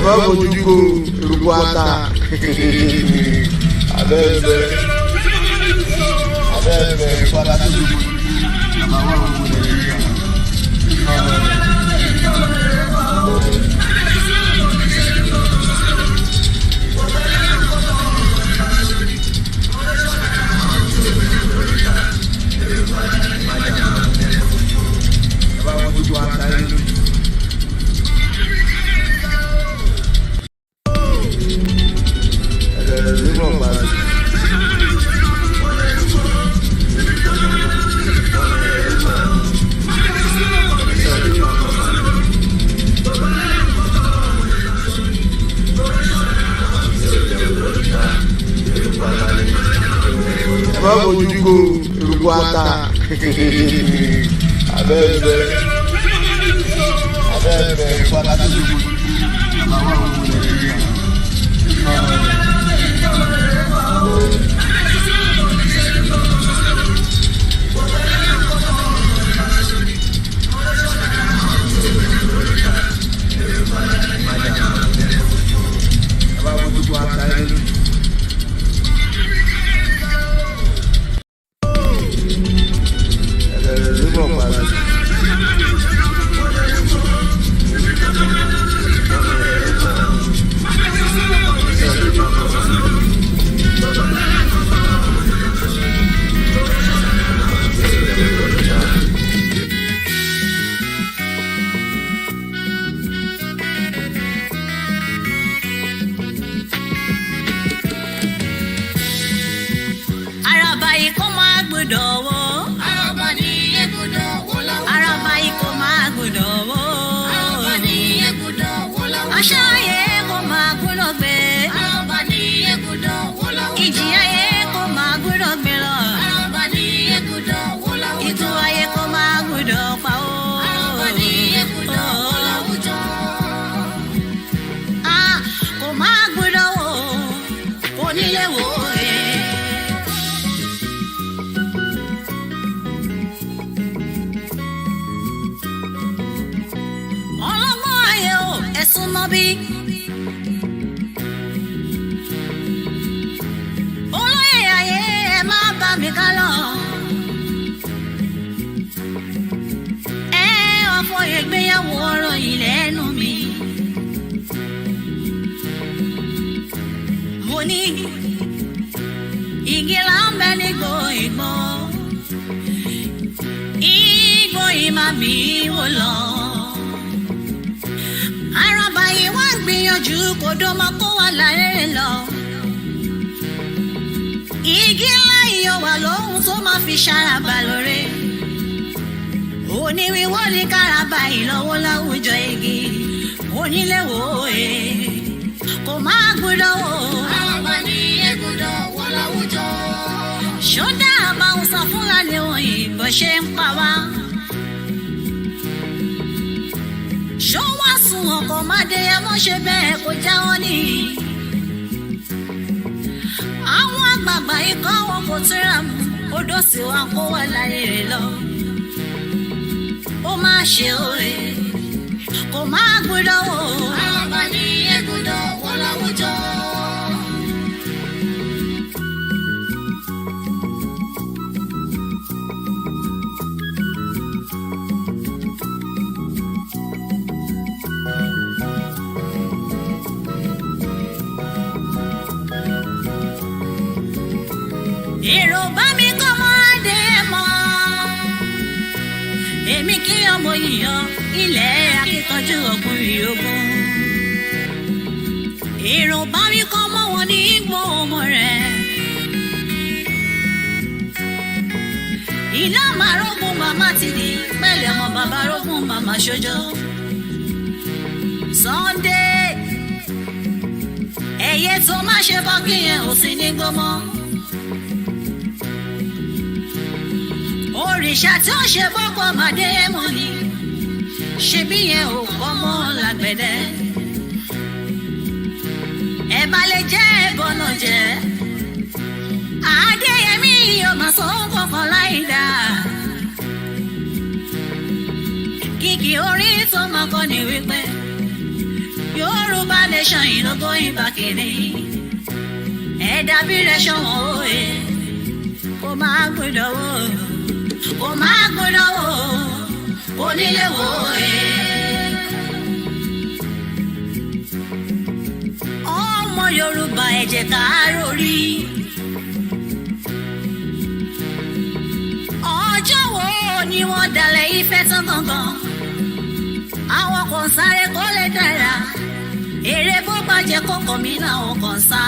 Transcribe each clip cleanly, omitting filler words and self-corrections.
Vamos de Uruguata. Vamos de Uruguata. Òrìṣà tí ó ṣe bọ́kọ̀ màdé mọ́ ni ṣebí yẹn ò kọ́ mọ́ lágbẹ̀dẹ. ẹ bá lè jẹ́ ẹ̀bọ̀nà jẹ́ Adéyẹmí yóò máa sọ kankan láì dáa. Kìkì orí tó máa kọ́ ni wípé Yorùbá nation yìí ló going back again. Ẹ dàbí rẹ̀ ṣọ̀wọ́n òye kó máa gbọ́dọ̀ wò kó máa gbọ́dọ̀ wò onílé wò òye. Ọmọ Yorùbá ẹ jẹ́ ká rórí. Ọjọ́ wo ni wọ́n dalẹ̀ Ifẹ̀ tán gangan? Àwọn kan sáré kó lè dára. Èrè bó bàjẹ́ kókò mi làwọn kan sá.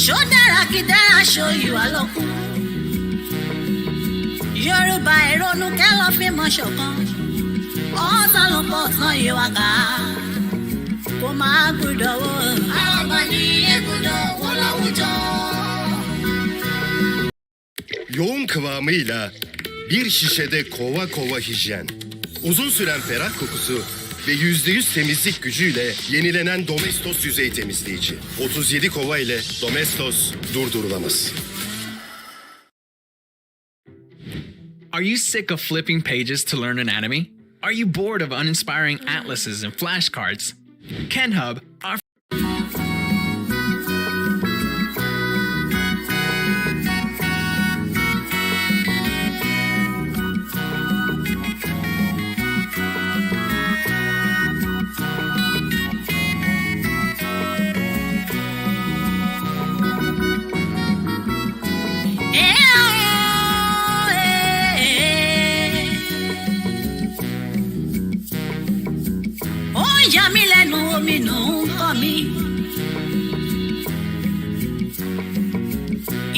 Ṣó dára kí dára ṣó ìwà lọ́kù. Yorùbá ìrònú kẹ́lọ́ fi mọ̀ ṣọ̀kan. Ọ̀tá ló pọ̀ tán ìwà ká. Kó máa gbọ́dọ̀ wò. Àwọn ọmọ ní egbodò wọ́n láwùjọ. Yoğun kıvamıyla bir şişede kova kova hijyen, uzun süren ferah kokusu ve %100 temizlik gücüyle yenilenen Domestos yüzey temizleyici. 37 kova ile Domestos durdurulamaz. Are you sick of flipping pages to learn anatomy? Are you bored of uninspiring atlases and flashcards? KenHub, our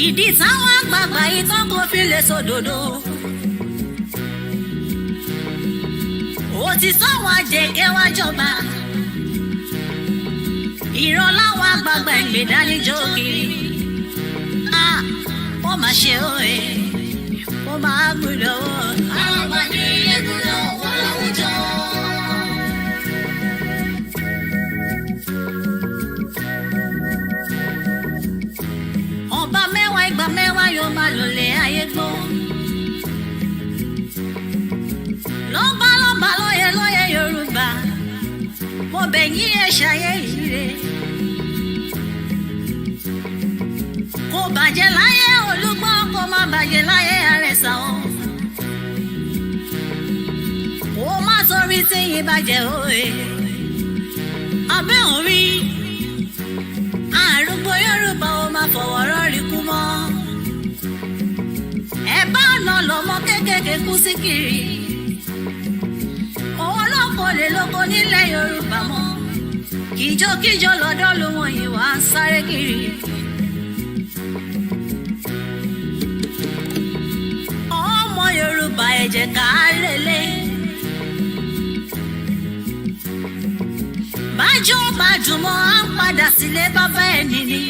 ìdí táwọn àgbààgbà yìí tán kò fi lè sòdodo. Ó ti sọ́wọ́n àjẹkẹ́ wá jọba. Ìran láwọn àgbààgbà ìgbèdánijó kiri. Ó máa ṣe òye, ó máa gbúdọ̀ wò. Àwọn ọmọ ní egbúdọ̀ wọ́n láwùjọ. Ọba mẹ́wàá ìgbà mẹ́wàá yóò máa lòlẹ̀ ayé gbó. Lọ́ba lọ́ba lóye lóye Yorùbá, mo bẹ̀ yín ẹ ṣayé ire. Kò bàjẹ́ láyé Olúgbọ́n, kò má bàjẹ́ láyé Àrẹ̀sà o. Kò má torí tí yín bàjẹ́ òye. Abẹ́ òrí. Àrùgbó Yorùbá ó máa fọwọ́ rọ́ọ̀rì kú mọ́. Ẹ bá ọ̀nà lọ́mọ kéékèèké kú sí kiri. Òun ló kò lè lóko nílẹ̀ Yorùbá mọ́. Kíjokíjo lọ́dọ̀ ló wọ̀n yìí wá sáré kiri. Ọmọ Yorùbá ẹ jẹ́ ká relé. Bájọ́ bájúmọ́ á ń padà sílé bàbá ẹ̀ nìní.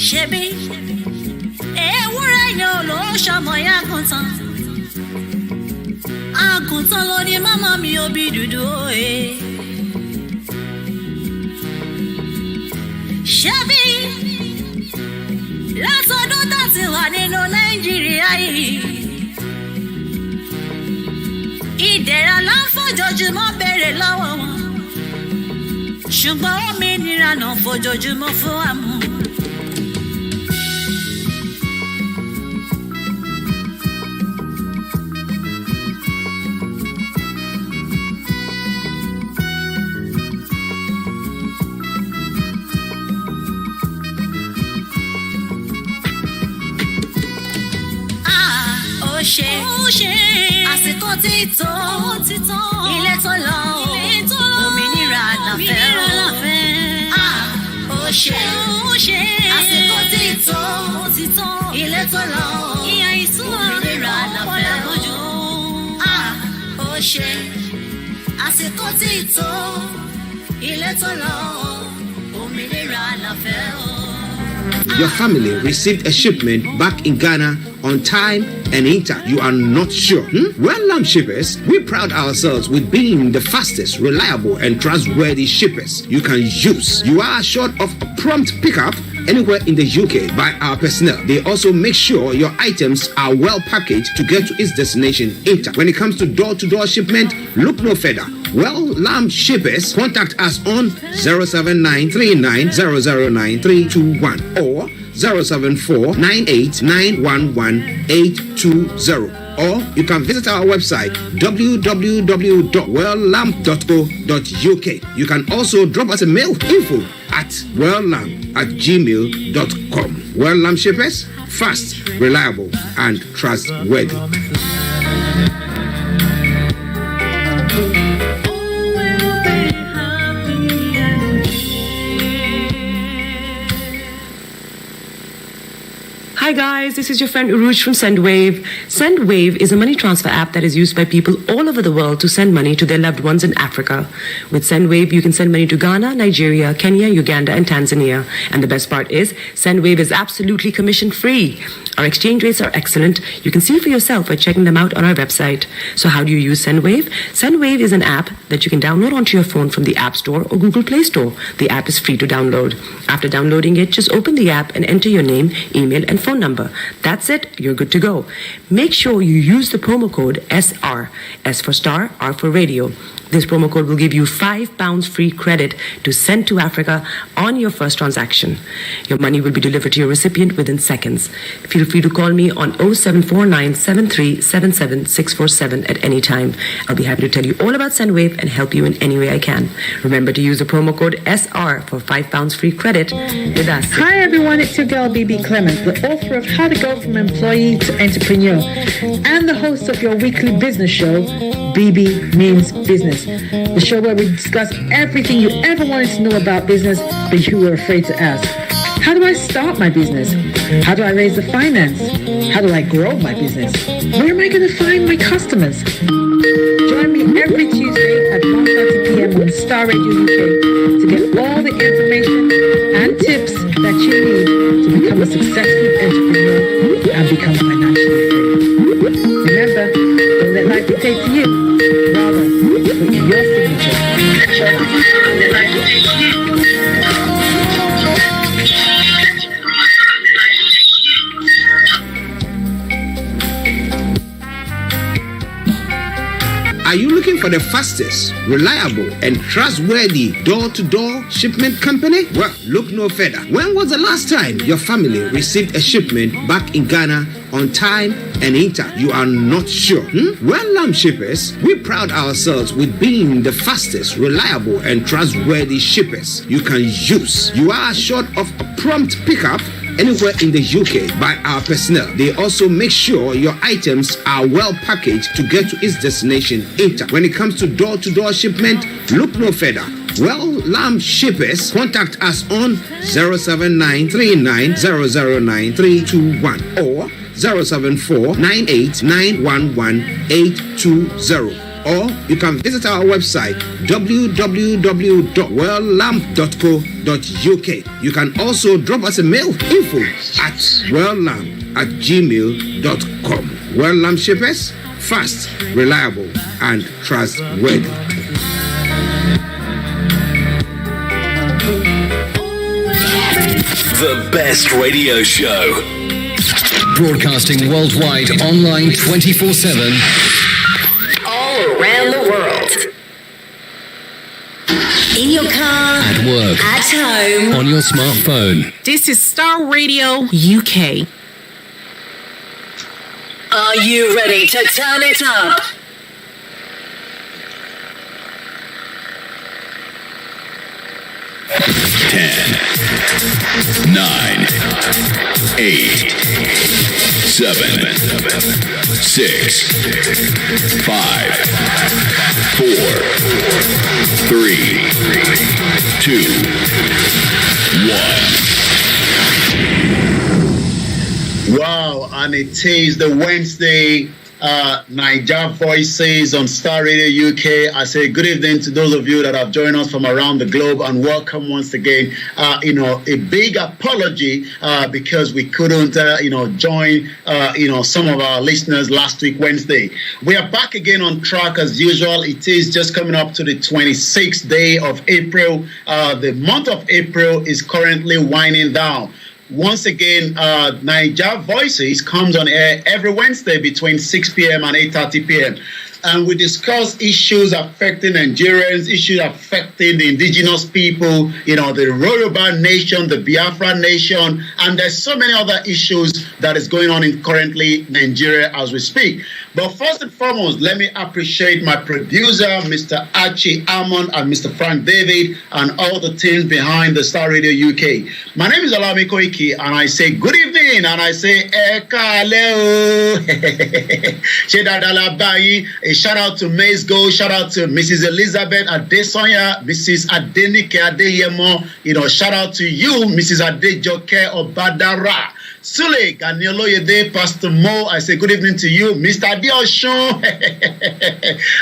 Ṣebí ewúrẹ́ yẹn ò ló ṣọmọ yá àgùntàn. Àgùntàn ló ní màmá mi òbí dúdú òye. Ṣebí látọdún tá ti wà nínú Nàìjíríà yìí. Ìdẹ̀ra ló ń fojoojúmọ́ béèrè lọ́wọ́ wọn. Ṣùgbọ́n òmìnira náà fojoojúmọ́ fún wa mú. Ó ṣe àsìkò tí tó ilé tó lọ òmìnira àlàfẹ́ ó ṣe àsìkò tí tó ilé tó lọ òmìnira àlàfẹ́ ó ṣe àsìkò tí tó ilé tó lọ òmìnira àlàfẹ́. Your family received a shipment back in Ghana on time and in time, you are not sure. Well, Lamb Shippers, we pride ourselves with being the fastest, reliable, and trustworthy shippers you can use. You are assured of a prompt pickup anywhere in the UK by our personnel. They also make sure your items are well packaged to get to its destination in time. When it comes to door-to-door shipment, look no further. Well, Lamb Shippers, contact us on 07939009321 or 07498911820. Or you can visit our website www.welllamp.co.uk. You can also drop us a mail info@welllamp@gmail.com. Well Lamp Shippers, fast, reliable, and trustworthy. Hi guys, this is your friend Uruj from SendWave. SendWave is a money transfer app that is used by people all over the world to send money to their loved ones in Africa. With SendWave, you can send money to Ghana, Nigeria, Kenya, Uganda, and Tanzania. And the best part is, SendWave is absolutely commission-free. Our exchange rates are excellent. You can see for yourself by checking them out on our website. So how do you use SendWave? SendWave is an app that you can download onto your phone from the App Store or Google Play Store. The app is free to download. After downloading it, just open the app and enter your name, email, and phone number. That's it. You're good to go. Make sure you use the promo code SR. S for Star, R for Radio. This promo code will give you £5 free credit to send to Africa on your first transaction. Your money will be delivered to your recipient within seconds. Feel free to call me on 0749 7377647 at any time. I'll be happy to tell you all about SendWave and help you in any way I can. Remember to use the promo code SR for £5 free credit with us. Hi everyone, it's your girl BB Clement, the author of How to Go From Employee to Entrepreneur and the host of your weekly business show, BB Means Business. The show where we discuss everything you ever wanted to know about business, but you were afraid to ask. How do I start my business? How do I raise the finance? How do I grow my business? Where am I going to find my customers? Join me every Tuesday at 1:30 p.m. on Starr Radio UK to get all the information and tips that you need to become a successful entrepreneur and become financially free. Remember, don't let life dictate to you. Rather, put your signature. Don't let life dictate to you. Are you looking for the fastest, reliable, and trustworthy door-to-door shipment company? Well, look no further. When was the last time your family received a shipment back in Ghana on time and in time? You are not sure. Well, Lamb Shippers, we pride ourselves with being the fastest, reliable, and trustworthy shippers you can use. You are assured of a prompt pickup anywhere in the UK by our personnel. They also make sure your items are well packaged to get to its destination in time. When it comes to door-to-door shipment, look no further. Well, Lamb Shippers, contact us on 07939009321 or 07498911820. Or you can visit our website www.welllamp.co.uk. You can also drop us a mail info@welllamp@gmail.com. Well Lamp Shippers, fast, reliable, and trustworthy. The best radio show. Broadcasting worldwide, online 24/7. Around the world. In your car. At work. At home. On your smartphone. This is Starr Radio UK. Are you ready to turn it up? Ten, 9, 8, 7, 6, 5, 4, 3, 2, 1. Wow, and it is the Wednesday Niger Voices on Starr Radio UK. I say good evening to those of you that have joined us from around the globe, and welcome once again. A big apology because we couldn't, join, some of our listeners last week, Wednesday. We are back again on track as usual. It is just coming up to the 26th day of April. The month of April is currently winding down. Once again, Niger Voices comes on air every Wednesday between 6 p.m. and 8:30 p.m. And we discuss issues affecting Nigerians, issues affecting the indigenous people, the Yoruba nation, the Biafra nation, and there's so many other issues that is going on in currently Nigeria as we speak. But first and foremost, let me appreciate my producer, Mr. Archie Almond, and Mr. Frank David, and all the teams behind the Starr Radio UK. My name is OLAMILEKAN, and I say good evening, and I say Ekaleo. A shout out to Maze Go, shout out to Mrs. Elizabeth Adesonya, Mrs. Adenike Adeyemo, shout out to you, Mrs. Adejoke Obadara. Sule Ganioloyede, Pastor Mo, I say good evening to you. Mr. Adioshun,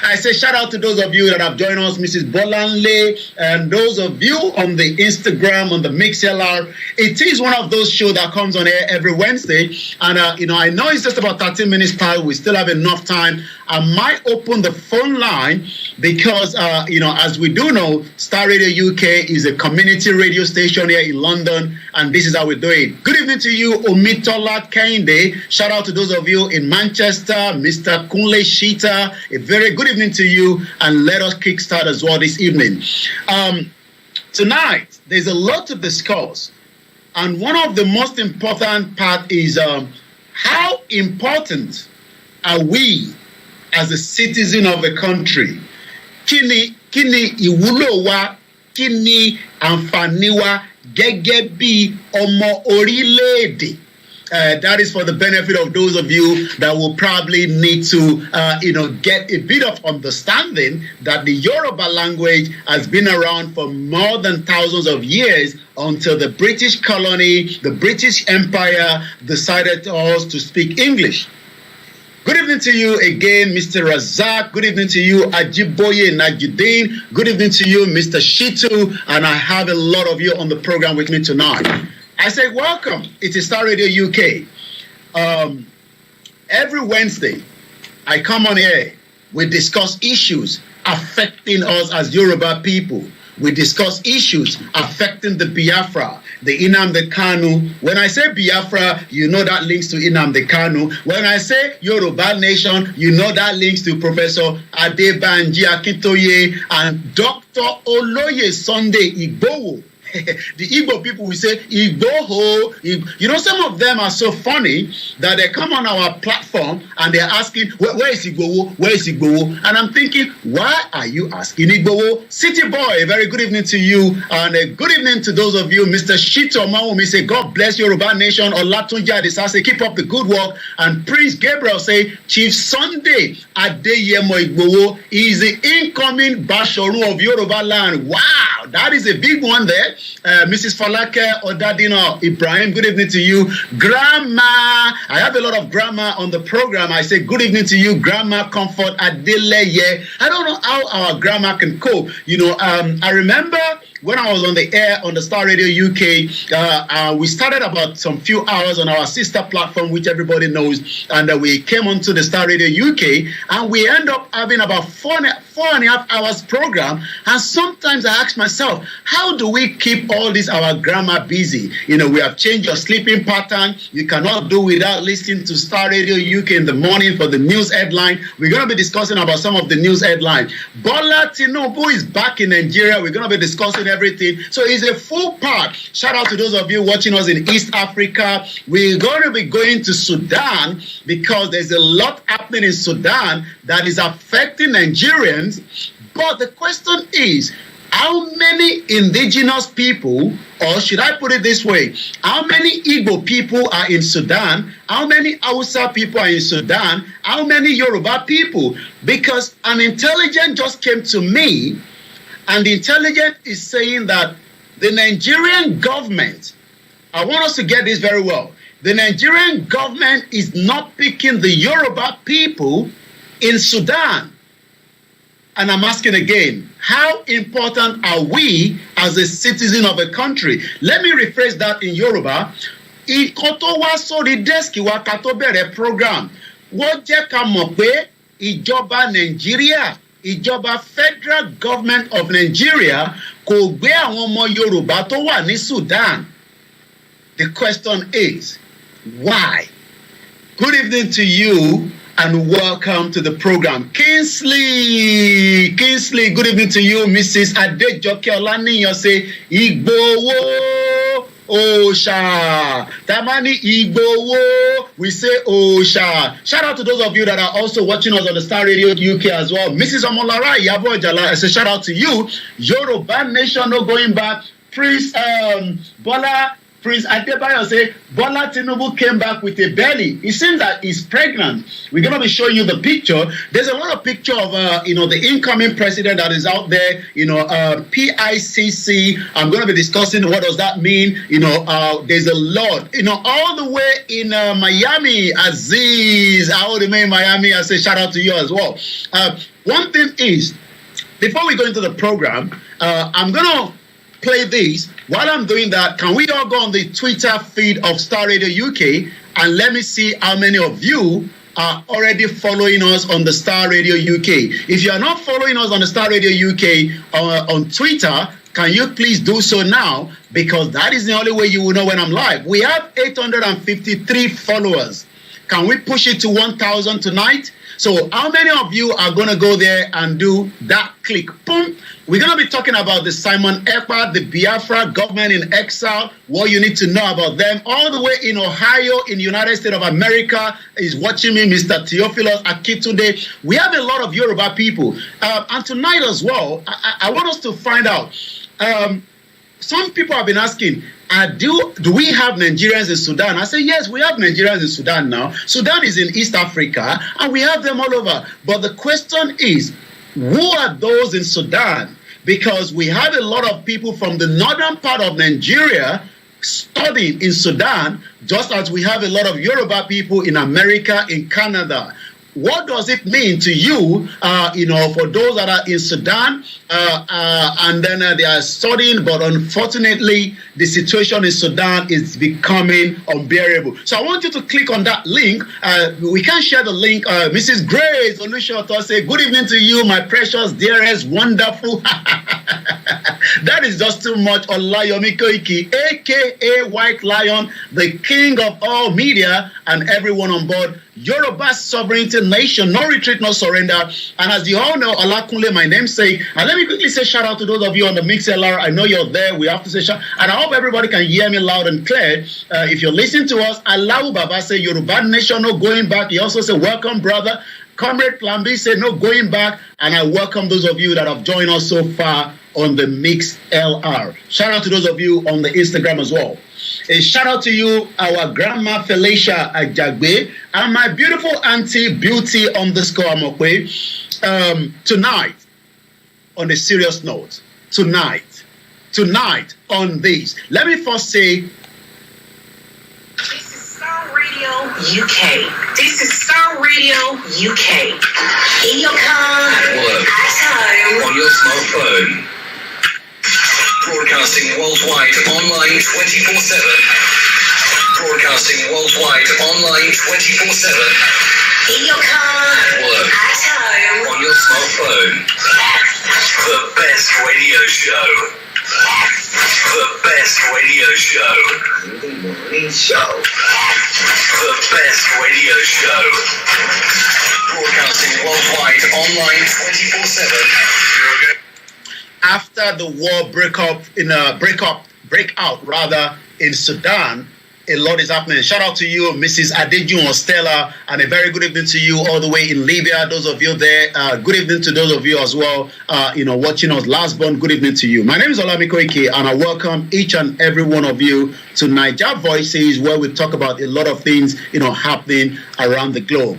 I say shout out to those of you that have joined us, Mrs. Bolanle, and those of you on the Instagram, on the MixLR. It is one of those shows that comes on air every Wednesday, and I know it's just about 13 minutes time. We still have enough time. I might open the phone line because, as we do know, Starr Radio UK is a community radio station here in London, and this is how we do it. Good evening to you, Omitola Kende. Shout out to those of you in Manchester, Mr. Kunle Shita. A very good evening to you, and let us kickstart as well this evening. Tonight, there's a lot to discuss, and one of the most important part is how important are we as a citizen of a country? Kini ìwúlò wa, kini àǹfààní wa gẹ́gẹ́ bí ọmọ orílẹ̀-èdè. That is for the benefit of those of you that will probably need to, get a bit of understanding that the Yoruba language has been around for more than thousands of years until the British colony, the British Empire decided to speak English. Good evening to you again, Mr. Razak. Good evening to you, Ajiboye Najudeen. Good evening to you, Mr. Shitu. And I have a lot of you on the program with me tonight. I say welcome. It is Starr Radio UK. Every Wednesday, I come on air. We discuss issues affecting us as Yoruba people. We discuss issues affecting the Biafra, the Nnamdi Kanu. When I say Biafra, you know that links to Nnamdi Kanu. When I say Yoruba Nation, you know that links to Professor Adebanji Akintoye and Dr. Oloye Sunday Igboho. The Igbo people will say IGBOHO. Some of them are so funny that they come on our platform and they're asking, where is IGBOHO? Where is IGBOHO? And I'm thinking, why are you asking IGBOHO? City Boy, a very good evening to you. And a good evening to those of you. Mr. Shito Mawumi say, God bless Yoruba Nation. Olatunji Adisa, keep up the good work. And Prince Gabriel say, Chief Sunday Adeyemo Igboho is the incoming Bashoru of Yoruba land. Wow, that is a big one there. Mrs. Falake Odadino Ibrahim, good evening to you. Grandma, I have a lot of grandma on the program. I say good evening to you, Grandma Comfort Adeleye. I don't know how our grandma can cope. I remember when I was on the air on the Starr Radio UK, we started about some few hours on our sister platform, which everybody knows, and we came onto the Starr Radio UK, and we end up having about four and a half hours program. And sometimes I ask myself, how do we keep all this our grandma busy? We have changed your sleeping pattern. You cannot do without listening to Starr Radio UK in the morning for the news headline. We're going to be discussing about some of the news headlines. Bola Tinubu is back in Nigeria. We're going to be discussing everything. So it's a full part. Shout out to those of you watching us in East Africa. We're going to be going to Sudan because there's a lot happening in Sudan that is affecting Nigerians. But the question is, how many indigenous people, or should I put it this way, how many Igbo people are in Sudan? How many Hausa people are in Sudan? How many Yoruba people? Because an intelligence just came to me, and the intelligence is saying that the Nigerian government, I want us to get this very well, The Nigerian government is not picking the Yoruba people in Sudan. And I'm asking again, how important are we as a citizen of a country? Let me rephrase that in Yoruba. Ìkọ́tọ́ wá sórí dẹ́sìkì wa ká tó bẹ̀rẹ̀ program. Wọ́n jẹ́ ká mọ̀ pé ìjọba Nàìjíríà, ìjọba Federal Government of Nigeria kò gbé àwọn ọmọ Yorùbá tó wà ní Sudan. The question is, why? Good evening to you and welcome to the program. Kingsley, good evening to you. Mrs. Adejoke Olaniyan say, Igboho, Osha. Tamani Igboho, we say Osha. Shout out to those of you that are also watching us on the Starr Radio UK as well. Mrs. Omolara Yabo Jala, I say shout out to you. Yoruba Nation no going back. Prince Adebayo say, Bola Tinubu came back with a belly. It seems that he's pregnant. We're going to be showing you the picture. There's a lot of picture of, the incoming president that is out there, PICC. I'm going to be discussing what does that mean. There's a lot, all the way in Miami, Aziz, I remain Miami. I say shout out to you as well. One thing is, before we go into the program, I'm going to play this. While I'm doing that, can we all go on the Twitter feed of Starr Radio UK and let me see how many of you are already following us on the Starr Radio UK. If you are not following us on the Starr Radio UK on Twitter, can you please do so now? Because that is the only way you will know when I'm live. We have 853 followers. Can we push it to 1,000 tonight? So how many of you are going to go there and do that click? Boom. We're going to be talking about the Simon Ekpa, the Biafra government in exile, what you need to know about them. All the way in Ohio, in the United States of America, is watching me, Mr. Theophilus Akitunde. We have a lot of Yoruba people. And tonight as well, I want us to find out. Some people have been asking, do we have Nigerians in Sudan? I say, yes, we have Nigerians in Sudan now. Sudan is in East Africa, and we have them all over. But the question is, who are those in Sudan? Because we have a lot of people from the northern part of Nigeria studying in Sudan, just as we have a lot of Yoruba people in America, in Canada. What does it mean to you, for those that are in Sudan and then they are studying, but unfortunately, the situation in Sudan is becoming unbearable. So I want you to click on that link. We can share the link. Mrs. Grace Olushoto say, good evening to you, my precious, dearest, wonderful. That is just too much. Olayomi Koiki, a.k.a. White Lion, the king of all media and everyone on board. Yoruba sovereignty nation, no retreat, no surrender. And as you all know, Olakunle, my namesake. And let me quickly say shout out to those of you on the MixLR. I know you're there. We have to say shout. And I hope everybody can hear me loud and clear. If you're listening to us, Allahu Baba say Yoruba nation, no going back. He also said, welcome, brother. Comrade Plan B said, no going back. And I welcome those of you that have joined us so far on the MixLR. Shout out to those of you on the Instagram as well. A shout out to you, our grandma Felicia Ajagbe, and my beautiful auntie Beauty _Amokwe. Tonight, on a serious note, tonight on this, let me first say, this is Starr Radio UK. This is Starr Radio UK. In your car, at work, at home, on your smartphone. Broadcasting worldwide, online 24/7. Broadcasting worldwide, online 24/7. in your car, at work, at home, on your smartphone. The best radio show. The best radio show. The morning show. The best radio show. Broadcasting worldwide, online 24/7. After the war breakout in Sudan, a lot is happening. Shout out to you, Mrs. Adejun Stella, and a very good evening to you all the way in Libya. Those of you there, good evening to those of you as well, watching us. Last born, good evening to you. My name is Olamileka, and I welcome each and every one of you to Naija Voices, where we talk about a lot of things, happening around the globe.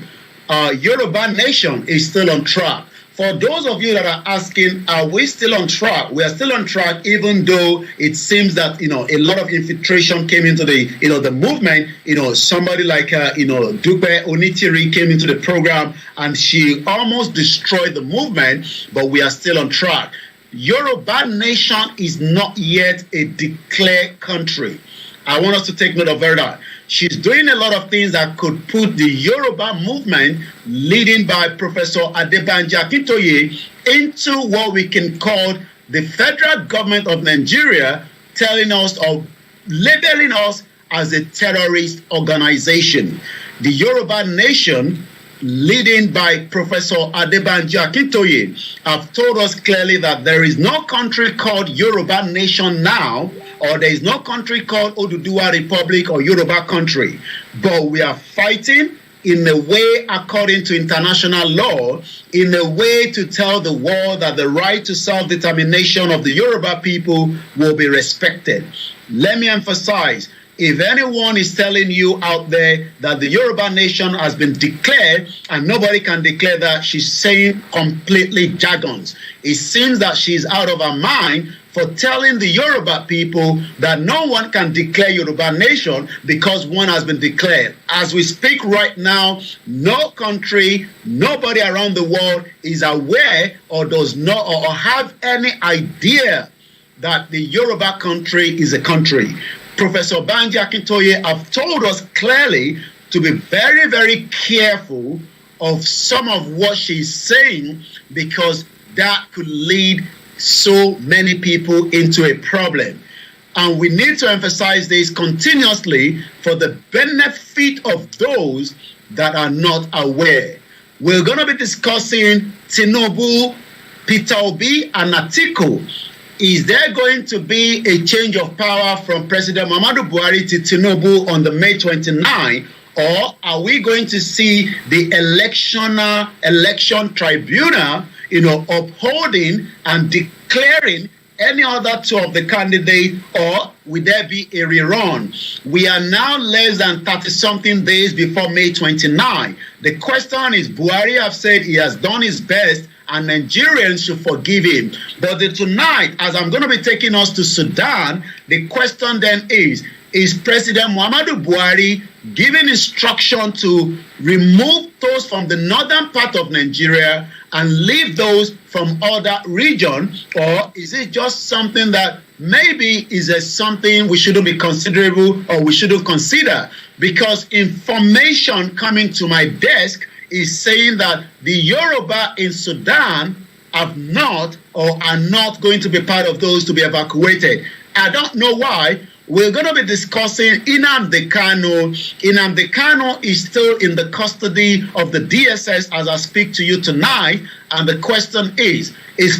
Yoruba Nation is still on track. For those of you that are asking, are we still on track? We are still on track, even though it seems that, a lot of infiltration came into the movement. Somebody like, Dupe Onitiri came into the program and she almost destroyed the movement, but we are still on track. Yoruba nation is not yet a declared country. I want us to take note of that. She's doing a lot of things that could put the Yoruba movement, leading by Professor Adebanji Akintoye, into what we can call the federal government of Nigeria, telling us or labeling us as a terrorist organization. The Yoruba nation, leading by Professor Adebanji Akintoye, have told us clearly that there is no country called Yoruba nation now, or there is no country called Oduduwa Republic or Yoruba country. But we are fighting in a way according to international law, in a way to tell the world that the right to self-determination of the Yoruba people will be respected. Let me emphasize, if anyone is telling you out there that the Yoruba nation has been declared and nobody can declare that, she's saying completely jargons. It seems that she's out of her mind for telling the Yoruba people that no one can declare Yoruba nation because one has been declared. As we speak right now, no country, nobody around the world is aware or does not or have any idea that the Yoruba country is a country. Professor Banji Akintoye have told us clearly to be very, very careful of some of what she's saying, because that could lead so many people into a problem. And we need to emphasize this continuously for the benefit of those that are not aware. We're going to be discussing Tinubu, Peter Obi, and Atiku. Is there going to be a change of power from President Muhammadu Buhari to Tinubu on the May 29, or are we going to see the election tribunal, upholding and declaring any other two of the candidates, or will there be a rerun? We are now less than 30-something days before May 29. The question is, Buhari have said he has done his best and Nigerians should forgive him. But tonight, as I'm going to be taking us to Sudan, the question then is President Muhammadu Buhari giving instruction to remove those from the northern part of Nigeria and leave those from other regions, or is it just something that maybe is something we shouldn't be considerable or we shouldn't consider? Because information coming to my desk is saying that the Yoruba in Sudan have not or are not going to be part of those to be evacuated. I don't know why. We're going to be discussing Nnamdi Kanu. Nnamdi Kanu is still in the custody of the DSS as I speak to you tonight. And the question is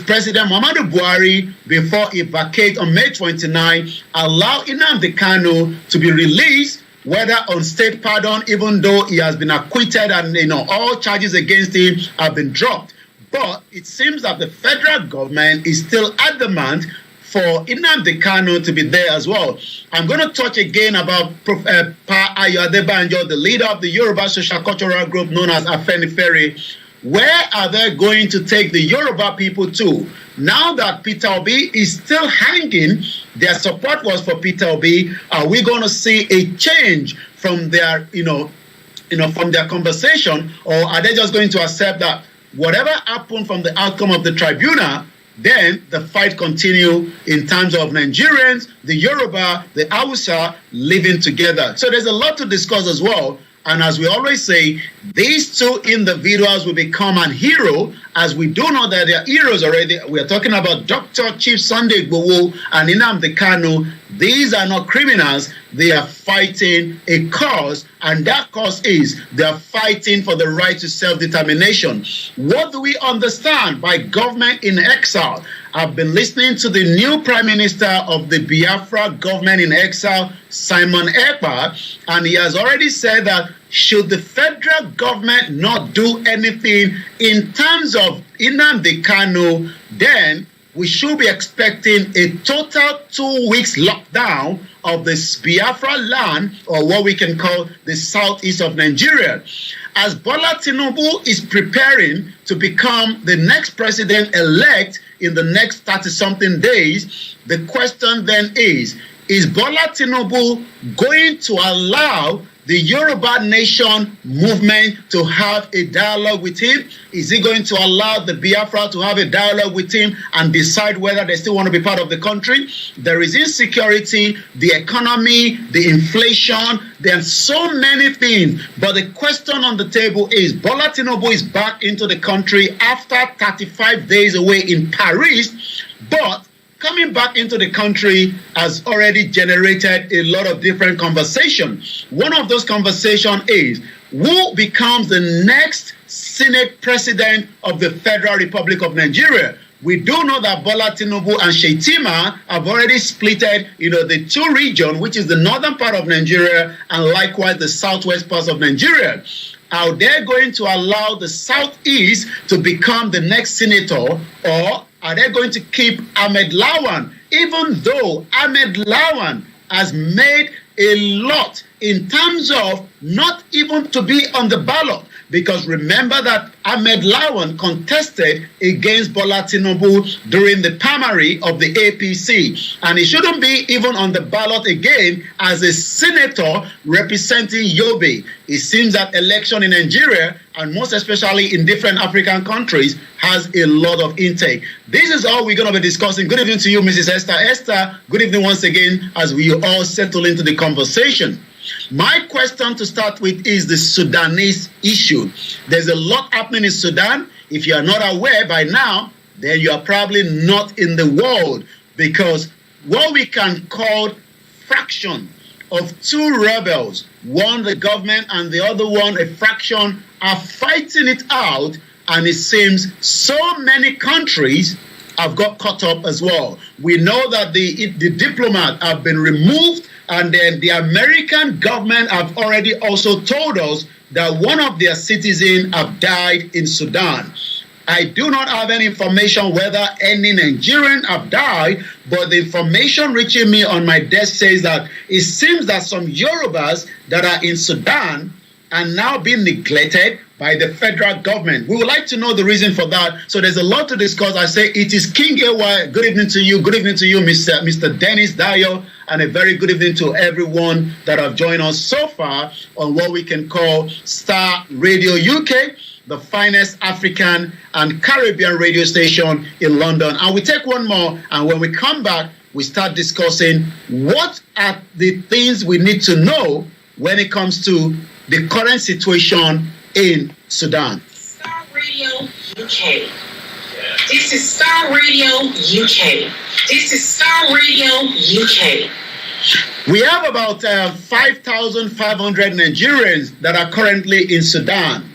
President Muhammadu Buhari, before he vacates on May 29, allow Nnamdi Kanu to be released, whether on state pardon, even though he has been acquitted and all charges against him have been dropped. But it seems that the federal government is still adamant for Nnamdi Kanu to be there as well. I'm going to touch again about Pa Ayo Adebanjo, the leader of the Yoruba social cultural group known as Afenifere. Where are they going to take the Yoruba people to? Now that Peter Obi is still hanging, their support was for Peter Obi. Are we going to see a change from their, from their conversation, or are they just going to accept that whatever happened from the outcome of the tribunal, then the fight continue in terms of Nigerians, the Yoruba, the Hausa living together? So there's a lot to discuss as well. And as we always say, these two individuals will become an hero, as we do know that they are heroes already. We are talking about Dr. Chief Sunday IGBOHO and Nnamdi Kanu. These are not criminals. They are fighting a cause, and that cause is they are fighting for the right to self-determination. What do we understand by government in exile? I've been listening to the new Prime Minister of the Biafra government in exile, Simon Ekpa, and he has already said that should the federal government not do anything in terms of Nnamdi Kanu, then we should be expecting a total 2 weeks lockdown of this Biafra land, or what we can call the southeast of Nigeria. As Bola Tinubu is preparing to become the next president-elect in the next 30-something days, the question then is Bola Tinubu going to allow the Yoruba nation movement to have a dialogue with him? Is he going to allow the Biafra to have a dialogue with him and decide whether they still want to be part of the country? There is insecurity, the economy, the inflation, there are so many things. But the question on the table is, Bola Tinubu is back into the country after 35 days away in Paris, but coming back into the country has already generated a lot of different conversations. One of those conversations is, who becomes the next Senate President of the Federal Republic of Nigeria? We do know that Bola Tinubu and Shetima have already splitted, the two regions, which is the northern part of Nigeria and likewise the southwest part of Nigeria. Are they going to allow the southeast to become the next senator, or are they going to keep Ahmed Lawan, even though Ahmed Lawan has made a lot in terms of not even to be on the ballot? Because remember that Ahmed Lawan contested against Bola Tinubu during the primary of the APC, and he shouldn't be even on the ballot again as a senator representing Yobe. It seems that election in Nigeria, and most especially in different African countries, has a lot of intake. This is all we're going to be discussing. Good evening to you, Mrs. Esther. Esther, good evening once again as we all settle into the conversation. My question to start with is the Sudanese issue. There's a lot happening in Sudan. If you are not aware by now, then you are probably not in the world, because what we can call fraction of two rebels, one the government and the other one a fraction, are fighting it out, and it seems so many countries have got caught up as well. We know that the diplomats have been removed, and then the American government have already also told us that one of their citizens have died in Sudan. I do not have any information whether any Nigerian have died, but the information reaching me on my desk says that it seems that some Yorubas that are in Sudan are now being neglected by the federal government. We would like to know the reason for that. So there's a lot to discuss. I say it is King AY. Good evening to you. Good evening to you, Mr. Dennis Dayo, and a very good evening to everyone that have joined us so far on what we can call Starr Radio UK, the finest African and Caribbean radio station in London. And we take one more, and when we come back, we start discussing what are the things we need to know when it comes to the current situation in Sudan. Starr Radio UK. This is Starr Radio UK. This is Starr Radio UK. We have about 5,500 Nigerians that are currently in Sudan.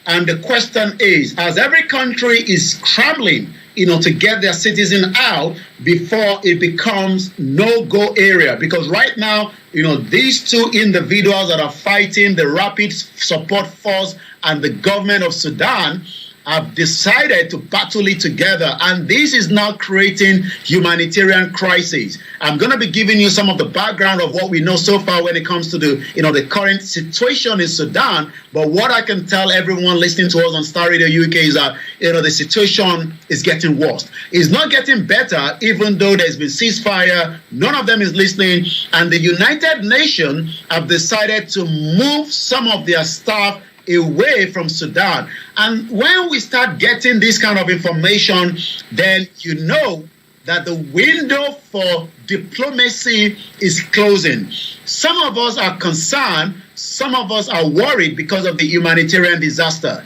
And the question is, as every country is scrambling, to get their citizen out before it becomes no-go area. Because right now, these two individuals that are fighting, the Rapid Support Force and the government of Sudan, have decided to battle it together, and this is now creating humanitarian crisis. I'm going to be giving you some of the background of what we know so far when it comes to the current situation in Sudan. But what I can tell everyone listening to us on Starr Radio UK is that the situation is getting worse. It's not getting better, even though there's been ceasefire. None of them is listening, and the United Nations have decided to move some of their staff away from Sudan. And when we start getting this kind of information, then you know that the window for diplomacy is closing. Some of us are concerned, some of us are worried because of the humanitarian disaster.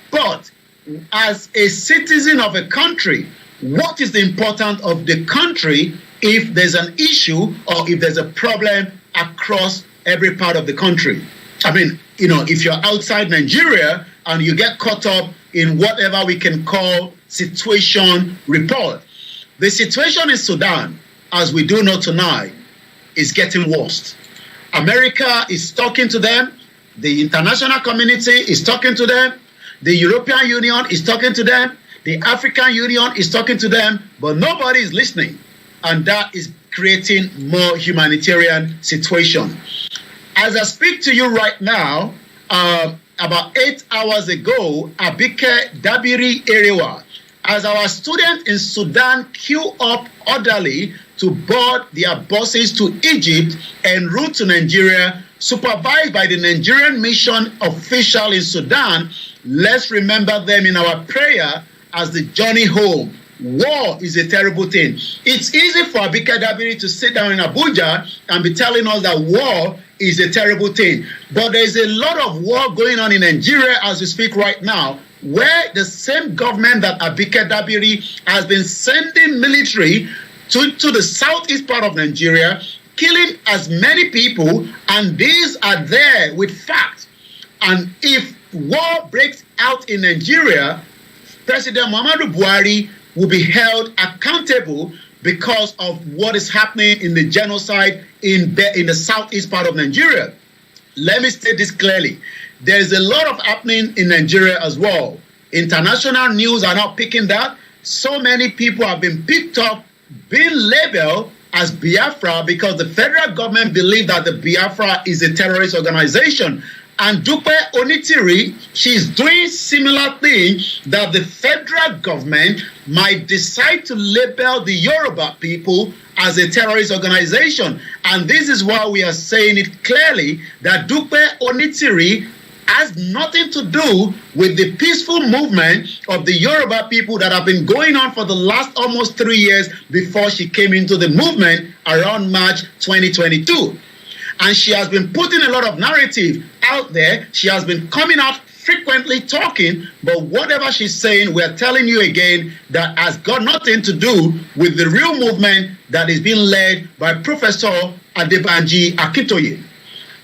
But as a citizen of a country, what is the importance of the country if there's an issue or if there's a problem across every part of the country? I mean, if you're outside Nigeria and you get caught up in whatever we can call situation report, the situation in Sudan, as we do know tonight, is getting worse. America is talking to them. The international community is talking to them. The European Union is talking to them. The African Union is talking to them, but nobody is listening. and that is creating more humanitarian situation. As I speak to you right now, about 8 hours ago, Abike Dabiri Erewa, as our students in Sudan queue up orderly to board their buses to Egypt en route to Nigeria, supervised by the Nigerian mission official in Sudan, let's remember them in our prayer as the journey home. War is a terrible thing. It's easy for Abike Dabiri to sit down in Abuja and be telling us that war is a terrible thing. But there is a lot of war going on in Nigeria as we speak right now, where the same government that Abike Dabiri has been sending military to the southeast part of Nigeria, killing as many people, and these are there with facts. And if war breaks out in Nigeria, President Muhammadu Buhari will be held accountable because of what is happening in the genocide in the southeast part of Nigeria. Let me state this clearly. There's a lot of happening in Nigeria as well. International news are not picking that. So many people have been picked up, being labeled as Biafra because the federal government believes that the Biafra is a terrorist organization. And Dupe Onitiri, she's doing similar thing that the federal government might decide to label the Yoruba people as a terrorist organization. And this is why we are saying it clearly that Dupe Onitiri has nothing to do with the peaceful movement of the Yoruba people that have been going on for the last almost 3 years before she came into the movement around March 2022. And she has been putting a lot of narrative out there. She has been coming out frequently talking, but whatever she's saying, we're telling you again that has got nothing to do with the real movement that is being led by Professor Adebanji Akintoye.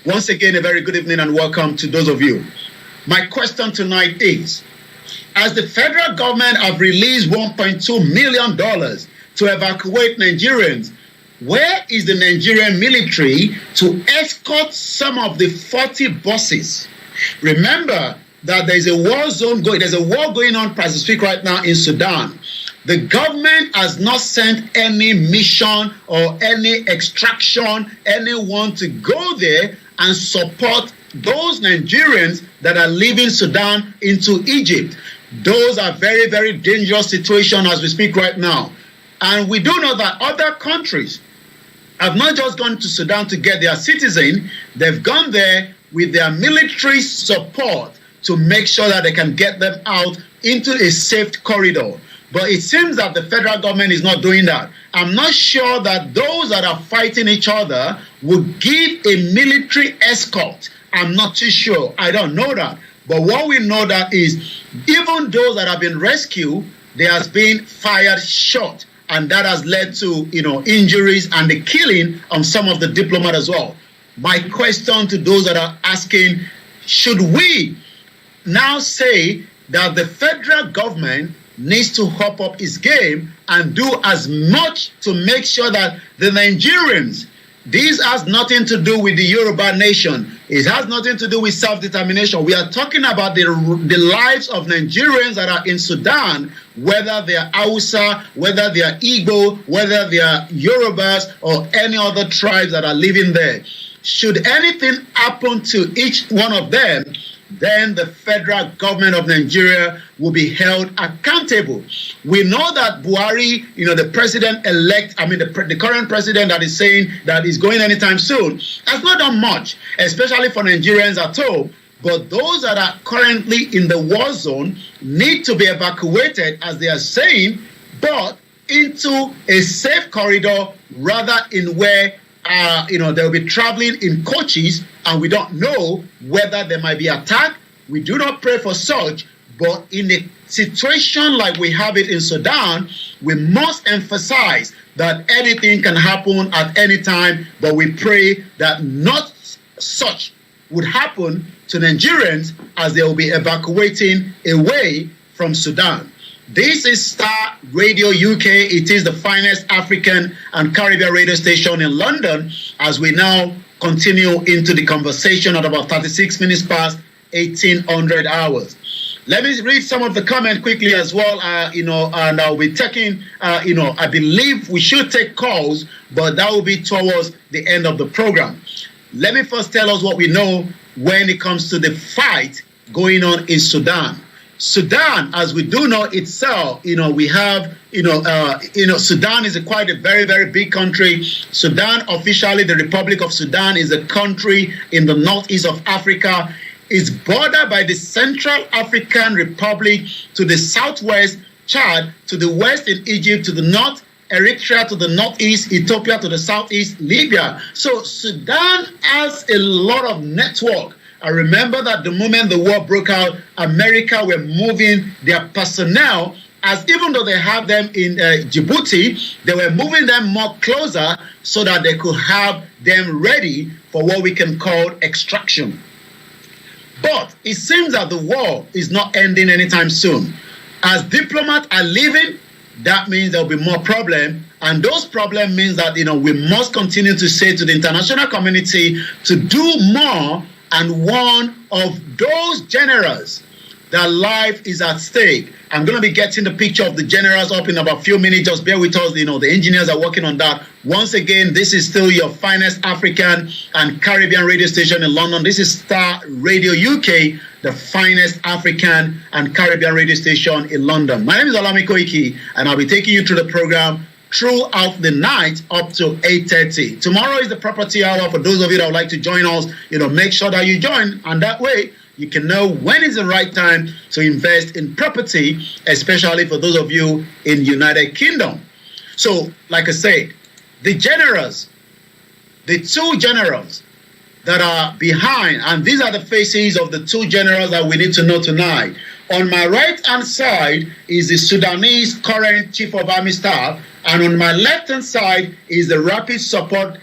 Once again, a very good evening and welcome to those of you. My question tonight is, as the federal government have released $1.2 million to evacuate Nigerians, where is the Nigerian military to escort some of the 40 buses? Remember that there's a war zone going, there's a war going on as we speak right now in Sudan. The government has not sent any mission or any extraction, anyone to go there and support those Nigerians that are leaving Sudan into Egypt. Those are very, very dangerous situations as we speak right now. And we do know that other countries have not just gone to Sudan to get their citizen, they've gone there with their military support to make sure that they can get them out into a safe corridor. But it seems that the federal government is not doing that. I'm not sure that those that are fighting each other would give a military escort. I'm not too sure. I don't know that. But what we know that is even those that have been rescued, there has been fired shot. And that has led to, injuries and the killing of some of the diplomats as well. My question to those that are asking, should we now say that the federal government needs to hop up its game and do as much to make sure that the Nigerians, this has nothing to do with the Yoruba nation. It has nothing to do with self-determination. We are talking about the lives of Nigerians that are in Sudan, whether they are Hausa, whether they are Igbo, whether they are Yorubas, or any other tribes that are living there. Should anything happen to each one of them, then the federal government of Nigeria will be held accountable. We know that Buhari, the president-elect, the current president that is saying that is going anytime soon, has not done much, especially for Nigerians at home. But those that are currently in the war zone need to be evacuated, as they are saying, but into a safe corridor rather in where they'll be traveling in coaches, and we don't know whether there might be attack. We do not pray for such, but in a situation like we have it in Sudan, we must emphasize that anything can happen at any time, but we pray that not such would happen to Nigerians as they will be evacuating away from Sudan. This is Starr Radio UK. It is the finest African and Caribbean radio station in London, as we now continue into the conversation at about 36 minutes past 1800 hours. Let me read some of the comment quickly as well, and I'll be taking, I believe we should take calls, but that will be towards the end of the program. Let me first tell us what we know when it comes to the fight going on in Sudan. Sudan, as we do know itself, we have, Sudan is quite a very, very big country. Sudan, officially, the Republic of Sudan is a country in the northeast of Africa. It's bordered by the Central African Republic to the southwest, Chad to the west, in Egypt to the north, Eritrea to the northeast, Ethiopia to the southeast, Libya. So Sudan has a lot of network. I remember that the moment the war broke out, America were moving their personnel, as even though they have them in Djibouti, they were moving them more closer so that they could have them ready for what we can call extraction. But it seems that the war is not ending anytime soon. As diplomats are leaving, that means there will be more problems. And those problems means that, we must continue to say to the international community to do more and warn of those generals that life is at stake. I'm going to be getting the picture of the generals up in about a few minutes. Just bear with us. The engineers are working on that. Once again, this is still your finest African and Caribbean radio station in London. This is Starr Radio UK, the finest African and Caribbean radio station in London. My name is OLAMILEKAN, and I'll be taking you through the program throughout the night up to 8:30. Tomorrow is the property hour. For those of you that would like to join us, make sure that you join, and that way you can know when is the right time to invest in property, especially for those of you in United Kingdom. So, like I said, the generals, the two generals that are behind, and these are the faces of the two generals that we need to know tonight. On my right-hand side is the Sudanese current Chief of Army Staff, and on my left-hand side is the Rapid Support,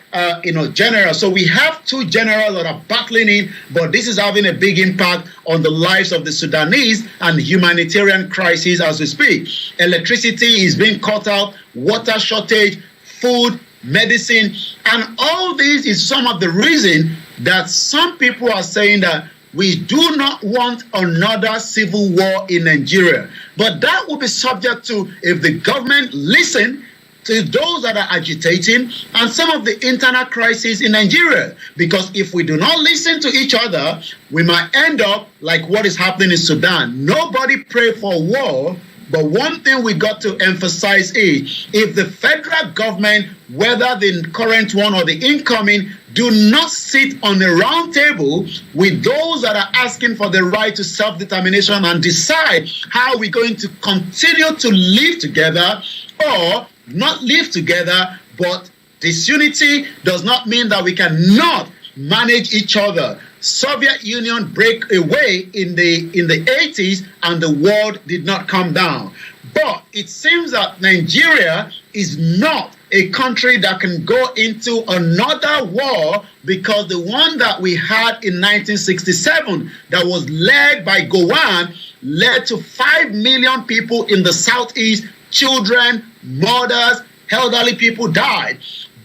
General. So we have two generals that are battling in, but this is having a big impact on the lives of the Sudanese and humanitarian crisis as we speak. Electricity is being cut out, water shortage, food, medicine, and all this is some of the reason that some people are saying that we do not want another civil war in Nigeria. But that will be subject to if the government listen to those that are agitating and some of the internal crises in Nigeria. Because if we do not listen to each other, we might end up like what is happening in Sudan. Nobody pray for war, but one thing we got to emphasize is if the federal government, whether the current one or the incoming, do not sit on a round table with those that are asking for the right to self-determination and decide how we're going to continue to live together or not live together, but disunity does not mean that we cannot manage each other. Soviet Union break away in the 80s and the world did not come down. But it seems that Nigeria is not a country that can go into another war, because the one that we had in 1967 that was led by Gowon led to 5 million people in the southeast, children, mothers, elderly people died.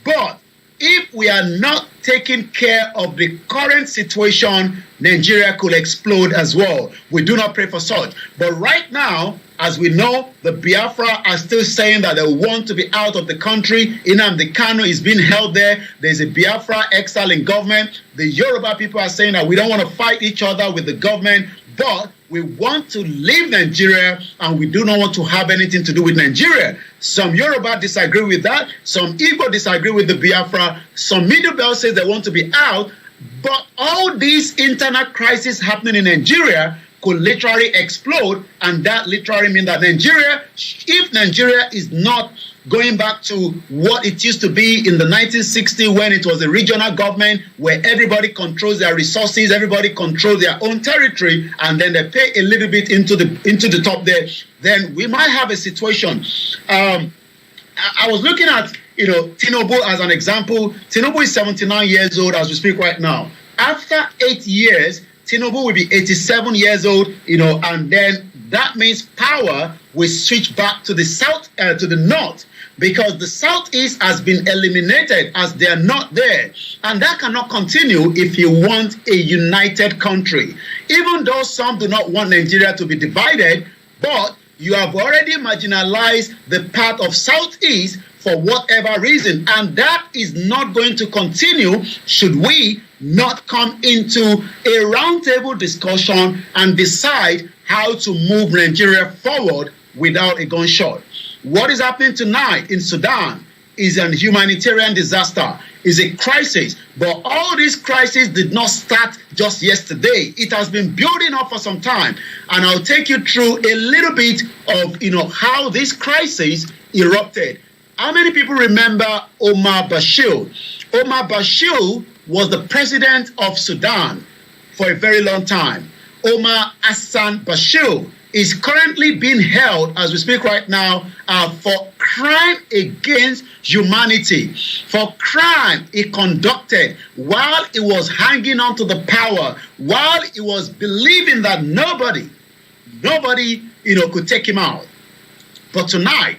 But if we are not taking care of the current situation, Nigeria could explode as well. We do not pray for such. But right now, as we know, the Biafra are still saying that they want to be out of the country. Nnamdi Kanu is being held there. There's a Biafra exile in government. The Yoruba people are saying that we don't want to fight each other with the government, but we want to leave Nigeria and we do not want to have anything to do with Nigeria. Some Yoruba disagree with that. Some Igbo disagree with the Biafra. Some Middle Belt says they want to be out. But all these internal crises happening in Nigeria could literally explode, and that literally means that Nigeria, if Nigeria is not going back to what it used to be in the 1960s when it was a regional government where everybody controls their resources, everybody controls their own territory, and then they pay a little bit into the top there, then we might have a situation. I was looking at Tinubu as an example. Tinubu is 79 years old as we speak right now. After 8 years, Tinubu will be 87 years old, and then that means power will switch back to the south, to the north. because the Southeast has been eliminated as they are not there. And that cannot continue if you want a united country. Even though some do not want Nigeria to be divided, but you have already marginalized the part of Southeast for whatever reason. And that is not going to continue should we not come into a roundtable discussion and decide how to move Nigeria forward without a gunshot. What is happening tonight in Sudan is a humanitarian disaster, is a crisis. But all these crises did not start just yesterday. It has been building up for some time. And I'll take you through a little bit of how this crisis erupted. How many people remember Omar Bashir? Omar Bashir was the president of Sudan for a very long time. Omar Hassan Bashir is currently being held, as we speak right now, for crime against humanity, for crime he conducted while he was hanging on to the power, while he was believing that nobody, could take him out. But tonight,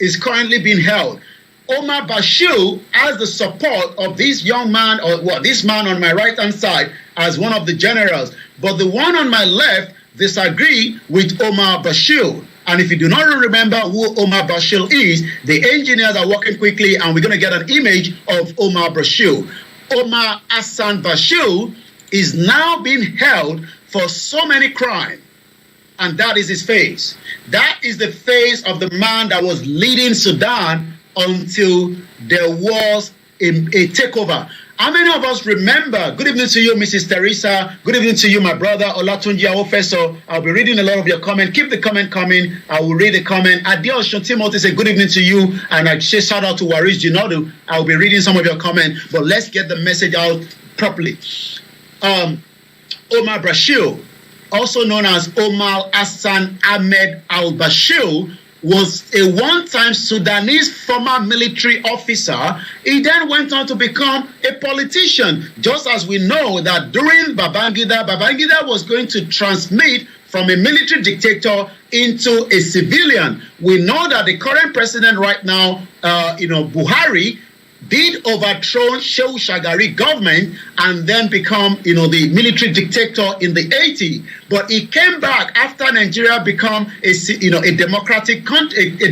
is currently being held. Omar Bashir has the support of this young man, this man on my right-hand side as one of the generals. But the one on my left disagree with Omar Bashir. And if you do not remember who Omar Bashir is, the engineers are working quickly and we're going to get an image of Omar Bashir. Omar Hassan Bashir is now being held for so many crimes. And that is his face. That is the face of the man that was leading Sudan until there was a takeover. How many of us remember? Good evening to you, Mrs. Teresa. Good evening to you, my brother, Olatunji Awofeso. I'll be reading a lot of your comment. Keep the comment coming. I will read the comment. Adeosun Timothy say good evening to you. And I say shout out to Waris Jinodu. I'll be reading some of your comment. But let's get the message out properly. Omar Bashir, also known as Omar Hassan Ahmed al-Bashir, was a one-time Sudanese former military officer. He then went on to become a politician, just as we know that during Babangida was going to transmit from a military dictator into a civilian. We know that the current president right now, Buhari, did overthrow Shehu Shagari government and then become, the military dictator in the 80s. But he came back after Nigeria become a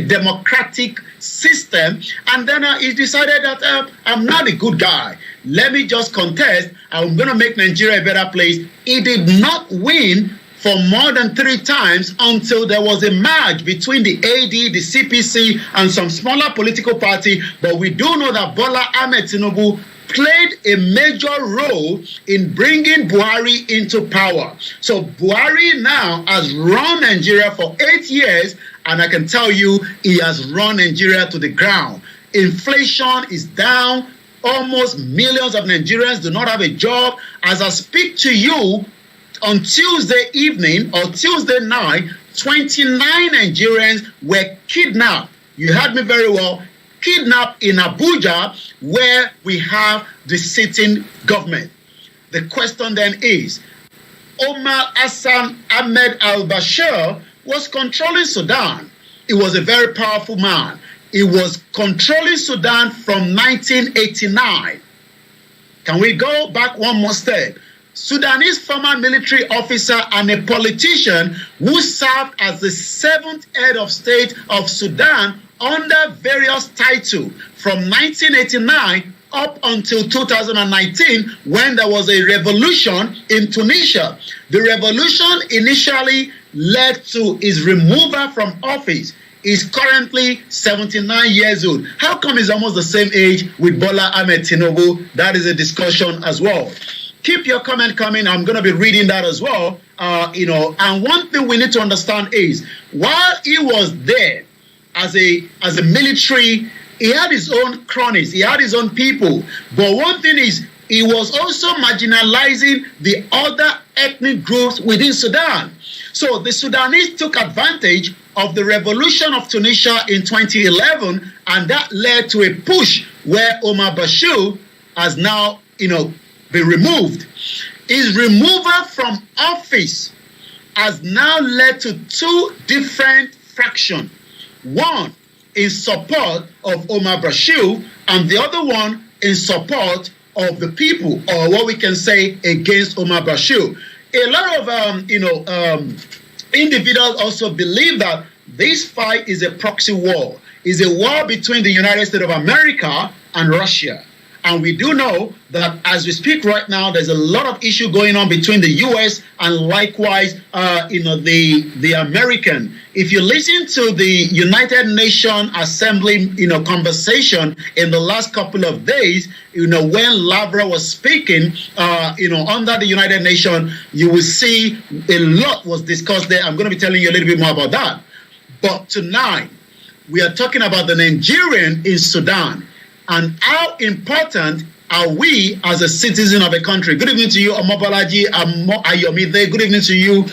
democratic system, and then he decided that I'm not a good guy. Let me just contest. I'm going to make Nigeria a better place. He did not win for more than 3 times until there was a merge between the AD, the CPC, and some smaller political party. But we do know that Bola Ahmed Tinubu played a major role in bringing Buhari into power. So Buhari now has run Nigeria for 8 years, and I can tell you he has run Nigeria to the ground. Inflation is down. Almost millions of Nigerians do not have a job. As I speak to you, on Tuesday evening or Tuesday night, 29 Nigerians were kidnapped. You heard me very well. Kidnapped in Abuja, where we have the sitting government. The question then is, Omar Hassan Ahmed al-Bashir was controlling Sudan. He was a very powerful man. He was controlling Sudan from 1989. Can we go back one more step? Sudanese former military officer and a politician who served as the 7th head of state of Sudan under various titles from 1989 up until 2019, when there was a revolution in Tunisia. The revolution initially led to his removal from office. He's currently 79 years old. How come he's almost the same age with Bola Ahmed Tinubu? That is a discussion as well. Keep your comment coming. I'm going to be reading that as well. And one thing we need to understand is, while he was there as a military, he had his own cronies, he had his own people. But one thing is, he was also marginalizing the other ethnic groups within Sudan. So the Sudanese took advantage of the revolution of Tunisia in 2011, and that led to a push where Omar Bashir has now, been removed. His removal from office has now led to 2 different factions. One in support of Omar Bashir and the other one in support of the people, or what we can say against Omar Bashir. A lot of individuals also believe that this fight is a proxy war, is a war between the United States of America and Russia. And we do know that as we speak right now, there's a lot of issue going on between the U.S. and likewise, the American. If you listen to the United Nations Assembly, conversation in the last couple of days, when Lavrov was speaking, under the United Nations, you will see a lot was discussed there. I'm going to be telling you a little bit more about that. But tonight, we are talking about the Nigerian in Sudan. And how important are we as a citizen of a country? Good evening to you, Omobalaji Ayomide. Good evening to you,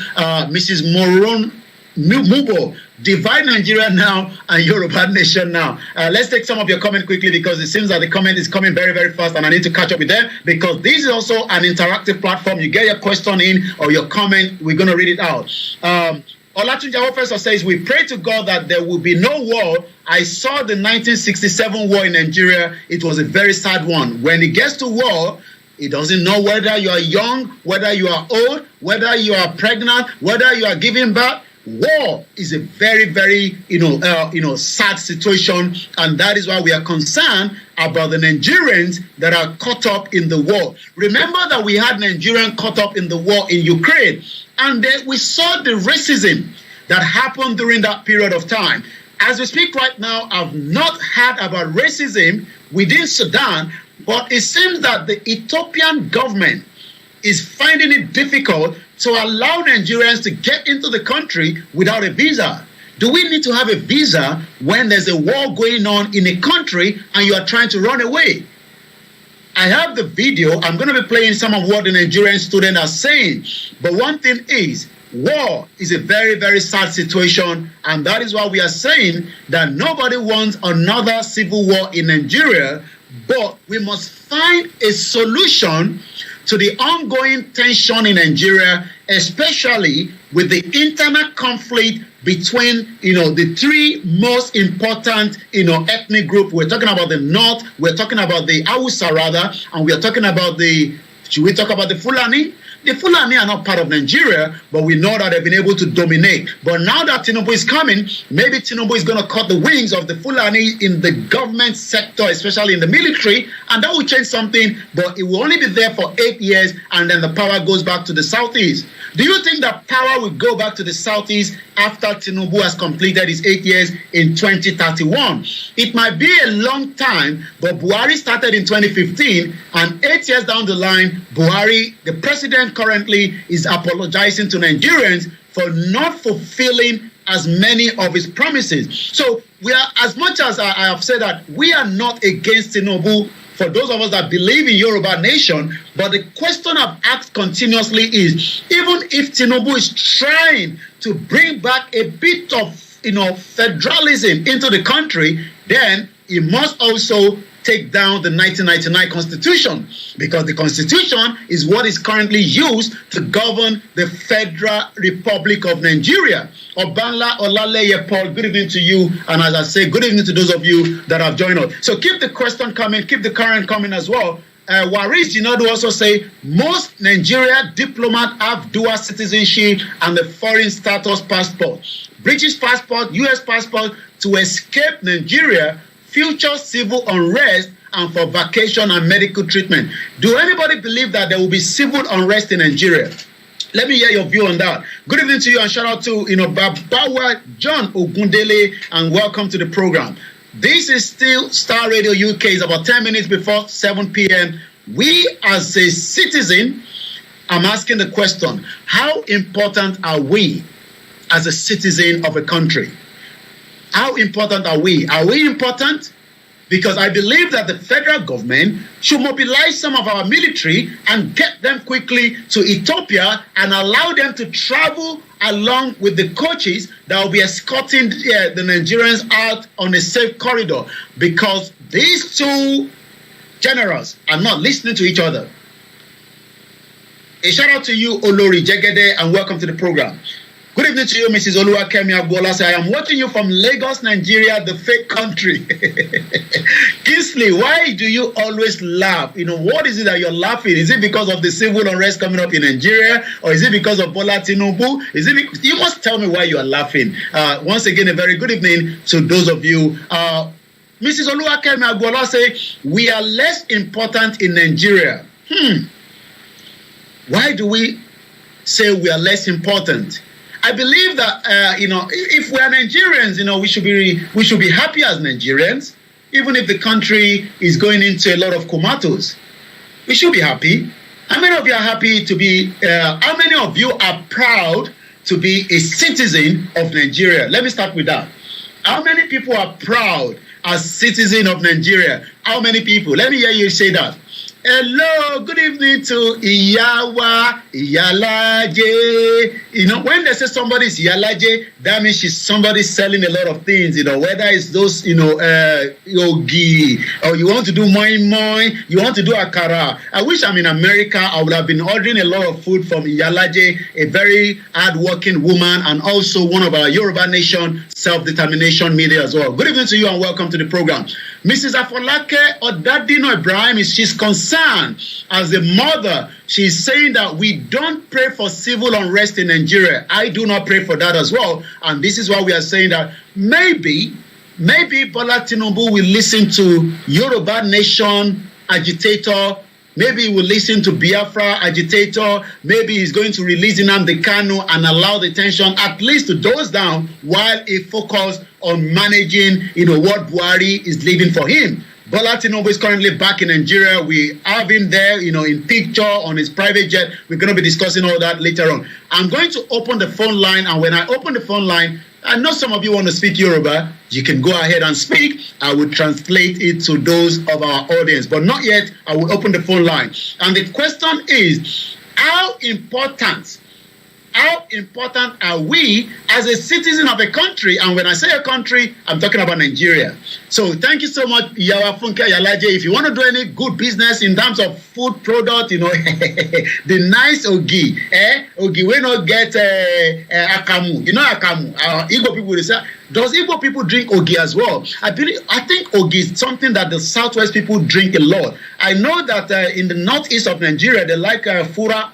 Mrs. Moron Mubo. Divide Nigeria now and Yoruba Nation now. Let's take some of your comment quickly because it seems that the comment is coming very, very fast and I need to catch up with them because this is also an interactive platform. You get your question in or your comment, we're going to read it out. Olatunji Professor says, we pray to God that there will be no war. I saw the 1967 war in Nigeria. It was a very sad one. When it gets to war, it doesn't know whether you are young, whether you are old, whether you are pregnant, whether you are giving birth. War is a very, very, sad situation. And that is why we are concerned about the Nigerians that are caught up in the war. Remember that we had Nigerians caught up in the war in Ukraine. And then we saw the racism that happened during that period of time. As we speak right now, I've not heard about racism within Sudan, but it seems that the Ethiopian government is finding it difficult to allow Nigerians to get into the country without a visa. Do we need to have a visa when there's a war going on in a country and you are trying to run away? I have the video. I'm going to be playing some of what the Nigerian students are saying. But one thing is, war is a very, very sad situation. And that is why we are saying that nobody wants another civil war in Nigeria. But we must find a solution to the ongoing tension in Nigeria, especially with the internal conflict between, the three most important, ethnic groups. We're talking about the North, we're talking about the Hausa rather, and we're talking about should we talk about the Fulani? The Fulani are not part of Nigeria, but we know that they've been able to dominate. But now that Tinubu is coming, maybe Tinubu is going to cut the wings of the Fulani in the government sector, especially in the military, and that will change something, but it will only be there for 8 years, and then the power goes back to the Southeast. Do you think that power will go back to the Southeast after Tinubu has completed his 8 years in 2031? It might be a long time, but Buhari started in 2015, and 8 years down the line, Buhari, the president currently, is apologizing to Nigerians for not fulfilling as many of his promises. So we are, as much as I have said that we are not against Tinubu, for those of us that believe in Yoruba nation, but the question I've asked continuously is, even if Tinubu is trying to bring back a bit of, federalism into the country, then he must also take down the 1999 Constitution, because the Constitution is what is currently used to govern the Federal Republic of Nigeria. Obanla Olaleye Paul, good evening to you. And as I say, good evening to those of you that have joined us. So keep the question coming, keep the current coming as well. Waris Jinadu also say most Nigeria diplomats have dual citizenship and the foreign status passport. British passport, US passport to escape Nigeria, future civil unrest, and for vacation and medical treatment. Do anybody believe that there will be civil unrest in Nigeria? Let me hear your view on that. Good evening to you and shout out to Babawa John Ogundele and welcome to the program. This is still Starr Radio UK. It's about 10 minutes before 7 p.m. We as a citizen, I'm asking the question, how important are we as a citizen of a country? How important are we? Are we important? Because I believe that the federal government should mobilize some of our military and get them quickly to Ethiopia and allow them to travel along with the coaches that will be escorting the Nigerians out on a safe corridor, because these two generals are not listening to each other. A shout out to you, Olori Jegede, and welcome to the program. Good evening to you, Mrs. Oluwakemi Agbola. I am watching you from Lagos, Nigeria, the fake country. Kingsley, why do you always laugh? What is it that you're laughing? Is it because of the civil unrest coming up in Nigeria? Or is it because of Bola Tinubu? You must tell me why you are laughing. Once again, a very good evening to those of you. Mrs. Oluwakemi Agbola say, we are less important in Nigeria. Why do we say we are less important? I believe that if we are Nigerians, we should be happy as Nigerians, even if the country is going into a lot of comatose. We should be happy. How many of you are happy to be? How many of you are proud to be a citizen of Nigeria? Let me start with that. How many people are proud as citizen of Nigeria? How many people? Let me hear you say that. Hello, good evening to Iyawa, Iyalaje. When they say somebody is Iyalaje, that means she's somebody selling a lot of things, whether it's those, yogi, or you want to do moi, you want to do akara. I wish I'm in America. I would have been ordering a lot of food from Iyalaje, a very hard-working woman, and also one of our Yoruba Nation self-determination media as well. Good evening to you and welcome to the program. Mrs. Afolake Odadino Ibrahim, she's concerned as a mother. She's saying that we don't pray for civil unrest in Nigeria. I do not pray for that as well. And this is why we are saying that maybe Bola Tinubu will listen to Yoruba Nation agitator. Maybe he will listen to Biafra agitator. Maybe he's going to release Nnamdi Kanu and allow the tension at least to doze down while he focuses on managing, what Buhari is leaving for him. Bola Tinubu is currently back in Nigeria. We have him there, in picture on his private jet. We're going to be discussing all that later on. I'm going to open the phone line, and when I open the phone line, I know some of you want to speak Yoruba. You can go ahead and speak. I will translate it to those of our audience, but not yet. I will open the phone line. And the question is, how important are we as a citizen of a country? And when I say a country, I'm talking about Nigeria. So thank you so much, Yawa Funke Yalaje. If you want to do any good business in terms of food product, the nice ogi, ogi we not get akamu. Akamu. Igbo people, they say, does Igbo people drink ogi as well? I think ogi is something that the Southwest people drink a lot. I know that in the northeast of Nigeria, they like fura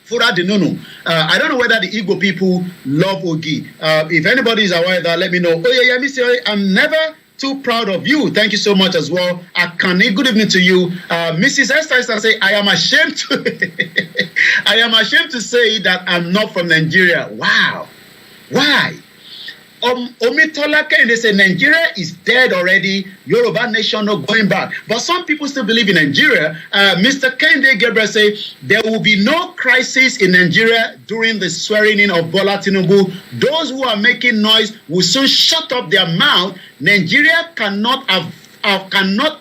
dinunu. I don't know whether the Igbo people love ogi. If anybody is aware of that, let me know. Oh yeah, Mr. I'm never too proud of you. Thank you so much as well. Akane, good evening to you. Mrs. Esther say, I am ashamed to say that I'm not from Nigeria. Wow. Why? Omitola Kende say Nigeria is dead already. Yoruba Nation not going back. But some people still believe in Nigeria. Mr. Kende Gabriel say there will be no crisis in Nigeria during the swearing in of Bola Tinubu. Those who are making noise will soon shut up their mouth. Nigeria cannot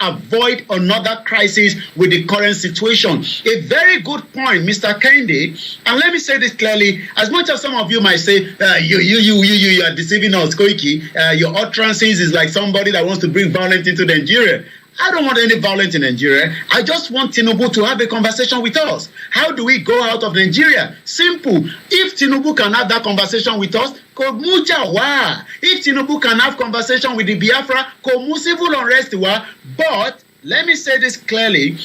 avoid another crisis with the current situation. A very good point, Mr. Kende. And let me say this clearly. As much as some of you might say, you are deceiving us, Koiki. Your utterances is like somebody that wants to bring violence into Nigeria. I don't want any violence in Nigeria. I just want Tinubu to have a conversation with us. How do we go out of Nigeria? Simple. If Tinubu can have that conversation with us, if Tinubu can have conversation with the Biafra, civil unrest. But let me say this clearly: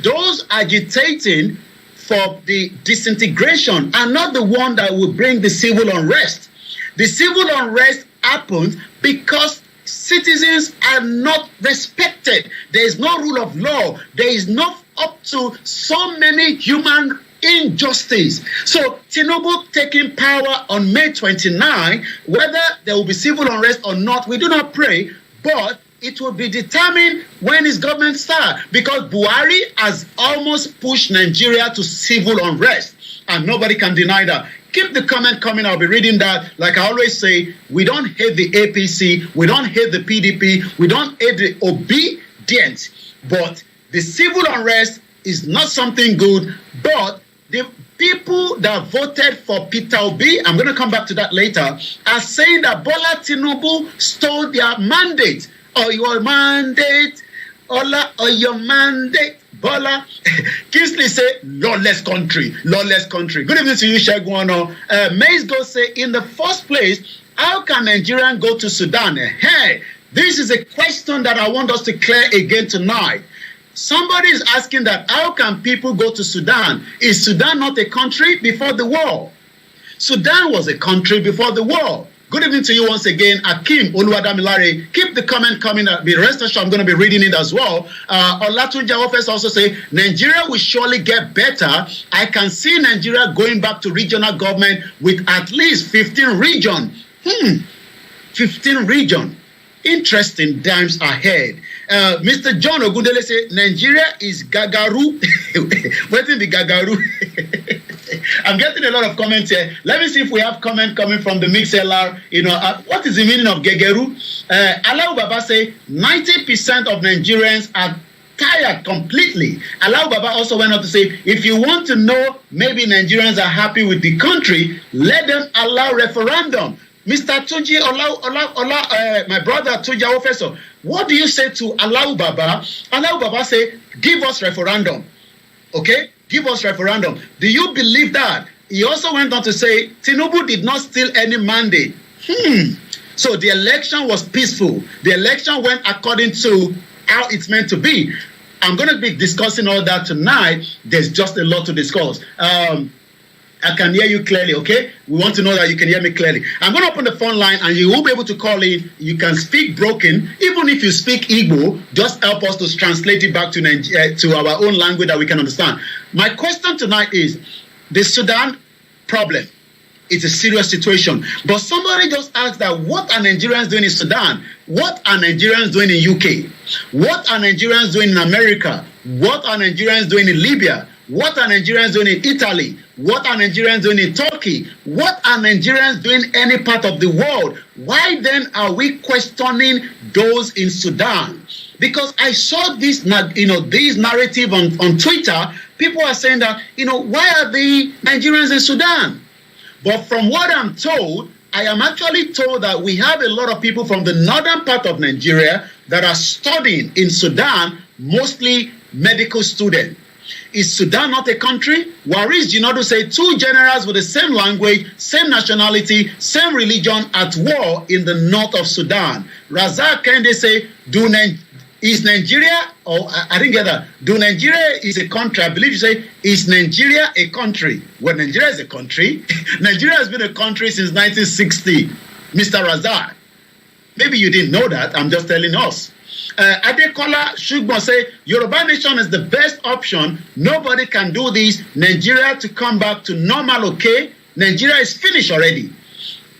those agitating for the disintegration are not the one that will bring the civil unrest. The civil unrest happens because citizens are not respected. There is no rule of law. There is not up to so many human injustice. So Tinubu taking power on May 29, whether there will be civil unrest or not, we do not pray, but it will be determined when his government starts, because Buhari has almost pushed Nigeria to civil unrest, and nobody can deny that. Keep the comment coming. I'll be reading that. Like I always say, we don't hate the APC. We don't hate the PDP. We don't hate the obedient. But the civil unrest is not something good. But the people that voted for Peter Obi, I'm going to come back to that later, are saying that Bola Tinubu stole their mandate. Or your mandate. Ola, or your mandate. Bola. Kingsley say, lawless country, lawless country. Good evening to you, Shagwano. Maze Go say, in the first place, how can Nigerian go to Sudan? Hey, this is a question that I want us to clear again tonight. Somebody is asking that, how can people go to Sudan? Is Sudan not a country before the war? Sudan was a country before the war. Good evening to you once again, Akim Oluwadamilare. Keep the comment coming. Be rest assured, I'm going to be reading it as well. Olatunja Office also say, Nigeria will surely get better. I can see Nigeria going back to regional government with at least 15 regions. 15 regions. Interesting times ahead. Mr. John Ogundele say, Nigeria is Gagaru. What is the Gagaru? I'm getting a lot of comments here. Let me see if we have comment coming from the MixLR. You know, what is the meaning of Gagaru? Alao Baba say, 90% of Nigerians are tired completely. Alao Baba also went on to say, if you want to know maybe Nigerians are happy with the country, let them allow referendum. Mr. Tunji my brother Tunji Ofeso, what do you say to Alao Baba? Alao Baba say, give us referendum. Okay? Give us referendum. Do you believe that? He also went on to say, Tinubu did not steal any mandate. So the election was peaceful. The election went according to how it's meant to be. I'm going to be discussing all that tonight. There's just a lot to discuss. I can hear you clearly, okay? We want to know that you can hear me clearly. I'm going to open the phone line and you will be able to call in. You can speak broken. Even if you speak Igbo, just help us to translate it back to our own language that we can understand. My question tonight is, the Sudan problem, it's a serious situation. But somebody just asked that, what are Nigerians doing in Sudan? What are Nigerians doing in UK? What are Nigerians doing in America? What are Nigerians doing in Libya? What are Nigerians doing in Italy? What are Nigerians doing in Turkey? What are Nigerians doing in any part of the world? Why then are we questioning those in Sudan? Because I saw this, this narrative on Twitter. People are saying that, why are the Nigerians in Sudan? But from what I'm told, I am actually told that we have a lot of people from the northern part of Nigeria that are studying in Sudan, mostly medical students. Is Sudan not a country? Waris Jinadu say, two generals with the same language, same nationality, same religion at war in the north of Sudan. Razak Kende say, is Nigeria, I didn't get that. Do Nigeria is a country? I believe you say, is Nigeria a country? Well, Nigeria is a country. Nigeria has been a country since 1960, Mr. Razak. Maybe you didn't know that. I'm just telling us. Adekola Shugbo say, Yoruba nation is the best option. Nobody can do this. Nigeria to come back to normal, okay? Nigeria is finished already.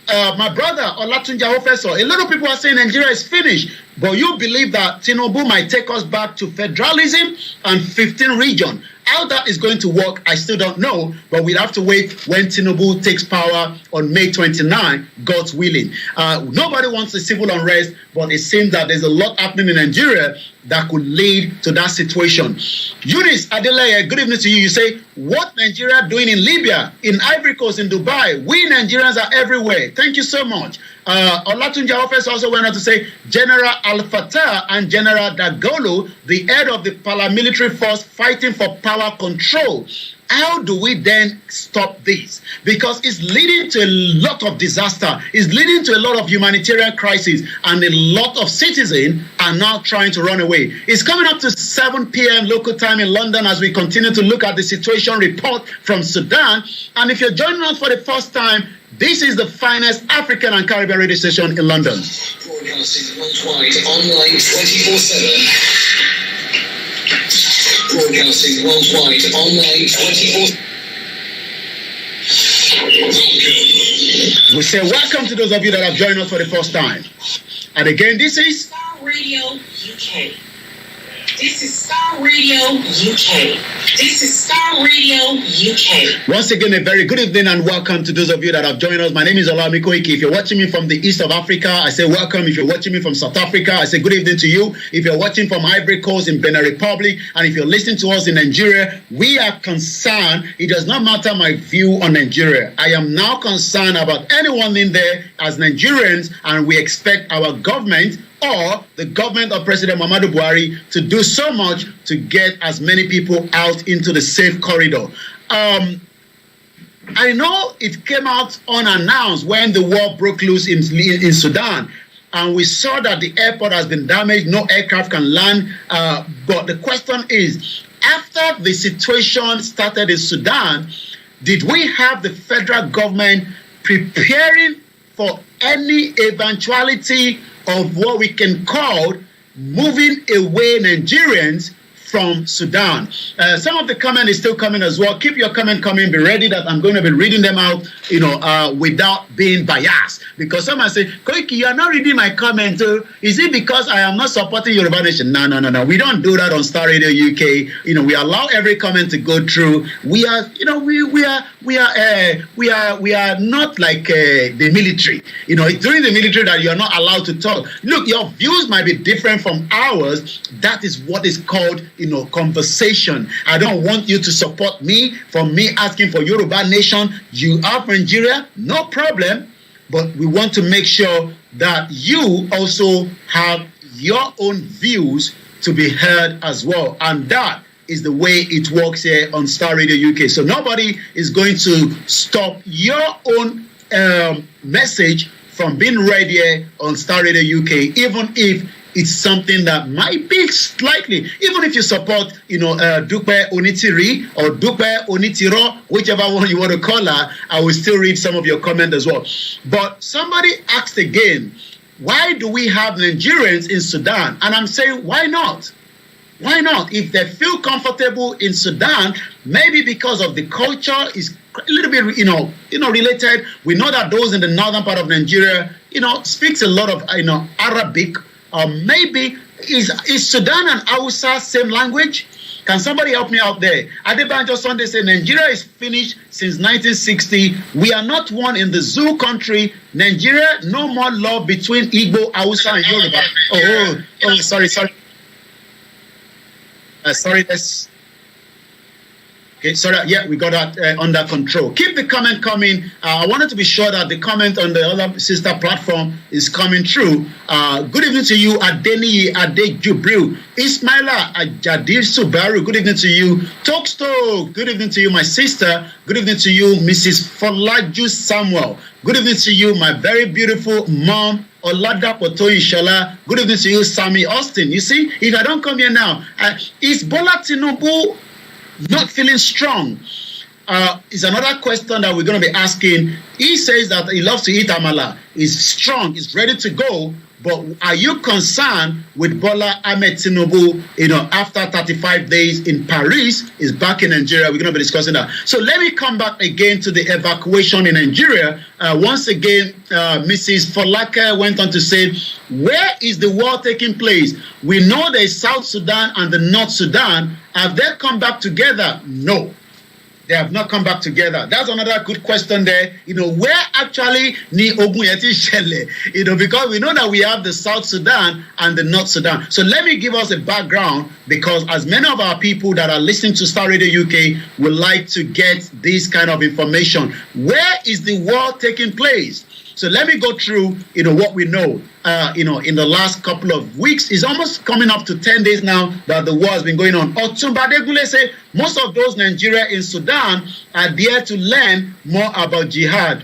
My brother, Olatunja Ofeso, a lot of people are saying Nigeria is finished. But you believe that Tinubu might take us back to federalism and 15 regions. How that is going to work, I still don't know. But we'll have to wait when Tinubu takes power on May 29, God's willing. Nobody wants a civil unrest, but it seems that there's a lot happening in Nigeria that could lead to that situation. Eunice Adeleye, good evening to you. You say, what Nigeria doing in Libya, in Ivory Coast, in Dubai? We Nigerians are everywhere. Thank you so much. Olatunja Office also went on to say, General Al-Fatah and General Dagolo, the head of the paramilitary force fighting for power control. How do we then stop this? Because it's leading to a lot of disaster. It's leading to a lot of humanitarian crisis, and a lot of citizens are now trying to run away. It's coming up to 7 p.m. local time in London as we continue to look at the situation report from Sudan. And if you're joining us for the first time, this is the finest African and Caribbean radio station in London. Broadcasting worldwide, online 24/7. Broadcasting worldwide, online 24/7. We say welcome to those of you that have joined us for the first time. And again, this is Starr Radio UK. This is Starr Radio UK. This is Starr Radio UK. Once again, a very good evening and welcome to those of you that have joined us. My name is OLAMILEKAN. If you're watching me from the east of Africa, I say welcome. If you're watching me from South Africa, I say good evening to you. If you're watching from Ivory Coast in Benin Republic, and if you're listening to us in Nigeria, we are concerned. It does not matter my view on Nigeria. I am now concerned about anyone in there as Nigerians, and we expect our government or the government of President Muhammadu Buhari to do so much to get as many people out into the safe corridor. I know it came out unannounced when the war broke loose in Sudan, and we saw that the airport has been damaged, no aircraft can land, but the question is, after the situation started in Sudan, did we have the federal government preparing for any eventuality of what we can call moving away Nigerians from Sudan? Some of the comment is still coming as well. Keep your comment coming. Be ready that I'm going to be reading them out, without being biased. Because someone say, Koiki, you are not reading my comment. Is it because I am not supporting Yoruba Nation? No. We don't do that on Starr Radio UK. We allow every comment to go through. We are, we are not like the military. During the military that you are not allowed to talk. Look, your views might be different from ours. That is what is called conversation. I don't want you to support me from me asking for Yoruba Nation. You are from Nigeria, no problem. But we want to make sure that you also have your own views to be heard as well. And that is the way it works here on Starr Radio UK. So nobody is going to stop your own message from being read here on Starr Radio UK, even if it's something that might be slightly, even if you support, Dupe Onitiri or Dupe Onitiro, whichever one you want to call her, I will still read some of your comment as well. But somebody asked again, why do we have Nigerians in Sudan? And I'm saying, why not? Why not? If they feel comfortable in Sudan, maybe because of the culture is a little bit, related. We know that those in the northern part of Nigeria, speaks a lot of, Arabic. Maybe is Sudan and Hausa same language? Can somebody help me out there? Adebanjo Sunday said Nigeria is finished since 1960. We are not one in the zoo country. Nigeria, no more love between Igbo, Hausa, and Yoruba. Sorry. Okay, sorry. Yeah, we got that under control. Keep the comment coming. I wanted to be sure that the comment on the other sister platform is coming through. Good evening to you, Adeni Adejubril. Ismaila Ajadir Subaru. Good evening to you. Toksto. Good evening to you, my sister. Good evening to you, Mrs. Folaju Samuel. Good evening to you, my very beautiful mom, Olada Poto Ishola. Good evening to you, Sammy Austin. You see, if I don't come here now, is Bola Tinubu not feeling strong? Is another question that we're going to be asking. He says that he loves to eat amala. He's strong. He's ready to go. But are you concerned with Bola Ahmed Tinubu, after 35 days in Paris, is back in Nigeria? We're going to be discussing that. So let me come back again to the evacuation in Nigeria. Once again, Mrs. Folake went on to say, where is the war taking place? We know there is South Sudan and the North Sudan. Have they come back together? No. They have not come back together. That's another good question there. Where actually ni ogun yeti shele? Because we know that we have the South Sudan and the North Sudan. So let me give us a background, because as many of our people that are listening to Starr Radio UK would like to get this kind of information. Where is the war taking place? So let me go through, what we know. In the last couple of weeks, it's almost coming up to 10 days now that the war has been going on. Otumba Degule say most of those Nigeria in Sudan are there to learn more about jihad.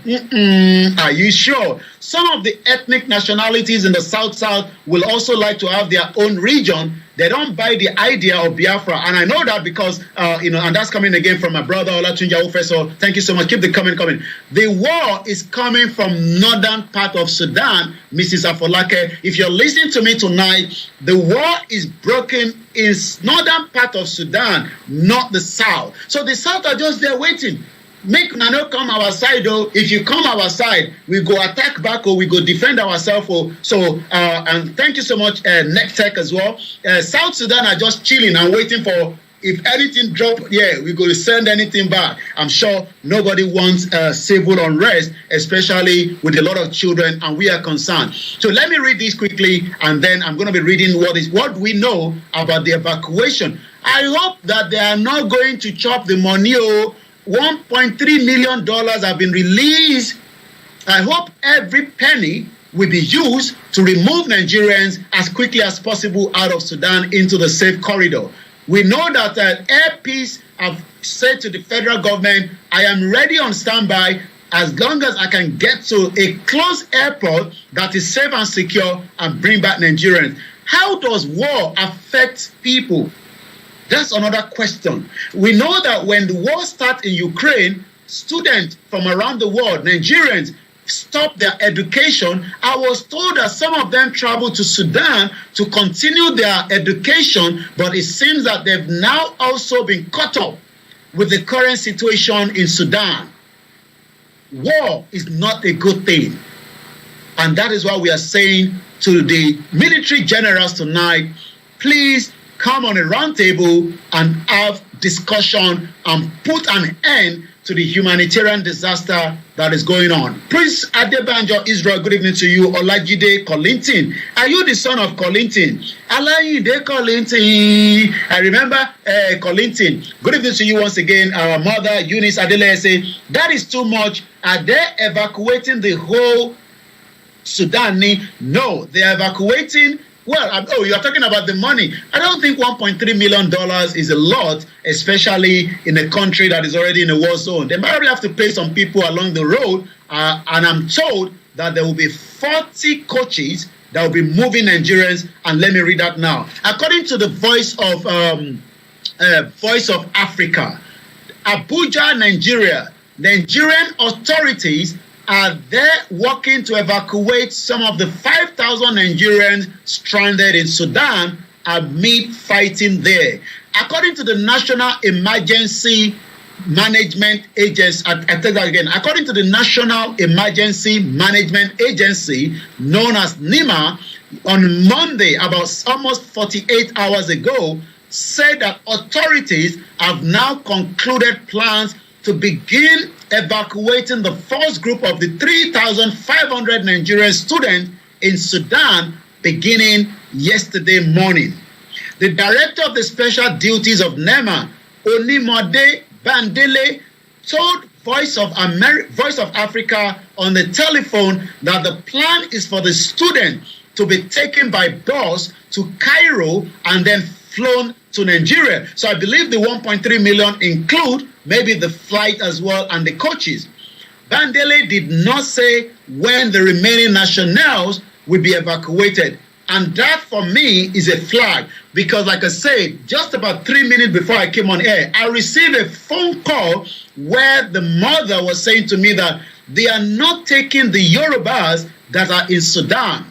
Are you sure? Some of the ethnic nationalities in the South will also like to have their own region. They don't buy the idea of Biafra. And I know that because, and that's coming again from my brother, Olatunja Ofeso. Thank you so much. Keep the comment coming. The war is coming from northern part of Sudan, Mrs. Afolake. If you're listening to me tonight, the war is broken in northern part of Sudan, not the south. So the south are just there waiting. Make Nano come our side, though. If you come our side, we go attack back or we go defend ourselves. So, and thank you so much, NetTech as well. South Sudan are just chilling and waiting for, if anything drop, we go to send anything back. I'm sure nobody wants civil unrest, especially with a lot of children, and we are concerned. So let me read this quickly, and then I'm going to be reading what we know about the evacuation. I hope that they are not going to chop the money. $1.3 million have been released. I hope every penny will be used to remove Nigerians as quickly as possible out of Sudan into the safe corridor. We know that Air Peace have said to the federal government, I am ready on standby as long as I can get to a close airport that is safe and secure and bring back Nigerians. How does war affect people? That's another question. We know that when the war starts in Ukraine, students from around the world, Nigerians, stopped their education. I was told that some of them traveled to Sudan to continue their education, but it seems that they've now also been caught up with the current situation in Sudan. War is not a good thing. And that is why we are saying to the military generals tonight, please come on a round table and have discussion and put an end to the humanitarian disaster that is going on. Prince Adebanjo Israel, good evening to you. Olajide Kolinton. Are you the son of Kolinton? Alayide Kolinton. I remember Kolinton. Good evening to you once again. Our mother, Eunice Adele, say, that is too much. Are they evacuating the whole Sudan? No, they are evacuating. Well, you are talking about the money. I don't think $1.3 million is a lot, especially in a country that is already in a war zone. They might have to pay some people along the road, and I'm told that there will be 40 coaches that will be moving Nigerians. And let me read that now. According to the Voice of Africa, Abuja, Nigeria, Nigerian authorities are there working to evacuate some of the 5,000 Nigerians stranded in Sudan amid fighting there. According to the National Emergency Management Agency, I take that again. According to the National Emergency Management Agency, known as NEMA, on Monday, about almost 48 hours ago, said that authorities have now concluded plans to begin evacuating the first group of the 3,500 Nigerian students in Sudan beginning yesterday morning. The director of the special duties of NEMA, Onimode Bandele, told Voice of Africa on the telephone that the plan is for the students to be taken by bus to Cairo and then flown to Nigeria. So I believe the 1.3 million include maybe the flight as well and the coaches. Bandele did not say when the remaining nationals will be evacuated. And that for me is a flag because, like I said, just about 3 minutes before I came on air, I received a phone call where the mother was saying to me that they are not taking the Yorubas that are in Sudan.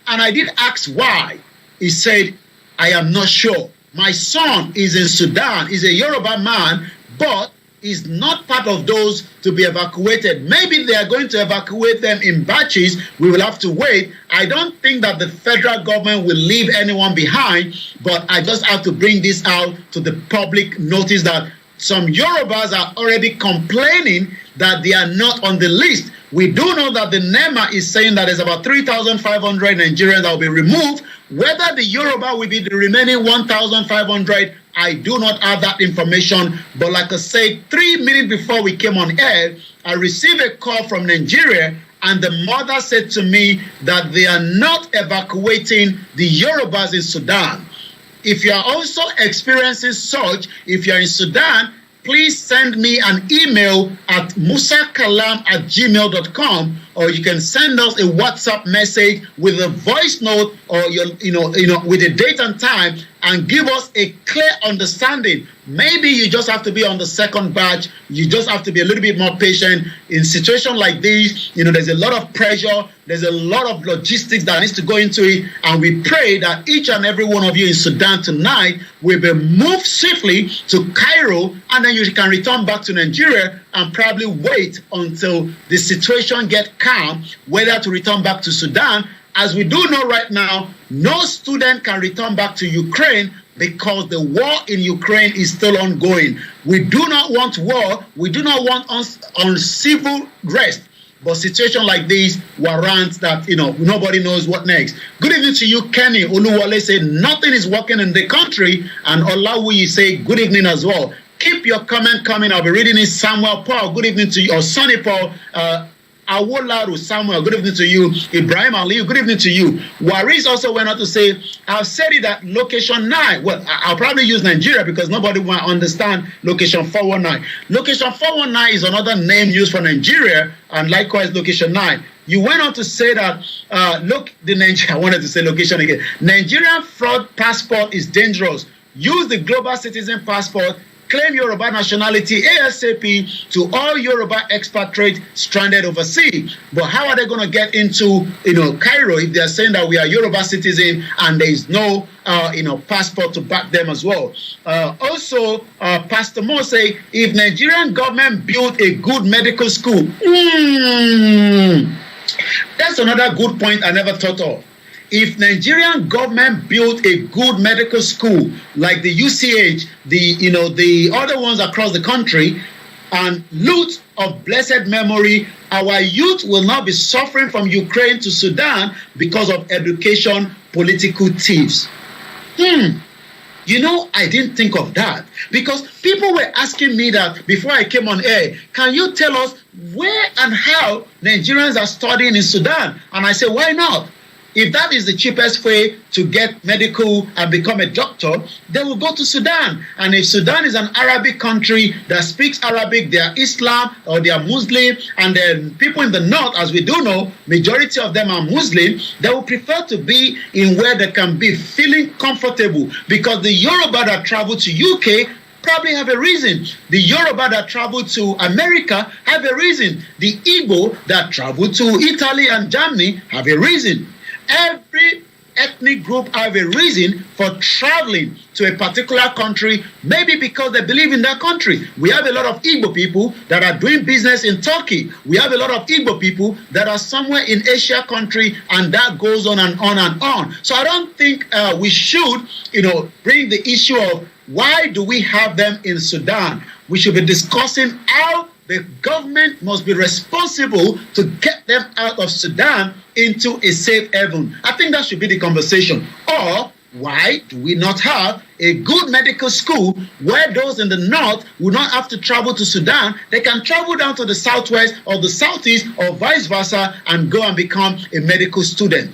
And I did ask why. He said, I am not sure. My son is in Sudan, he's a Yoruba man, but is not part of those to be evacuated. Maybe they are going to evacuate them in batches. We will have to wait. I don't think that the federal government will leave anyone behind, but I just have to bring this out to the public notice that some Yorubas are already complaining that they are not on the list. We do know that the NEMA is saying that there's about 3,500 Nigerians that will be removed. Whether the Yoruba will be the remaining 1,500, I do not have that information. But like I said, 3 minutes before we came on air, I received a call from Nigeria, and the mother said to me that they are not evacuating the Yorubas in Sudan. If you are also experiencing such, if you are in Sudan, please send me an email at musakalam@gmail.com, or you can send us a WhatsApp message with a voice note or with a date and time, and give us a clear understanding. Maybe you just have to be on the second batch. You just have to be a little bit more patient. In situations like this, there's a lot of pressure. There's a lot of logistics that needs to go into it. And we pray that each and every one of you in Sudan tonight will be moved swiftly to Cairo, and then you can return back to Nigeria and probably wait until the situation gets calm, whether to return back to Sudan. As we do know right now, no student can return back to Ukraine because the war in Ukraine is still ongoing. We do not want war. We do not want uncivil rest. But situation like this warrants that, nobody knows what next. Good evening to you, Kenny. Oluwole said nothing is working in the country. And Olawuyi say good evening as well. Keep your comment coming. I'll be reading it. Samuel Paul, good evening to you. Or Sonny Paul, Awolaru Samuel, good evening to you. Ibrahim Ali, good evening to you. Waris also went on to say, I've said it at location 9. Well, I'll probably use Nigeria because nobody will understand location 419. Location 419 is another name used for Nigeria, and likewise location 9. You went on to say that, look, I wanted to say location again. Nigerian fraud passport is dangerous. Use the global citizen passport. Claim Yoruba nationality ASAP to all Yoruba expatriates stranded overseas. But how are they going to get into, Cairo if they are saying that we are Yoruba citizen and there is no, passport to back them as well? Also, Pastor Mo say, if Nigerian government built a good medical school, that's another good point I never thought of. If Nigerian government built a good medical school like the UCH, the other ones across the country, and loot of blessed memory, our youth will not be suffering from Ukraine to Sudan because of education political thieves. I didn't think of that, because people were asking me that before I came on air, can you tell us where and how Nigerians are studying in Sudan? And I said, why not? If that is the cheapest way to get medical and become a doctor, they will go to Sudan. And if Sudan is an Arabic country that speaks Arabic, they are Islam or they are Muslim, and then people in the north, as we do know, majority of them are Muslim, they will prefer to be in where they can be feeling comfortable, because the Yoruba that travel to UK probably have a reason. The Yoruba that travel to America have a reason. The Igbo that travel to Italy and Germany have a reason. Every ethnic group have a reason for traveling to a particular country, maybe because they believe in that country. We have a lot of Igbo people that are doing business in Turkey. We have a lot of Igbo people that are somewhere in Asia country, and that goes on and on and on. So I don't think we should, bring the issue of why do we have them in Sudan. We should be discussing how the government must be responsible to get them out of Sudan into a safe haven. I think that should be the conversation. Or why do we not have a good medical school where those in the north will not have to travel to Sudan? They can travel down to the southwest or the southeast or vice versa and go and become a medical student.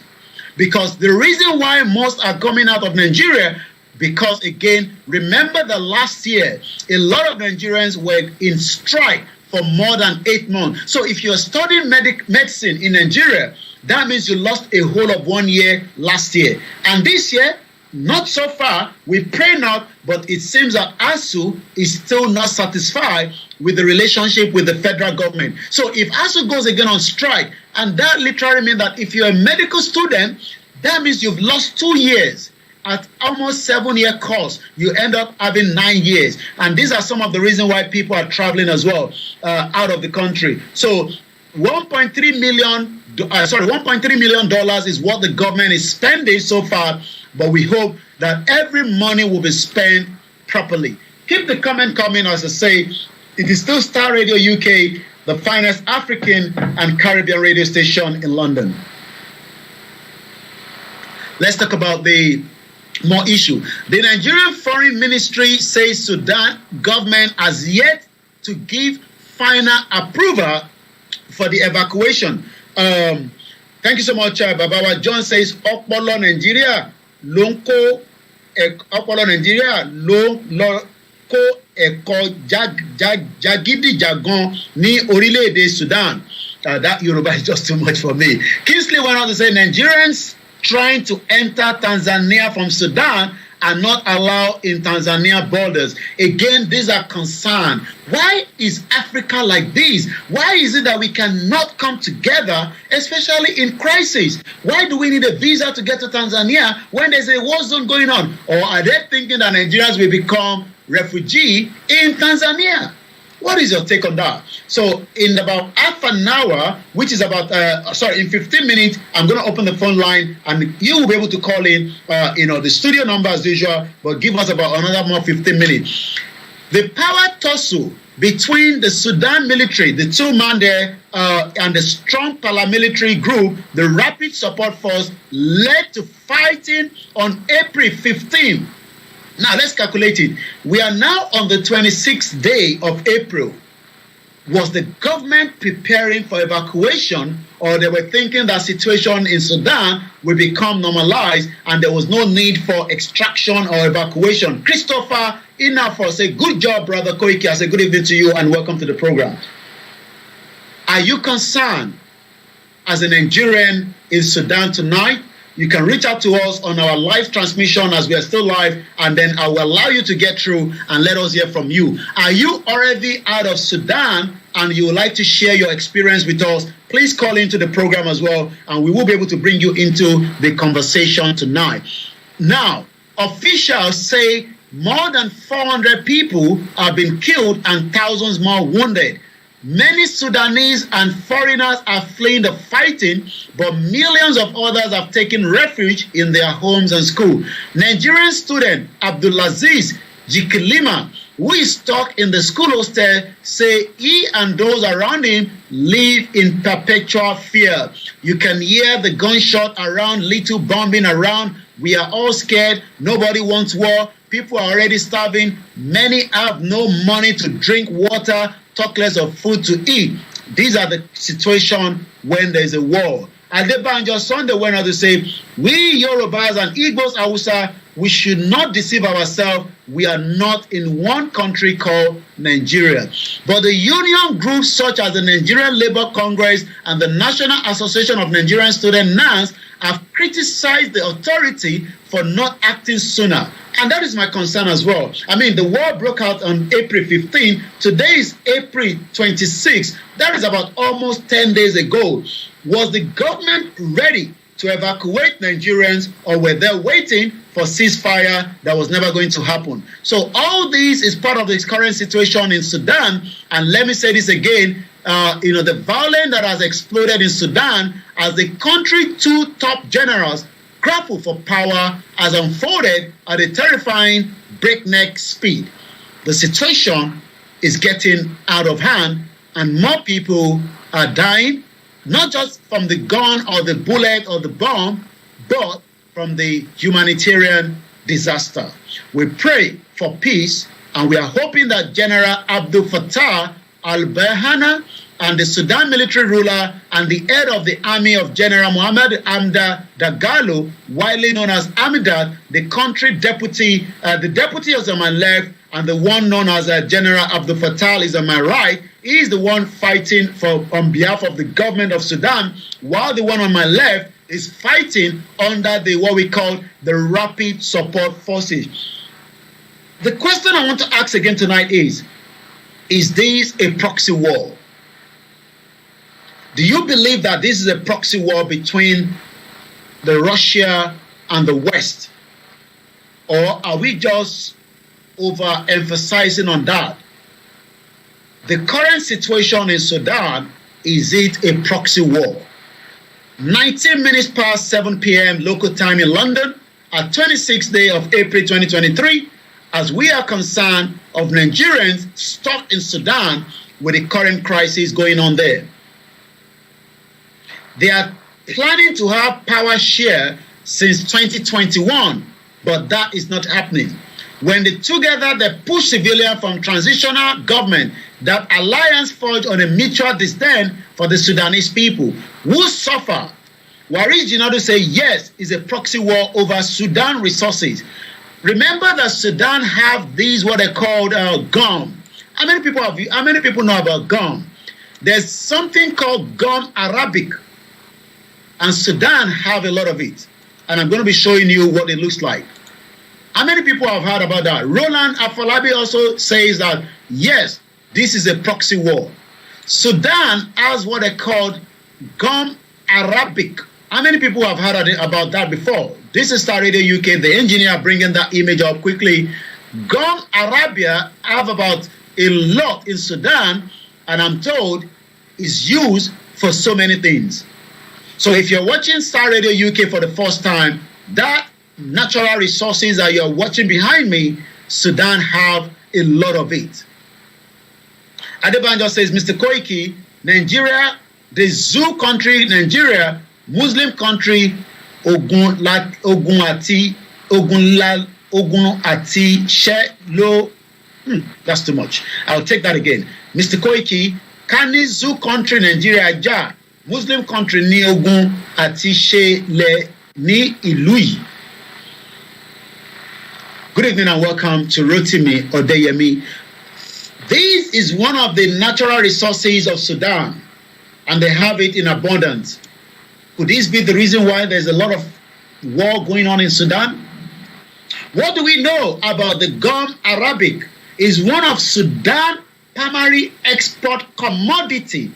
Because the reason why most are coming out of Nigeria, because again, remember that last year, a lot of Nigerians were in strike for more than 8 months. So if you're studying medicine in Nigeria, that means you lost a whole of 1 year last year. And this year, not so far. We pray not, but it seems that ASU is still not satisfied with the relationship with the federal government. So if ASU goes again on strike, and that literally means that if you're a medical student, that means you've lost 2 years. At almost 7-year course, you end up having 9 years. And these are some of the reasons why people are traveling as well out of the country. So $1.3 million is what the government is spending so far, but we hope that every money will be spent properly. Keep the comment coming. As I say, it is still Starr Radio UK, the finest African and Caribbean radio station in London. Let's talk about the more issue. The Nigerian Foreign Ministry says Sudan government has yet to give final approval for the evacuation. Thank you so much, Babawa. John says, Okpolo Nigeria, Lonko, Okpolo Nigeria, Lonko, Eko, Jagidi Jagon, Ni Orile-ede Sudan. That Yoruba is just too much for me. Kingsley went on to say, Nigerians trying to enter Tanzania from Sudan are not allowed in Tanzania borders. Again, these are concerns. Why is Africa like this? Why is it that we cannot come together, especially in crisis? Why do we need a visa to get to Tanzania when there's a war zone going on? Or are they thinking that Nigerians will become refugees in Tanzania? What is your take on that? So in about half an hour, which is about, in 15 minutes, I'm going to open the phone line and you will be able to call in, the studio number as usual, but give us about another more 15 minutes. The power tussle between the Sudan military, the 2-man there, and the strong paramilitary group, the Rapid Support Force, led to fighting on April 15. Now, let's calculate it. We are now on the 26th day of April. Was the government preparing for evacuation, or they were thinking that situation in Sudan will become normalized and there was no need for extraction or evacuation? Christopher Inafor, say, good job, Brother Koiki. I say, good evening to you and welcome to the program. Are you concerned as a Nigerian in Sudan tonight? You can reach out to us on our live transmission as we are still live, and then I will allow you to get through and let us hear from you. Are you already out of Sudan and you would like to share your experience with us? Please call into the program as well, and we will be able to bring you into the conversation tonight. Now, officials say more than 400 people have been killed and thousands more wounded. Many Sudanese and foreigners are fleeing the fighting, but millions of others have taken refuge in their homes and schools. Nigerian student Abdulaziz Jikilima, who is stuck in the school hostel, say he and those around him live in perpetual fear. You can hear the gunshot around, little bombing around. We are all scared. Nobody wants war. People are already starving. Many have no money to drink water, talk less of food to eat. These are the situation when there is a war. Adebanjo Sunday went on to say, we Yorubas and Igbos Hausa, we should not deceive ourselves. We are not in one country called Nigeria. But the union groups such as the Nigerian Labour Congress and the National Association of Nigerian Students, NANS, have criticized the authority for not acting sooner. And that is my concern as well. I mean, the war broke out on April 15. Today is April 26. That is about almost 10 days ago. Was the government ready to evacuate Nigerians, or were they waiting for ceasefire that was never going to happen? So all this is part of this current situation in Sudan. And let me say this again, the violence that has exploded in Sudan as the country's two top generals grapple for power has unfolded at a terrifying breakneck speed. The situation is getting out of hand and more people are dying, not just from the gun or the bullet or the bomb, but from the humanitarian disaster. We pray for peace, and we are hoping that General Abdel Fattah al-Burhan and the Sudan military ruler and the head of the army of General Mohammed Hamdan Dagalo, widely known as Amidat, the country deputy, the deputy is on my left, and the one known as General Abdel Fattah is on my right. He is the one fighting on behalf of the government of Sudan, while the one on my left is fighting under what we call the Rapid Support Forces. The question I want to ask again tonight is this a proxy war? Do you believe that this is a proxy war between the Russia and the West? Or are we just overemphasizing on that? The current situation in Sudan, is it a proxy war? 19 minutes past 7 p.m. local time in London, at 26th day of April 2023, as we are concerned of Nigerians stuck in Sudan with the current crisis going on there. They are planning to have power share since 2021, but that is not happening. When they push civilians from transitional government, that alliance forged on a mutual disdain for the Sudanese people who suffer. Waris Jinadu say yes, it's a proxy war over Sudan resources. Remember that Sudan have these what they called gum. How many people know about gum? There's something called gum Arabic, and Sudan have a lot of it. And I'm going to be showing you what it looks like. How many people have heard about that? Roland Afolabi also says that, yes, this is a proxy war. Sudan has what they called gum Arabic. How many people have heard about that before? This is Starr Radio UK, the engineer bringing that image up quickly. Gum Arabia have about a lot in Sudan, and I'm told is used for so many things. So if you're watching Starr Radio UK for the first time, that natural resources that you're watching behind me, Sudan have a lot of it. Adebanjo says, Mr. Koiki, Nigeria, the zoo country, Nigeria, Muslim country, Ogunati, Shelo. That's too much. I'll take that again. Mr. Koiki, Kanizu country Nigeria jà, Muslim country ní ogun àti ṣẹlẹ̀ ní ìlú yìí. Good evening and welcome to Rotimi Odeyemi. This is one of the natural resources of Sudan, and they have it in abundance. Could this be the reason why there's a lot of war going on in Sudan? What do we know about the gum arabic? Is one of Sudan's primary export commodity,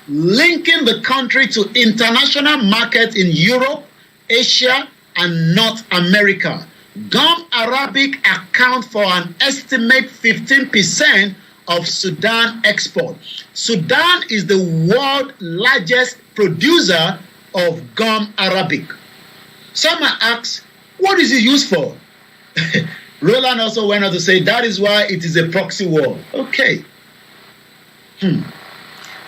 linking the country to international markets in Europe, Asia, and North America. Gum arabic accounts for an estimate 15% of Sudan export. Sudan is the world's largest producer of gum arabic. Some might ask, what is it used for? Roland also went on to say that is why it is a proxy war. Okay.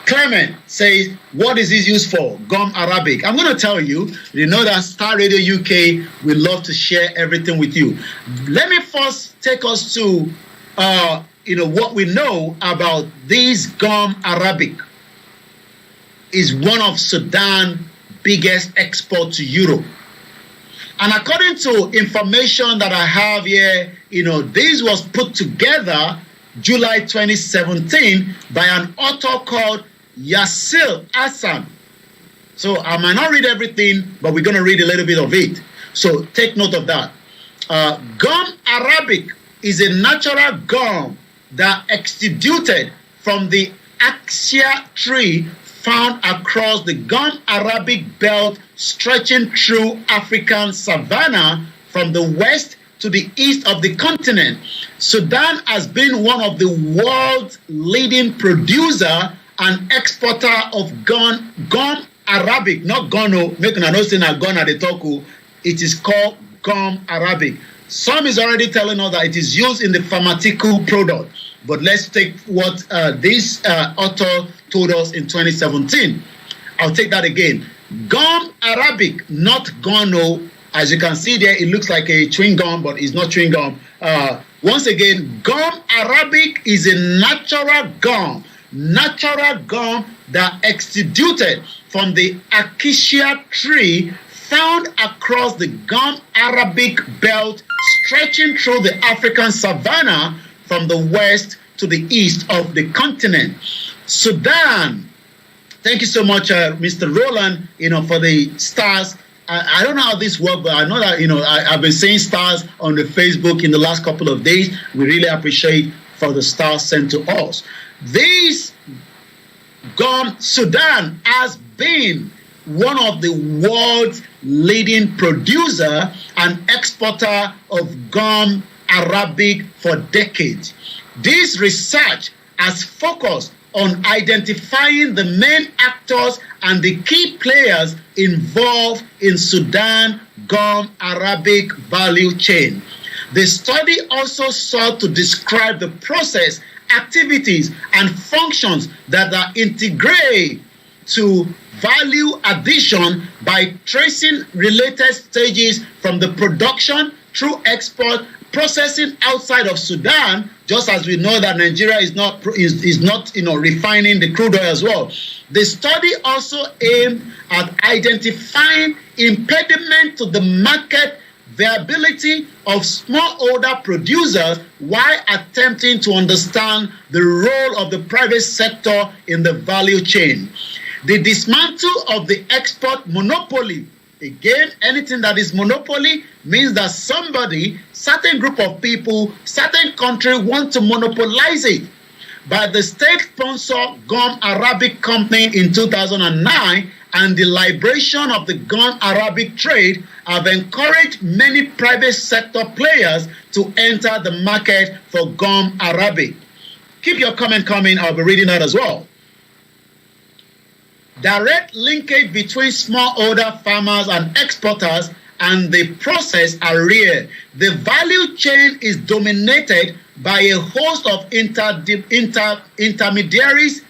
Clement says, what is this used for? Gum arabic. I'm going to tell you, you know that Starr Radio UK, we love to share everything with you. Let me first take us to what we know about this gum arabic. Is one of Sudan's biggest export to Europe. And according to information that I have here, this was put together July 2017 by an author called Yassil Hassan. So I might not read everything, but we're going to read a little bit of it. So take note of that. Gum arabic is a natural gum that extruded from the acacia tree found across the gum arabic belt stretching through African savanna from the west to the east of the continent. Sudan has been one of the world's leading producer and exporter of gum arabic, not gono, make una know say na gun at the talk. It is called gum arabic. Some is already telling us that it is used in the pharmaceutical product. But let's take what this author told us in 2017. I'll take that again. Gum arabic, not gono. As you can see there, it looks like a chewing gum, but it's not chewing gum. Once again, gum arabic is a natural gum that extruded from the acacia tree found across the gum arabic belt stretching through the African savanna from the west to the east of the continent. Sudan. Thank you so much, Mr. Roland, for the stars. I don't know how this works, but I know that, I've been saying stars on the Facebook in the last couple of days. We really appreciate for the stars sent to us. Sudan has been one of the world's leading producer and exporter of gum arabic for decades. This research has focused on identifying the main actors and the key players involved in Sudan gum arabic value chain. The study also sought to describe the process, activities, and functions that are integrated to value addition by tracing related stages from the production through export, processing outside of Sudan, just as we know that Nigeria is not refining the crude oil as well. The study also aimed at identifying impediment to the market viability of smallholder producers while attempting to understand the role of the private sector in the value chain. The dismantle of the export monopoly. Again, anything that is monopoly means that somebody, certain group of people, certain country want to monopolize it. By the state-sponsored Gum Arabic Company in 2009 and the liberation of the gum Arabic trade have encouraged many private sector players to enter the market for gum Arabic. Keep your comment coming. I'll be reading that as well. Direct linkage between smallholder farmers and exporters and the process are rare. The value chain is dominated by a host of intermediaries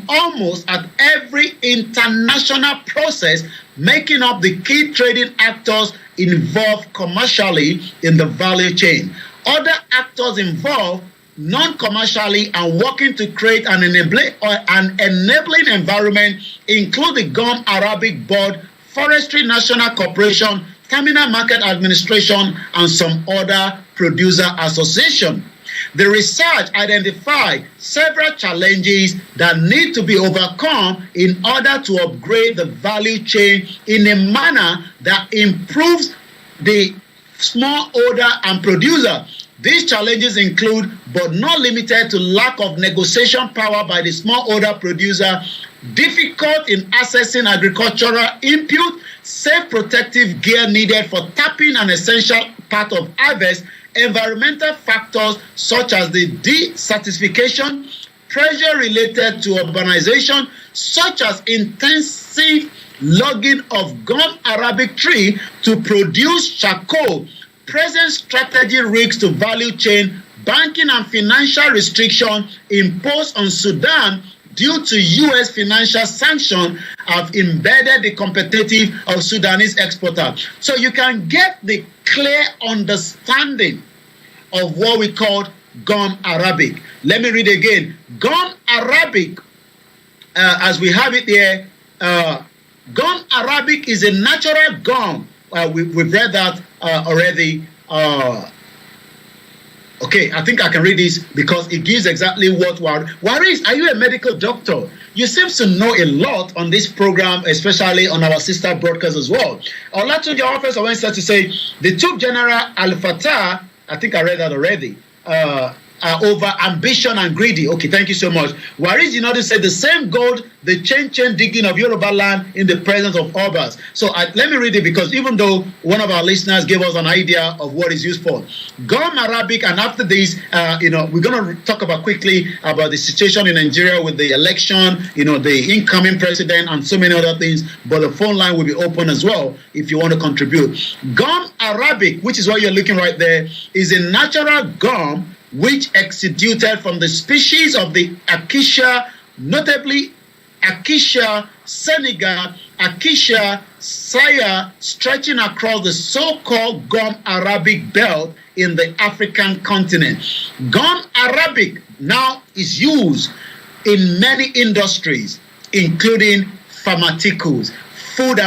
almost at every international process, making up the key trading actors involved commercially in the value chain. Other actors involved non-commercially and working to create an enabling environment, include the Gum Arabic Board, Forestry National Corporation, Terminal Market Administration, and some other producer association. The research identified several challenges that need to be overcome in order to upgrade the value chain in a manner that improves the smallholder and producer. These challenges include, but not limited to, lack of negotiation power by the smallholder producer, difficult in accessing agricultural input, safe protective gear needed for tapping an essential part of harvest, environmental factors such as the desertification, pressure related to urbanization, such as intensive logging of gum Arabic tree to produce charcoal, present strategy risks to value chain, banking and financial restriction imposed on Sudan due to U.S. financial sanctions have embedded the competitive of Sudanese exporters. So you can get the clear understanding of what we call gum Arabic. Let me read again. Gum Arabic, as we have it here, gum Arabic is a natural gum. We've read that already. Okay, I think I can read this because it gives exactly what Waris, are you a medical doctor? You seem to know a lot on this program, especially on our sister broadcast as well. Olatunji offers a Wednesday to say the two General Al-Fatah, I think I read that already, are over ambition and greedy. Okay, thank you so much. Waris Jinadu said the same gold, the chain digging of Yoruba land in the presence of Obas. So let me read it because even though one of our listeners gave us an idea of what it's used for. Gum Arabic, and after this, we're going to talk about quickly about the situation in Nigeria with the election, the incoming president and so many other things, but the phone line will be open as well if you want to contribute. Gum Arabic, which is what you're looking right there, is a natural gum which exudated from the species of the acacia, notably Acacia seneca, Acacia saya, stretching across the so-called gum Arabic belt in the African continent. Gum Arabic now is used in many industries, including pharmaceuticals, food,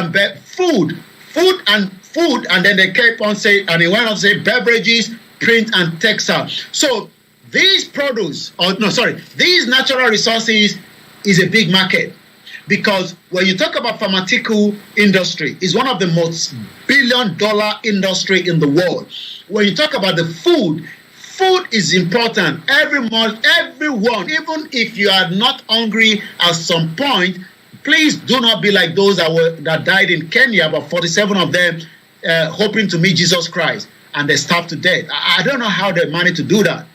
and then they kept on saying, and they went on to say beverages, print, and textile. So these these natural resources is a big market, because when you talk about pharmaceutical industry, it's one of the most billion-dollar industry in the world. When you talk about the food is important. Every month, everyone, even if you are not hungry at some point, please do not be like those that died in Kenya, about 47 of them, hoping to meet Jesus Christ, and they starved to death. I don't know how they managed to do that.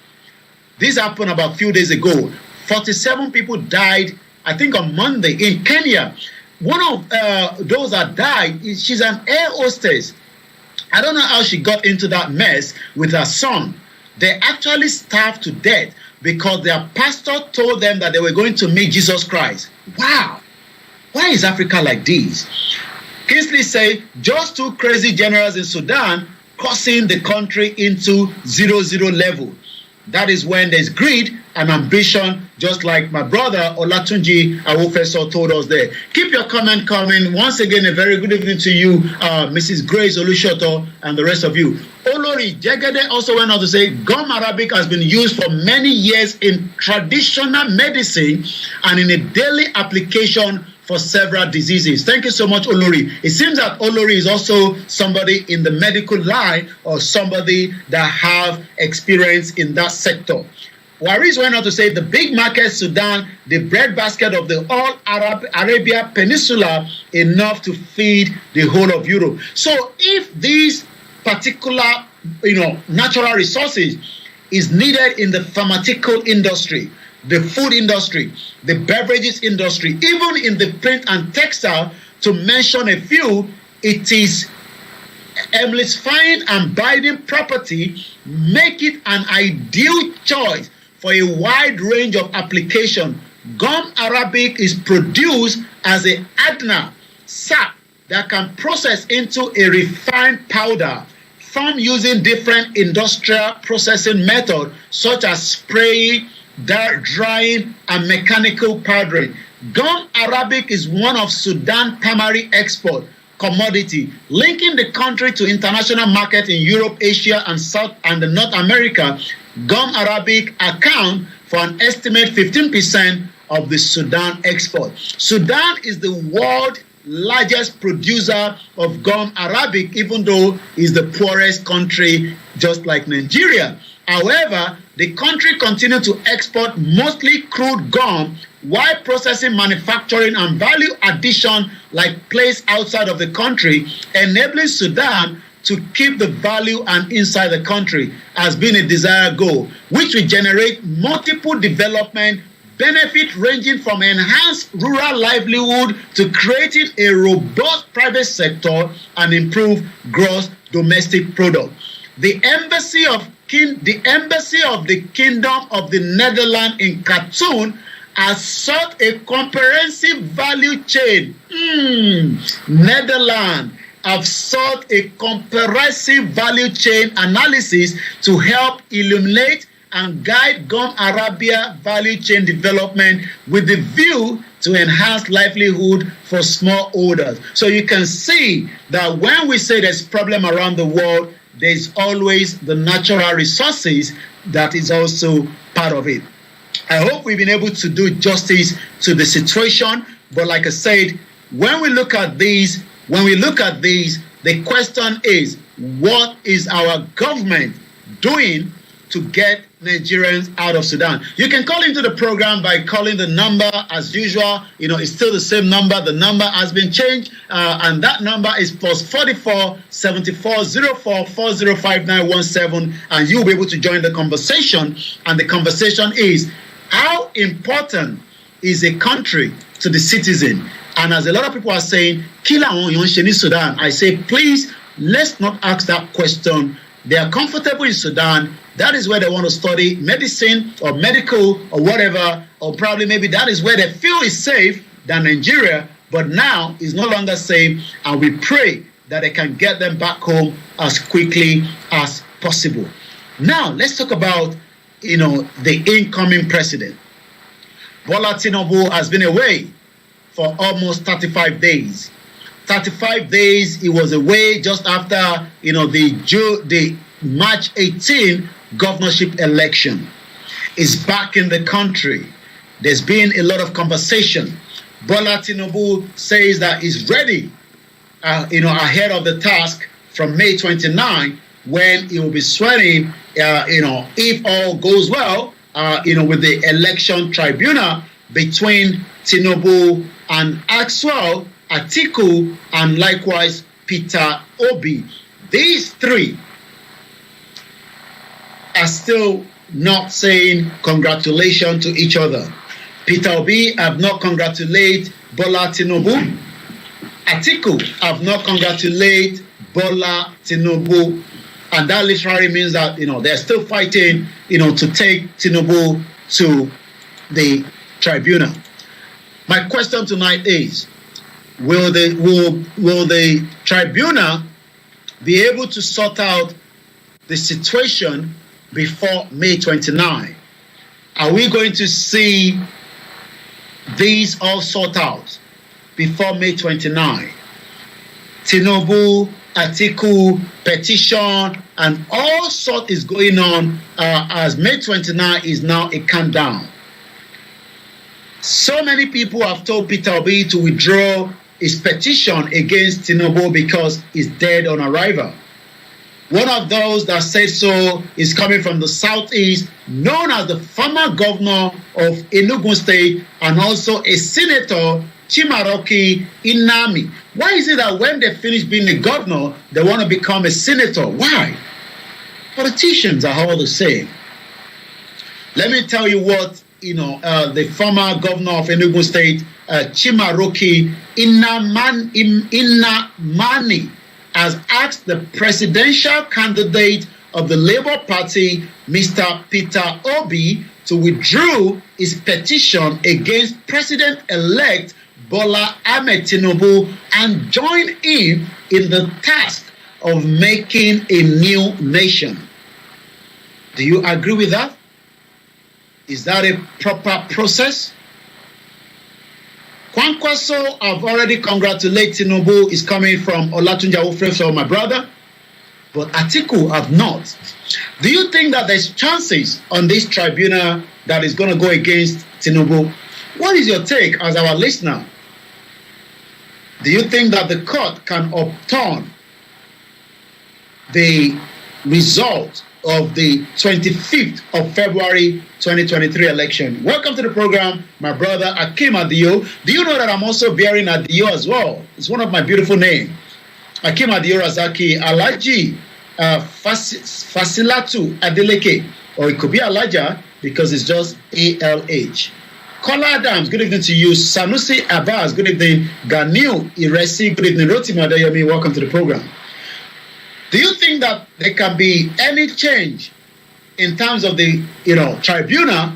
This happened about a few days ago. 47 people died, I think on Monday, in Kenya. One of those that died, she's an air hostess. I don't know how she got into that mess with her son. They actually starved to death because their pastor told them that they were going to meet Jesus Christ. Wow. Why is Africa like this? Kingsley said, just two crazy generals in Sudan causing the country into 0-0 level. That is when there's greed and ambition, just like my brother Olatunji Awofeso told us there. Keep your comment coming. Once again, a very good evening to you, Mrs. Grace Olushoto, and the rest of you. Olori Jegede also went on to say, gum Arabic has been used for many years in traditional medicine and in a daily application for several diseases. Thank you so much, Olori. It seems that Olori is also somebody in the medical line or somebody that have experience in that sector. Waris went on to say the big market, Sudan, the breadbasket of the all Arabia Peninsula, enough to feed the whole of Europe. So if these particular, natural resources is needed in the pharmaceutical industry, the food industry, the beverages industry, even in the print and textile, to mention a few, it is emulsifying and binding property, make it an ideal choice for a wide range of application. Gum Arabic is produced as a adna, sap, that can process into a refined powder, performed using different industrial processing methods such as spraying, drying, and mechanical powdering. Gum Arabic is one of Sudan's primary export commodity, linking the country to international market in Europe, Asia, and South and North America. Gum Arabic account for an estimated 15% of the Sudan export. Sudan is the world's largest producer of gum Arabic, even though it's the poorest country, just like Nigeria. However, the country continues to export mostly crude gum, while processing, manufacturing, and value addition like place outside of the country, enabling Sudan to keep the value and inside the country has been a desired goal, which will generate multiple development benefits ranging from enhanced rural livelihood to creating a robust private sector and improve gross domestic product. The embassy of the Kingdom of the Netherlands in Khartoum has sought a comprehensive value chain. Netherlands have sought a comprehensive value chain analysis to help illuminate and guide Gum Arabia value chain development with the view to enhance livelihood for smallholders. So you can see that when we say there's problem around the world, there's always the natural resources that is also part of it. I hope we've been able to do justice to the situation. But like I said, when we look at these, the question is, what is our government doing to get Nigerians out of Sudan? You can call into the program by calling the number as usual. It's still the same number. The number has been changed, and that number is +44 74 04 405917, and you'll be able to join the conversation. And the conversation is, how important is a country to the citizen? And as a lot of people are saying, Kila in Sudan, I say, please, let's not ask that question. They are comfortable in Sudan. That is where they want to study medicine or medical or whatever, or probably maybe that is where they feel is safe than Nigeria. But now it's no longer safe, and we pray that they can get them back home as quickly as possible. Now let's talk about the incoming president. Bola Tinubu has been away for almost 35 days. 35 days he was away just after the March 18 governorship election. Is back in the country. There's been a lot of conversation. Bola Tinubu says that he's ready, ahead of the task from May 29, when he will be swearing, if all goes well, with the election tribunal between Tinubu and Axwell, Atiku, and likewise Peter Obi. These three are still not saying congratulations to each other. Peter Obi have not congratulated Bola Tinubu. Atiku have not congratulated Bola Tinubu. And that literally means that, they're still fighting, to take Tinubu to the tribunal. My question tonight is, will the tribunal be able to sort out the situation before May 29? Are we going to see these all sort out before May 29? Tinubu, Atiku, petition, and all sort is going on as May 29 is now a countdown. So many people have told Peter Obi to withdraw his petition against Tinubu because he's dead on arrival. One of those that said so is coming from the southeast, known as the former governor of Enugu State and also a senator, Chimaroke Inami. Why is it that when they finish being a governor, they want to become a senator? Why? Politicians are all the same. Let me tell you what the former governor of Enugu State, Chimaroke Inamani, has asked the presidential candidate of the Labour Party, Mr. Peter Obi, to withdraw his petition against President-elect Bola Ahmed Tinubu and join him in the task of making a new nation. Do you agree with that? Is that a proper process? Kwankwaso, I've already congratulated Tinubu, is coming from Olatunji Awofre, so my brother. But Atiku have not. Do you think that there's chances on this tribunal that is going to go against Tinubu? What is your take as our listener? Do you think that the court can overturn the result of the 25th of February 2023 election? Welcome to the program, my brother Akim Adio. Do you know that I'm also bearing Adio as well? It's one of my beautiful names. Akim Adio Razaki Alaji Fasilatu Adeleke, or it could be Alaja because it's just ALH. Kola Adams, good evening to you. Sanusi Abbas, good evening. Ganiu Iresi, good evening. Rotimi Adeyomi, welcome to the program. Do you think that there can be any change in terms of the tribunal?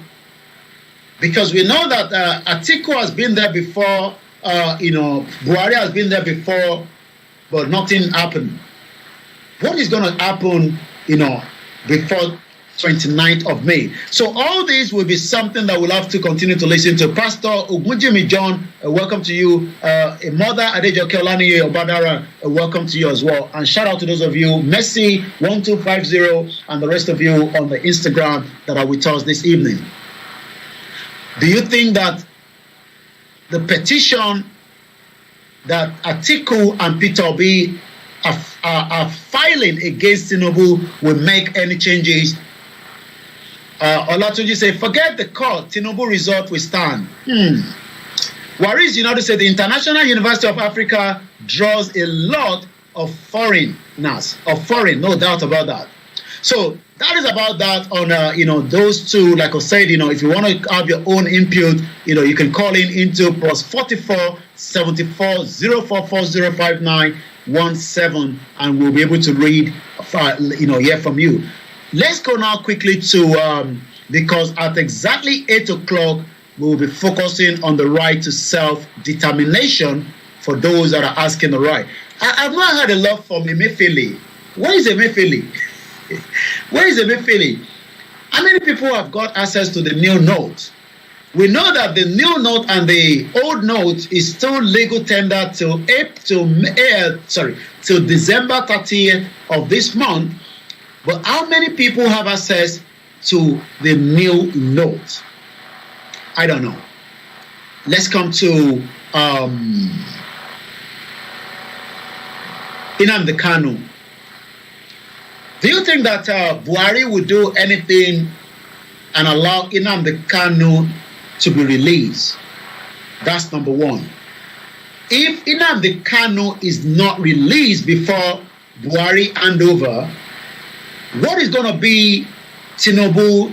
Because we know that Atiku has been there before, Buhari has been there before, but nothing happened. What is going to happen, before 29th of May? So all this will be something that we'll have to continue to listen to. Pastor Ogunjimi John, welcome to you. Mother Adejoke Olaniye Obadara, welcome to you as well. And shout out to those of you, Messi1250, and the rest of you on the Instagram that are with us this evening. Do you think that the petition that Atiku and Peter Obi are filing against Tinubu will make any changes? Olatunji say, forget the court, Tinubu result will stand. Waris United say the International University of Africa draws a lot of foreigners, no doubt about that. So that is about that on those two. Like I said, if you want to have your own input, you can call into +44 74 044 05917, and we'll be able to read, hear from you. Let's go now quickly to because at exactly 8 o'clock we will be focusing on the right to self-determination for those that are asking the right. I've not had a lot from Emefiele. Where is Emefiele? Where is Emefiele? How many people have got access to the new note? We know that the new note and the old note is still legal tender till December 30th of this month. But how many people have access to the new note? I don't know. Let's come to Nnamdi Kanu. Do you think that Buhari would do anything and allow Nnamdi Kanu to be released? That's number one. If Nnamdi Kanu is not released before Buhari handover, what is going to be Tinubu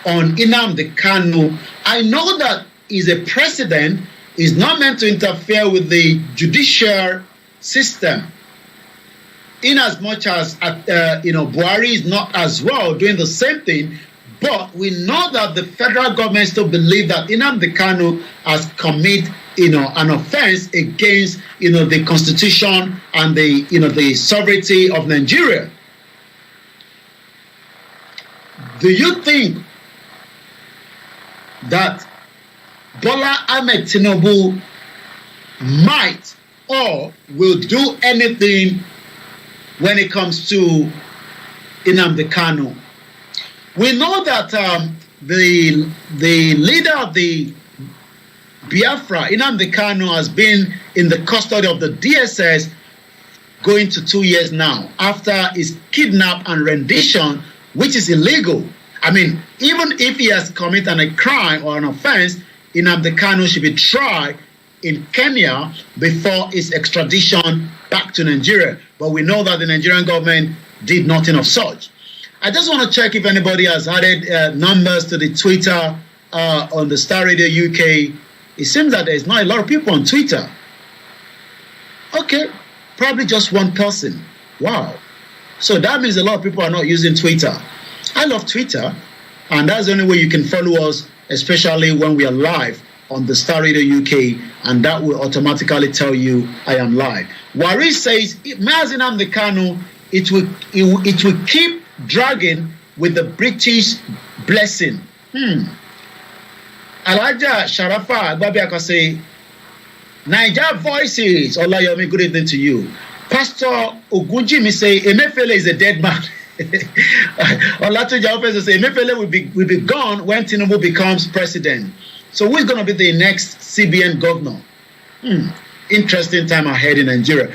on Nnamdi Kanu? I know that he's a president, is not meant to interfere with the judicial system. In as much as Buhari is not as well doing the same thing, but we know that the federal government still believe that Nnamdi Kanu has committed an offense against the constitution and the sovereignty of Nigeria. Do you think that Bola Ahmed Tinubu might or will do anything when it comes to Nnamdi Kanu? We know that the leader of the Biafra, Nnamdi Kanu, has been in the custody of the DSS going to 2 years now after his kidnap and rendition, which is illegal. I mean, even if he has committed a crime or an offense, Nnamdi Kanu should be tried in Kenya before his extradition back to Nigeria. But we know that the Nigerian government did nothing of such. I just want to check if anybody has added numbers to the Twitter on the Starr Radio UK. It seems that there's not a lot of people on Twitter. Okay, probably just one person. Wow. So that means a lot of people are not using Twitter. I love Twitter, and that's the only way you can follow us, especially when we are live on the Starr Radio UK, and that will automatically tell you I am live. Waris says, Mazi Nnamdi Kanu, it will keep dragging with the British blessing. Alaja Sharafa Agbabiaka say, Niger Voices, Olayomi, good evening to you. Pastor Ogunjimi say, Emefiele is a dead man. Olatuja Officer say, Emefiele will be gone when Tinubu becomes president. So who's going to be the next CBN governor? Interesting time ahead in Nigeria.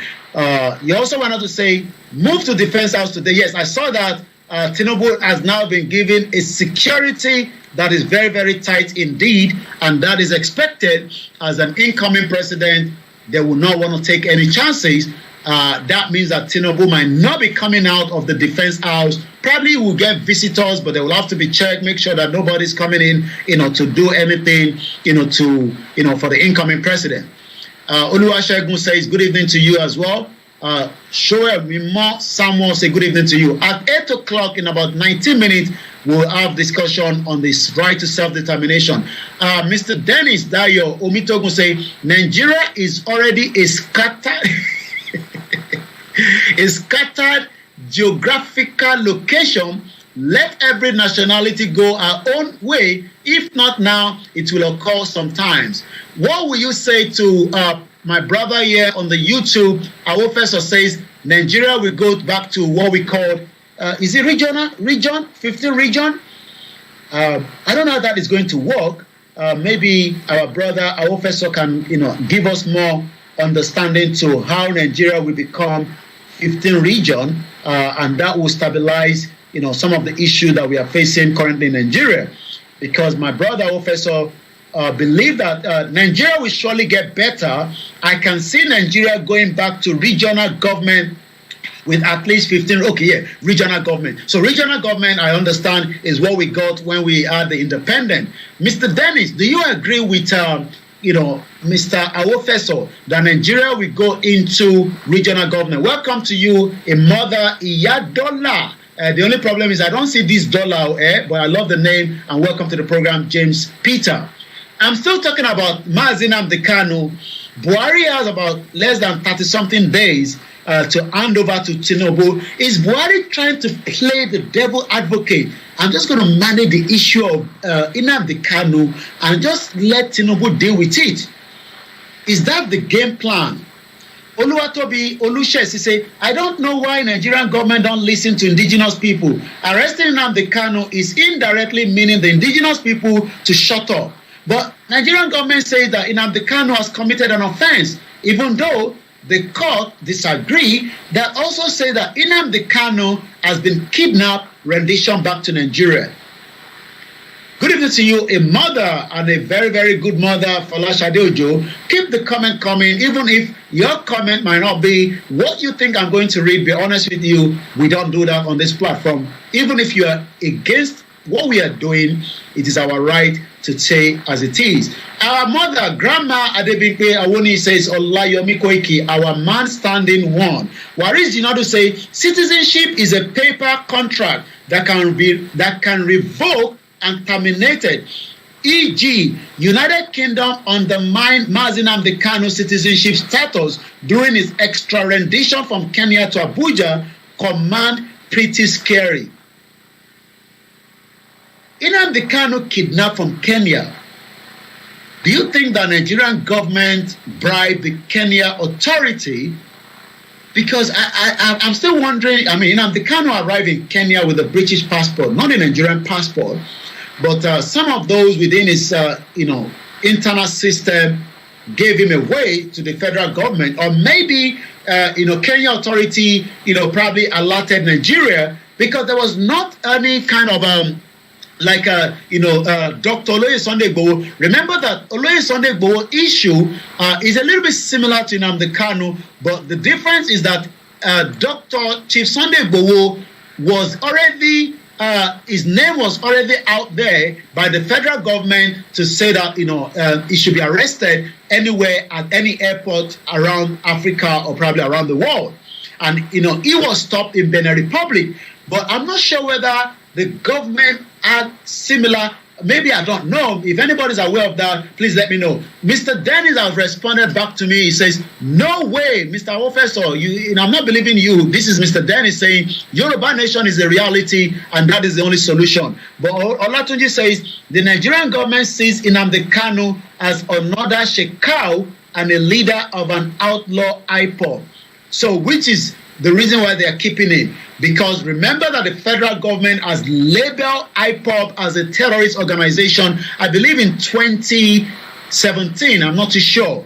You also wanted to say, move to Defense House today. Yes, I saw that Tinubu has now been given a security that is very, very tight indeed, and that is expected as an incoming president. They will not want to take any chances. That means that Tinubu might not be coming out of the Defense House. Probably will get visitors, but they will have to be checked, make sure that nobody's coming in, to do anything, for the incoming president. Oluwasegun says good evening to you as well. Shoaib Mimo Samuel say good evening to you. At 8 o'clock in about 19 minutes, we'll have discussion on this right to self-determination. Mr. Dennis Dayo Omitogun say Nigeria is already a scattered geographical location. Let every nationality go our own way. If not now, it will occur sometimes. What will you say to my brother here on the YouTube? Our professor says Nigeria will go back to what we call, is it region, 15 region? I don't know how that is going to work. Maybe our brother, our professor can, give us more understanding to how Nigeria will become 15 region, and that will stabilize, some of the issues that we are facing currently in Nigeria. Because my brother, professor, believe that Nigeria will surely get better. I can see Nigeria going back to regional government with at least 15, regional government. So regional government, I understand, is what we got when we had the independent. Mr. Dennis, do you agree with, Mr. Awofeso, that Nigeria will go into regional government? Welcome to you, a mother, Iyadola. The only problem is I don't see this dollar, but I love the name, and welcome to the program, James Peter. I'm still talking about Mazi Nnamdi Kanu. Buhari has about less than 30-something days to hand over to Tinubu. Is Buhari trying to play the devil advocate? I'm just going to manage the issue of Nnamdi Kanu and just let Tinubu deal with it. Is that the game plan? Oluwatobi Olushesi say, I don't know why Nigerian government don't listen to indigenous people. Arresting Nnamdi Kanu is indirectly meaning the indigenous people to shut up. But Nigerian government says that Nnamdi Kanu has committed an offense, even though the court disagree. That also say that Nnamdi Kanu has been kidnapped, rendition back to Nigeria. Good evening to you, a mother and a very, very good mother, Folashade Ojo. Keep the comment coming, even if your comment might not be what you think I'm going to read. Be honest with you, we don't do that on this platform. Even if you are against what we are doing, it is our right to say as it is. Our mother, Grandma Adebimpe Awoni says, Olayomi Koiki, our man standing one. Waris Jinadu say, citizenship is a paper contract that can revoke and terminated. E.g., United Kingdom undermined Mazi Nnamdi Kanu citizenship status during his extradition from Kenya to Abuja. Command pretty scary. Nnamdi Kanu kidnapped from Kenya. Do you think the Nigerian government bribed the Kenya authority? Because I'm still wondering. I mean, Nnamdi Kanu arrived in Kenya with a British passport, not a Nigerian passport. But some of those within his, internal system gave him away to the federal government, or maybe, Kenya authority, probably alerted Nigeria because there was not any kind of Dr. Oloye Sunday Igboho. Remember that Oloye Sunday Igboho issue is a little bit similar to Nnamdi Kanu, but the difference is that Dr. Chief Sunday Igboho was already his name was already out there by the federal government to say that he should be arrested anywhere at any airport around Africa or probably around the world, and he was stopped in Benin Republic. But I'm not sure whether the government had similar maybe I don't know. If anybody's aware of that, please let me know. Mr. Dennis has responded back to me. He says, no way, Mr. Professor, I'm not believing you. This is Mr. Dennis saying, Yoruba nation is a reality and that is the only solution. But Olatunji says, the Nigerian government sees Nnamdi Kanu as another Shekau and a leader of an outlaw IPOB. So which is the reason why they are keeping him? Because remember that the federal government has labeled IPOB as a terrorist organization, I believe in 2017, I'm not too sure.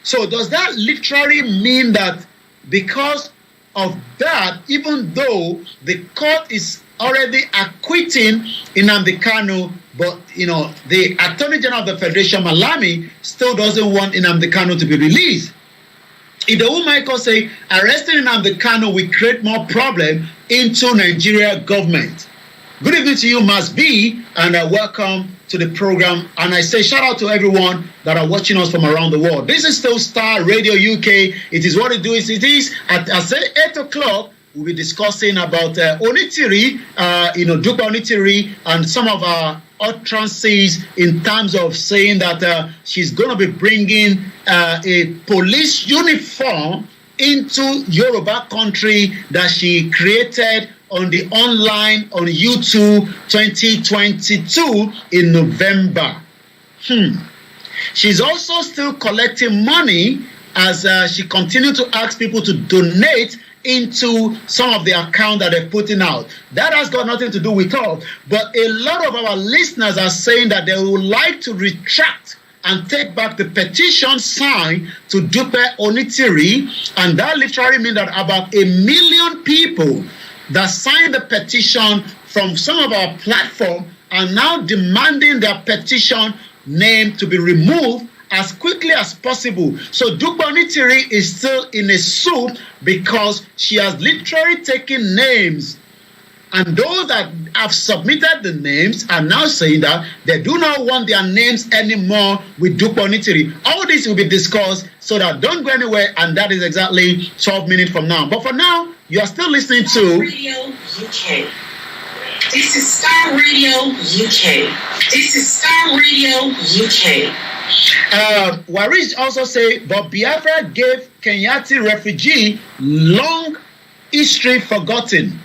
So does that literally mean that because of that, even though the court is already acquitting Nnamdi Kanu, but the Attorney General of the Federation, Malami, still doesn't want Nnamdi Kanu to be released? Idowu Michael say arresting Nnamdi Kanu will create more problem into Nigeria government. Good evening to you, Mas B, and welcome to the program. And I say shout out to everyone that are watching us from around the world. This is still Starr Radio UK. It is what it is. It is at 8 o'clock. We'll be discussing about Onitiri, Dupe Onitiri, and some of our utterances in terms of saying that she's going to be bringing a police uniform into Yoruba country that she created on the online on YouTube 2022 in November. She's also still collecting money as she continued to ask people to donate into some of the account that they're putting out. That has got nothing to do with us. But a lot of our listeners are saying that they would like to retract and take back the petition signed to Dupe Onitiri. And that literally means that about 1 million people that signed the petition from some of our platform are now demanding their petition name to be removed as quickly as possible. So Dupe Onitiri is still in a suit because she has literally taken names. And those that have submitted the names are now saying that they do not want their names anymore with Dupe Onitiri. All this will be discussed, so that don't go anywhere, and that is exactly 12 minutes from now. But for now, you are still listening to Radio UK. This is Starr Radio UK. This is Starr Radio UK. Warish also say, but Biafra gave Kenyatta refugee long history forgotten.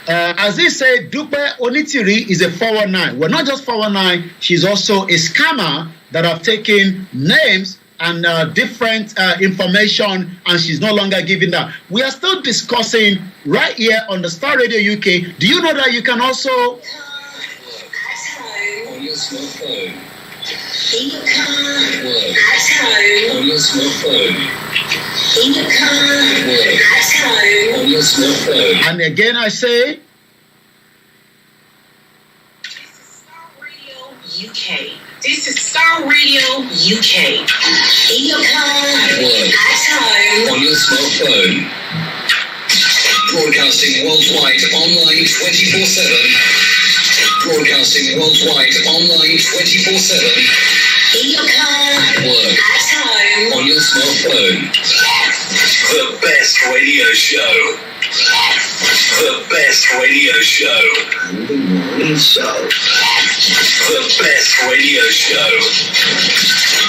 As they say, Dupe Onitiri is a 419. Well, not just 419, she's also a scammer that have taken names and different information, and she's no longer giving that. We are still discussing right here on the Starr Radio UK. Do you know that you can also On your smartphone. In your car, At work. at home, On your smartphone. in your car, Work. at home. On your smartphone. and again I say, UK. This is Starr Radio UK. In your car, Work. at home. On your smartphone. Broadcasting worldwide online 24/7. Broadcasting worldwide online 24/7. In your car, Work. at home. On your smartphone. The best radio show. The best radio show. And the morning show. The best radio show.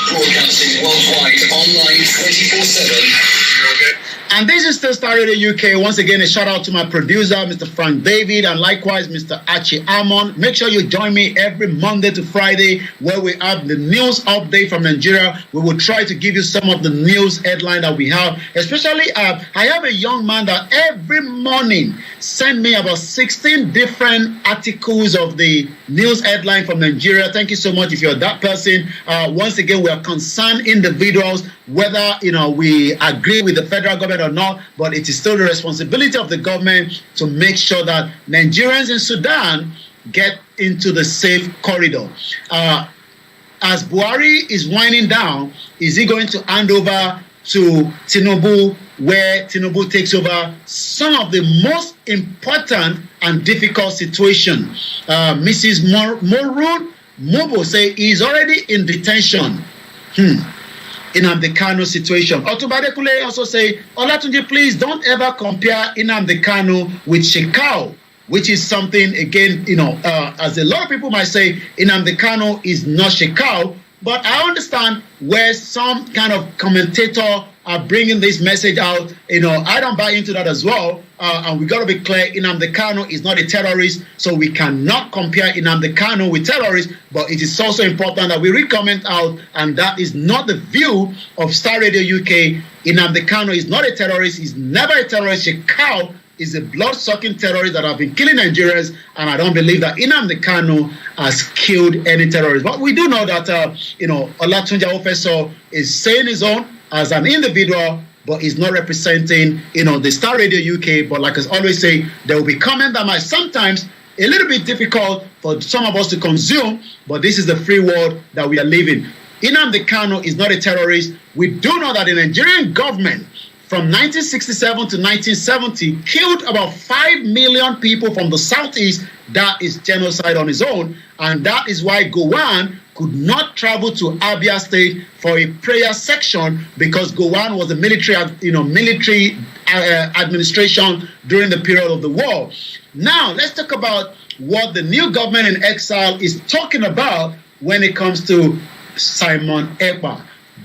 Broadcasting worldwide online 24/7. and this is still Starr Radio UK. Once again, a shout out to my producer, Mr. Frank David, and likewise Mr. Archie Amon. Make sure you join me every Monday to Friday where we have the news update from Nigeria. We will try to give you some of the news headline that we have. Especially, I have a young man that every morning send me about 16 different articles of the news headline from Nigeria. Thank you so much if you're that person. Once again, we are concerned individuals, whether we agree with the federal government or not, but it is still the responsibility of the government to make sure that Nigerians in Sudan get into the safe corridor. As Buhari is winding down, is he going to hand over to Tinubu, where Tinubu takes over some of the most important and difficult situations? Mrs. Morun Mobo say he's already in detention. In Nnamdi Kanu situation. Otubadekule also say, Olatunji, please don't ever compare Nnamdi Kanu with Shekau which is something, again, as a lot of people might say, Nnamdi Kanu is not Shekau, but I understand where some kind of commentator are bringing this message out. I don't buy into that as well. And we got to be clear, Nnamdi Kanu is not a terrorist, so we cannot compare Nnamdi Kanu with terrorists. But it is also important that we re-comment out, and that is not the view of Starr Radio UK. Nnamdi Kanu is not a terrorist. He's never a terrorist. Shekau is a blood-sucking terrorist that have been killing Nigerians, and I don't believe that Nnamdi Kanu has killed any terrorist. But we do know that, Olatunji Awofeso is saying his own as an individual, but is not representing, the Starr Radio UK. But like I always say, there will be comment that might sometimes a little bit difficult for some of us to consume, but this is the free world that we are living. Nnamdi Kanu is not a terrorist. We do know that the Nigerian government from 1967 to 1970 killed about 5 million people from the southeast. That is genocide on its own, and that is why Gowon could not travel to Abia State for a prayer section, because Gowon was a military administration during the period of the war. Now, let's talk about what the new government in exile is talking about when it comes to Simon Ekpa.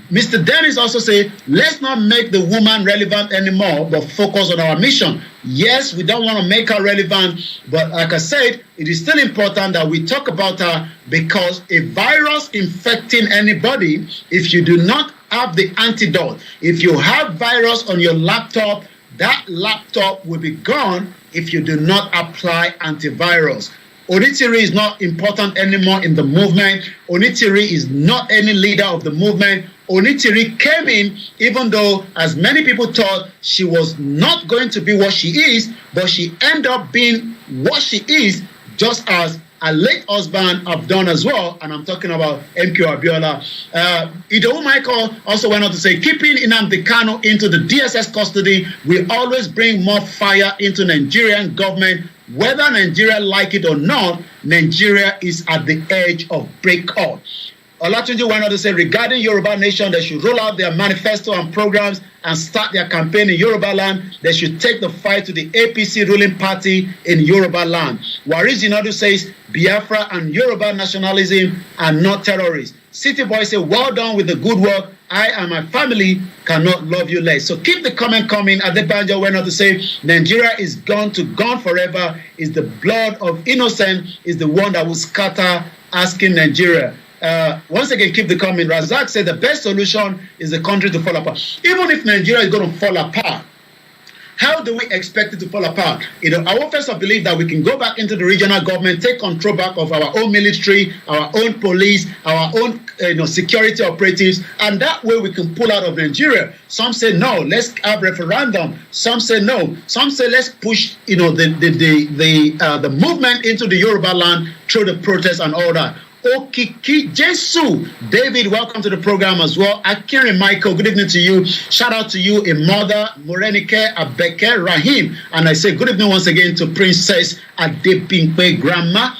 Mr. Dennis also said, let's not make the woman relevant anymore, but focus on our mission. Yes, we don't want to make her relevant, but like I said, it is still important that we talk about her, because a virus infecting anybody, if you do not have the antidote, if you have virus on your laptop, that laptop will be gone if you do not apply antivirus. Onitiri is not important anymore in the movement. Onitiri is not any leader of the movement. Onitiri came in, even though, as many people thought, she was not going to be what she is, but she ended up being what she is, just as a late husband have done as well, and I'm talking about MQ Abiola. Idowu Michael also went on to say, keeping Nnamdi Kanu into the DSS custody will always bring more fire into Nigerian government. Whether Nigeria like it or not, Nigeria is at the edge of breakup. Olatunji went on to say, regarding Yoruba Nation, they should roll out their manifesto and programs and start their campaign in Yoruba land. They should take the fight to the APC ruling party in Yoruba land. Waris Jinadu says, Biafra and Yoruba nationalism are not terrorists. City Boy says, well done with the good work. I and my family cannot love you less. So keep the comment coming. Adebanjo went on to say, Nigeria is gone forever. Is the blood of innocent is the one that will scatter, asking Nigeria. Once again, keep the comment. Razak said the best solution is the country to fall apart. Even if Nigeria is going to fall apart, how do we expect it to fall apart? I will first believe that we can go back into the regional government, take control back of our own military, our own police, our own security operatives, and that way we can pull out of Nigeria. Some say no, let's have referendum. Some say no. Some say let's push the movement into the Yoruba land through the protests and all that. Okiki Jesu. David, welcome to the program as well. Akiri Michael, good evening to you. Shout out to you, a mother, Morenike Abeke Rahim. And I say good evening once again to Princess Adepimpe Grandma.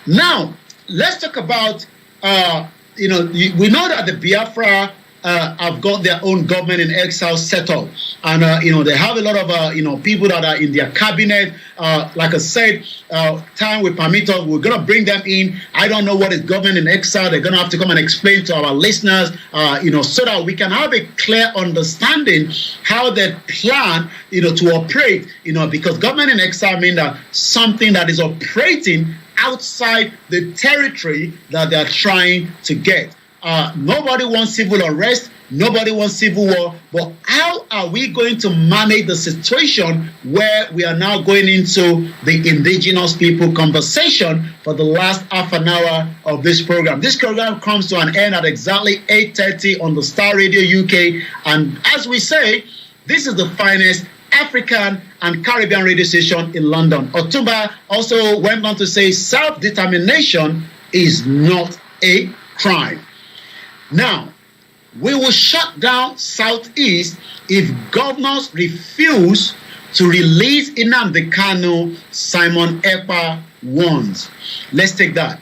Now, let's talk about, we know that the Biafra have got their own government in exile set up. And, they have a lot of, people that are in their cabinet. Like I said, time will permit us, we're going to bring them in. I don't know what is government in exile. They're going to have to come and explain to our listeners, so that we can have a clear understanding how they plan, to operate, because government in exile means that something that is operating outside the territory that they're trying to get. Nobody wants civil unrest. Nobody wants civil war. But how are we going to manage the situation where we are now going into the indigenous people conversation for the last half an hour of this program? This program comes to an end at exactly 8:30 on the Starr Radio UK. And as we say, this is the finest African and Caribbean radio station in London. Otumba also went on to say self-determination is not a crime. Now, we will shut down Southeast if governors refuse to release Nnamdi Kanu, Simon Ekpa warns. Let's take that.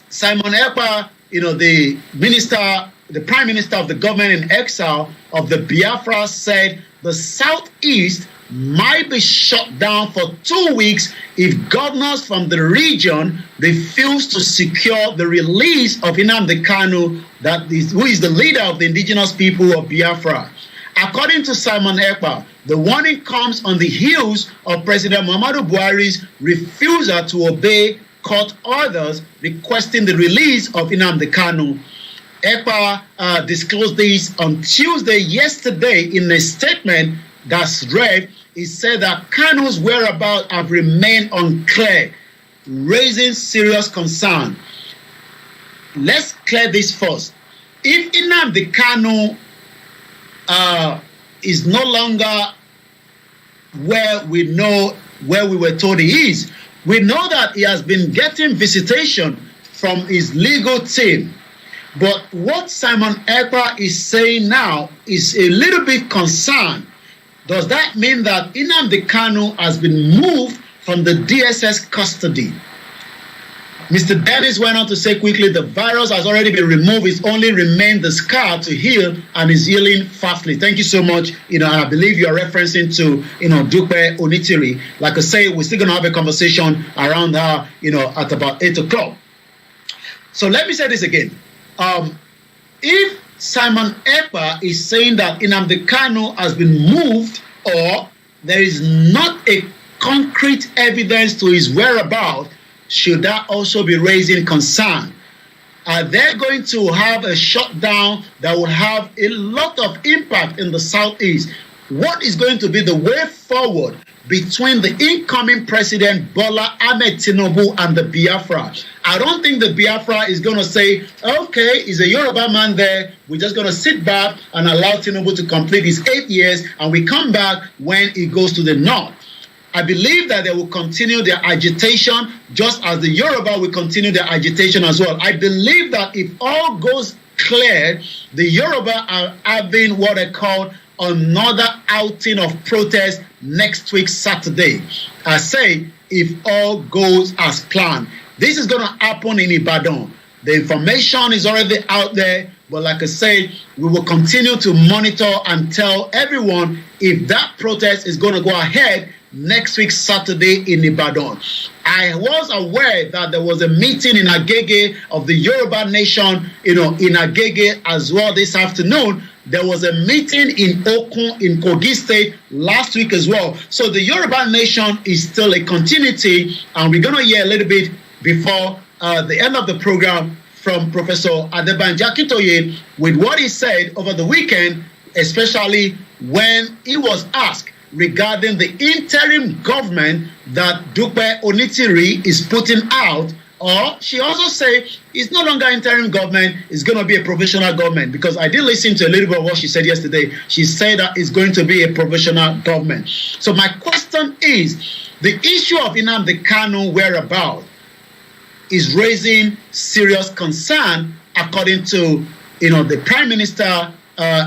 Simon Ekpa, the minister the Prime Minister of the government in exile of the Biafra, said the Southeast might be shut down for 2 weeks if governors from the region refuse to secure the release of Nnamdi Kanu, who is the leader of the indigenous people of Biafra. According to Simon Ekpa, the warning comes on the heels of President Muhammadu Buhari's refusal to obey court orders requesting the release of Nnamdi Kanu. Ekpa disclosed this on Tuesday, yesterday, in a statement that's read. He said that Kanu's whereabouts have remained unclear, raising serious concern. Let's clear this first. If Nnamdi Kanu is no longer where we were told he is, we know that he has been getting visitation from his legal team. But what Simon Ekpa is saying now is a little bit concerned. Does that mean that Nnamdi Kanu has been moved from the DSS custody? Mr. Dennis went on to say quickly, the virus has already been removed. It's only remained the scar to heal and is healing fastly. Thank you so much. And I believe you are referencing to, Dupe Onitiri. Like I say, we're still going to have a conversation around her, at about 8 o'clock. So let me say this again. If Simon Ekpa is saying that Nnamdi Kanu has been moved, or there is not a concrete evidence to his whereabouts, should that also be raising concern? Are they going to have a shutdown that will have a lot of impact in the Southeast? What is going to be the way forward between the incoming president Bola Ahmed Tinubu and the Biafra? I don't think the Biafra is going to say, okay, he's a Yoruba man there, we're just going to sit back and allow Tinubu to complete his 8 years and we come back when he goes to the north. I believe that they will continue their agitation just as the Yoruba will continue their agitation as well. I believe that if all goes clear, the Yoruba are having what I call another outing of protest next week, Saturday. I say, if all goes as planned. This is going to happen in Ibadan. The information is already out there, but like I said, we will continue to monitor and tell everyone if that protest is going to go ahead next week, Saturday, in Ibadan. I was aware that there was a meeting in Agege of the Yoruba nation, in Agege as well this afternoon. There was a meeting in Okun in Kogi State last week as well. So the Yoruba nation is still a continuity, and we're going to hear a little bit before the end of the program from Professor Adebanji Akintoye with what he said over the weekend, especially when he was asked regarding the interim government that Dupe Onitiri is putting out. Or she also said it's no longer interim government, it's going to be a provisional government, because I did listen to a little bit of what she said yesterday. She said that it's going to be a provisional government. So my question is, the issue of Nnamdi Kanu whereabouts is raising serious concern, according to the Prime Minister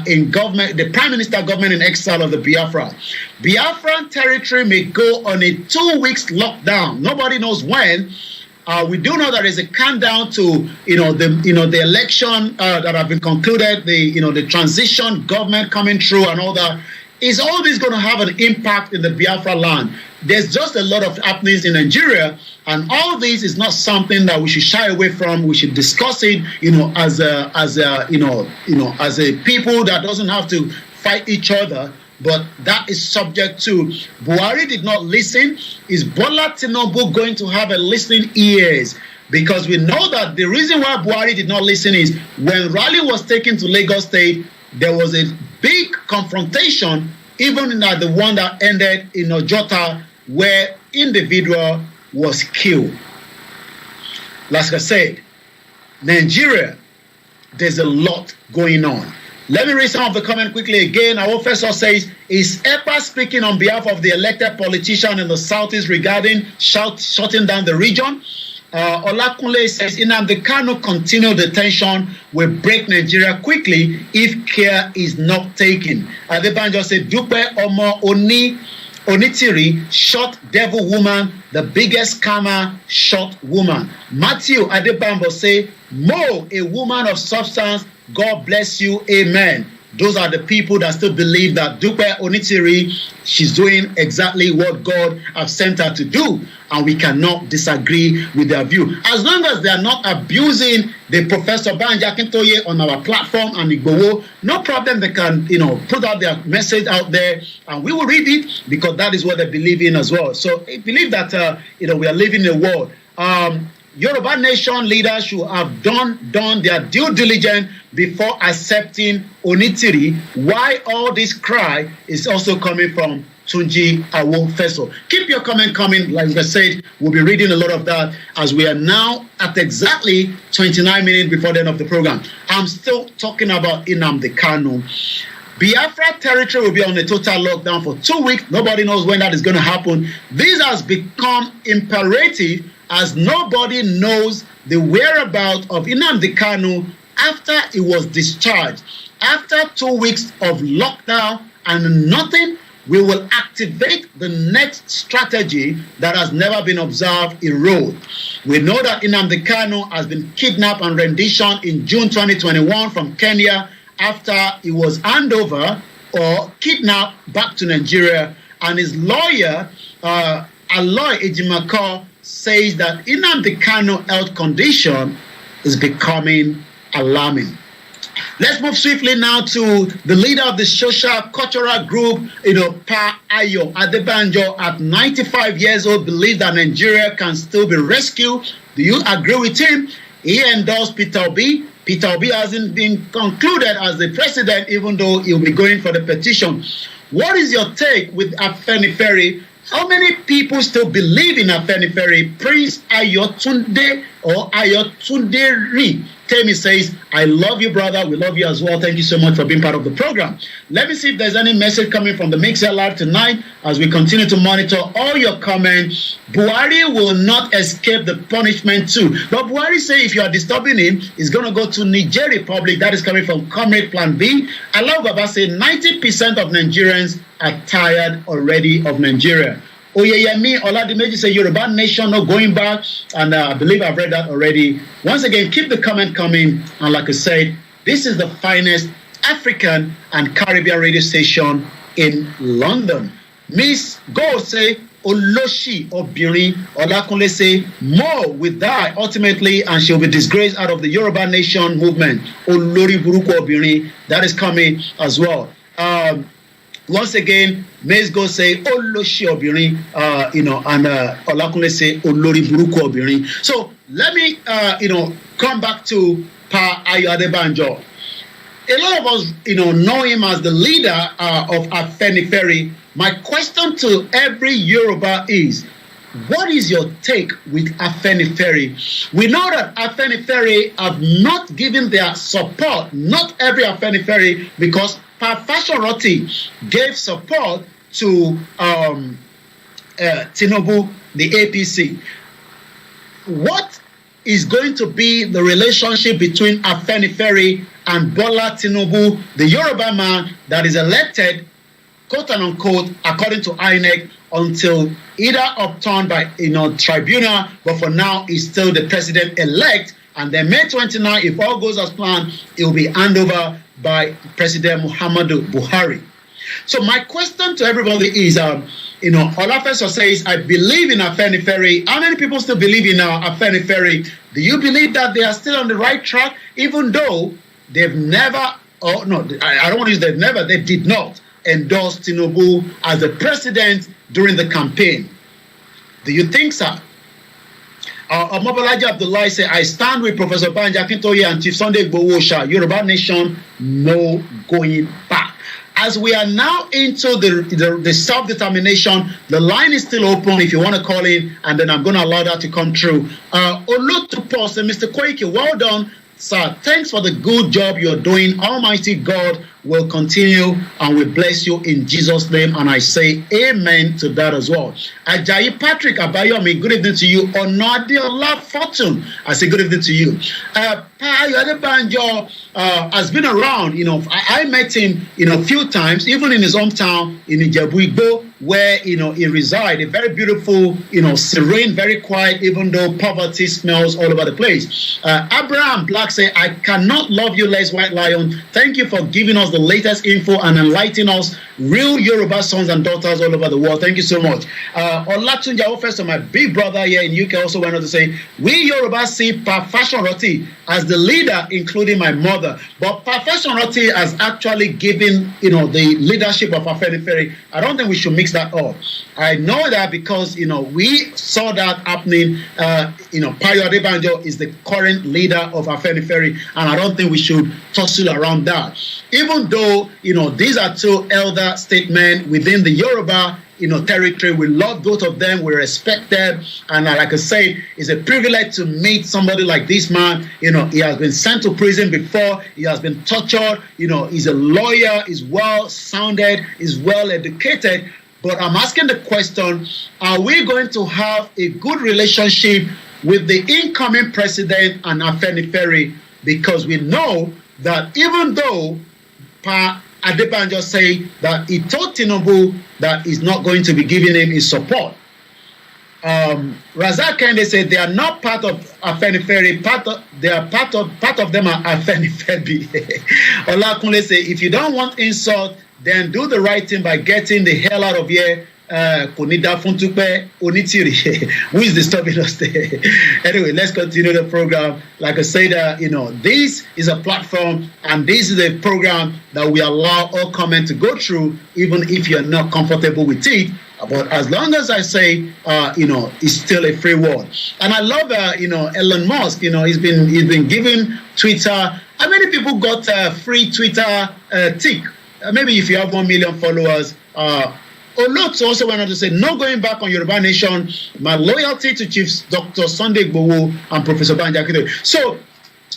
in government, the Prime Minister government in exile of the Biafra. Biafran territory may go on a 2 weeks lockdown. Nobody knows when. We do know that there's a countdown to the election that have been concluded, the transition government coming through and all that. Is all this going to have an impact in the Biafra land? There's just a lot of happenings in Nigeria, and all this is not something that we should shy away from. We should discuss it, as a people that doesn't have to fight each other. But that is subject to Buhari did not listen. Is Bola Tinubu going to have a listening ears? Because we know that the reason why Buhari did not listen is when Raleigh was taken to Lagos State, there was a big confrontation, even in the one that ended in Ojota, where individual was killed. Like I said, Nigeria, there's a lot going on. Let me read some of the comment quickly again. Our professor says, is EPA speaking on behalf of the elected politician in the Southeast regarding shutting down the region? Olakunle says, Nnamdi Kanu continued detention will break Nigeria quickly if care is not taken. Adebanjo said, Dupe Omo Onitiri, shot devil woman, the biggest scammer, shot woman. Matthew Adebambo say, Mo, a woman of substance, God bless you. Amen. Those are the people that still believe that Dupe Onitiri, she's doing exactly what God has sent her to do. And we cannot disagree with their view. As long as they are not abusing the Professor Banji Akintoye on our platform and IGBOHO, no problem. They can, put out their message out there and we will read it because that is what they believe in as well. So I believe that, we are living in a world. Yoruba nation leaders should have done their due diligence before accepting Onitiri. Why all this cry is also coming from Tunji Awo-Feso. Keep your comment coming. Like I said, we'll be reading a lot of that as we are now at exactly 29 minutes before the end of the program. I'm still talking about Nnamdi Kanu. Biafra territory will be on a total lockdown for 2 weeks. Nobody knows when that is going to happen. This has become imperative as nobody knows the whereabouts of Nnamdi Kanu after he was discharged. After 2 weeks of lockdown and nothing, we will activate the next strategy that has never been observed in road. We know that Nnamdi Kanu has been kidnapped and renditioned in June 2021 from Kenya after he was handed over or kidnapped back to Nigeria. And his lawyer, Aloy Ejimako, says that Nnamdi Kanu health condition is becoming alarming. Let's move swiftly now to the leader of the social cultural group, Pa Ayo Adebanjo, at 95 years old, believes that Nigeria can still be rescued. Do you agree with him? He endorsed Peter Obi. Peter Obi hasn't been concluded as the president, even though he'll be going for the petition. What is your take with Afenifere? How many people still believe in Afenifere? Prince Ayotunde or Ayotunderi Temi says, I love you, brother. We love you as well. Thank you so much for being part of the program. Let me see if there's any message coming from the Mixer Live tonight as we continue to monitor all your comments. Buhari will not escape the punishment too. But Buhari say if you are disturbing him, he's going to go to Niger Republic. That is coming from Comrade Plan B. Allah Baba say 90% of Nigerians are tired already of Nigeria. Oyeyemi Oladimeji say Yoruba nation not going back, and I believe I've read that already. Once again, keep the comment coming, and like I said, this is the finest African and Caribbean radio station in London. Miss Go say Oloshi Obirin Olakunle say more will die ultimately, and she'll be disgraced out of the Yoruba nation movement. Olori Buruku Obirin, that is coming as well. Once again, Maze Go say Oloshi Obirin, and Olakunle say Olori Buruku Obirin. So let me, come back to Pa Ayo Adebanjo. A lot of us, know him as the leader of Afenifere. My question to every Yoruba is, what is your take with Afenifere? We know that Afenifere have not given their support, not every Afenifere, because Fashoroti gave support to Tinubu, the APC. What is going to be the relationship between Afenifere and Bola Tinubu, the Yoruba man that is elected, quote and unquote, according to INEC, until either upturned by tribunal, but for now he's still the president-elect, and then May 29, if all goes as planned, it will be handed over by President Muhammadu Buhari. So my question to everybody is, Olafeso says, I believe in Afenifere. How many people still believe in Afenifere? Do you believe that they are still on the right track, even though they've never, I don't want to use they've never, they did not endorse Tinubu as the president during the campaign? Do you think so? Omobolaji Abdullahi say, I stand with Professor Banji Akintoye and Chief Sunday IGBOHO. Yoruba nation, no going back. As we are now into the self-determination, the line is still open if you want to call in, and then I'm going to allow that to come through. Olutupo say, Mr. Koiki, well done, sir. Thanks for the good job you're doing. Almighty God will continue, and we bless you in Jesus' name. And I say amen to that as well. Ajayi Patrick Abayomi, good evening to you. Onadiola Fortune, I say good evening to you. Adebanjo has been around. I met him, a few times, even in his hometown in Ijebu-Igbo, where he resides. A very beautiful, serene, very quiet, even though poverty smells all over the place. Abraham Black say, I cannot love you less, White Lion. Thank you for giving us the latest info and enlightening us, real Yoruba sons and daughters all over the world. Thank you so much. Olatunja Ofeso, my big brother here in UK, also went on to say, we Yoruba see Pa Fashion Roti as the leader, including my mother. But Pa Fashion Roti has actually given, the leadership of Afenifere. I don't think we should mix that up. I know that because, we saw that happening. Payo Adebanjo is the current leader of Afenifere, and I don't think we should tussle around that. Even though, these are two elder statesmen within the Yoruba territory. We love both of them. We respect them. And like I said, it's a privilege to meet somebody like this man. He has been sent to prison before. He has been tortured. He's a lawyer. He's well-sounded. He's well-educated. But I'm asking the question, are we going to have a good relationship with the incoming president and Afenifere? Because we know that even though Pa Adebanjo say that he told Tinubu that he's not going to be giving him his support. Razak Kende said they are not part of Afenifere. Part of them are Afenifere. Olakunle say if you don't want insult, then do the right thing by getting the hell out of here. Konida Funtupe Onitiri, who is disturbing us there. Anyway, let's continue the program. Like I said, this is a platform and this is a program that we allow all comment to go through, even if you're not comfortable with it. But as long as I say, it's still a free world. And I love, Elon Musk. He's been giving Twitter. How many people got free Twitter tick? Maybe if you have 1 million followers. Olot also went on to say, no going back on Yoruba Nation, my loyalty to Chiefs Dr. Sunday IGBOHO and Professor Banji Akintoye. So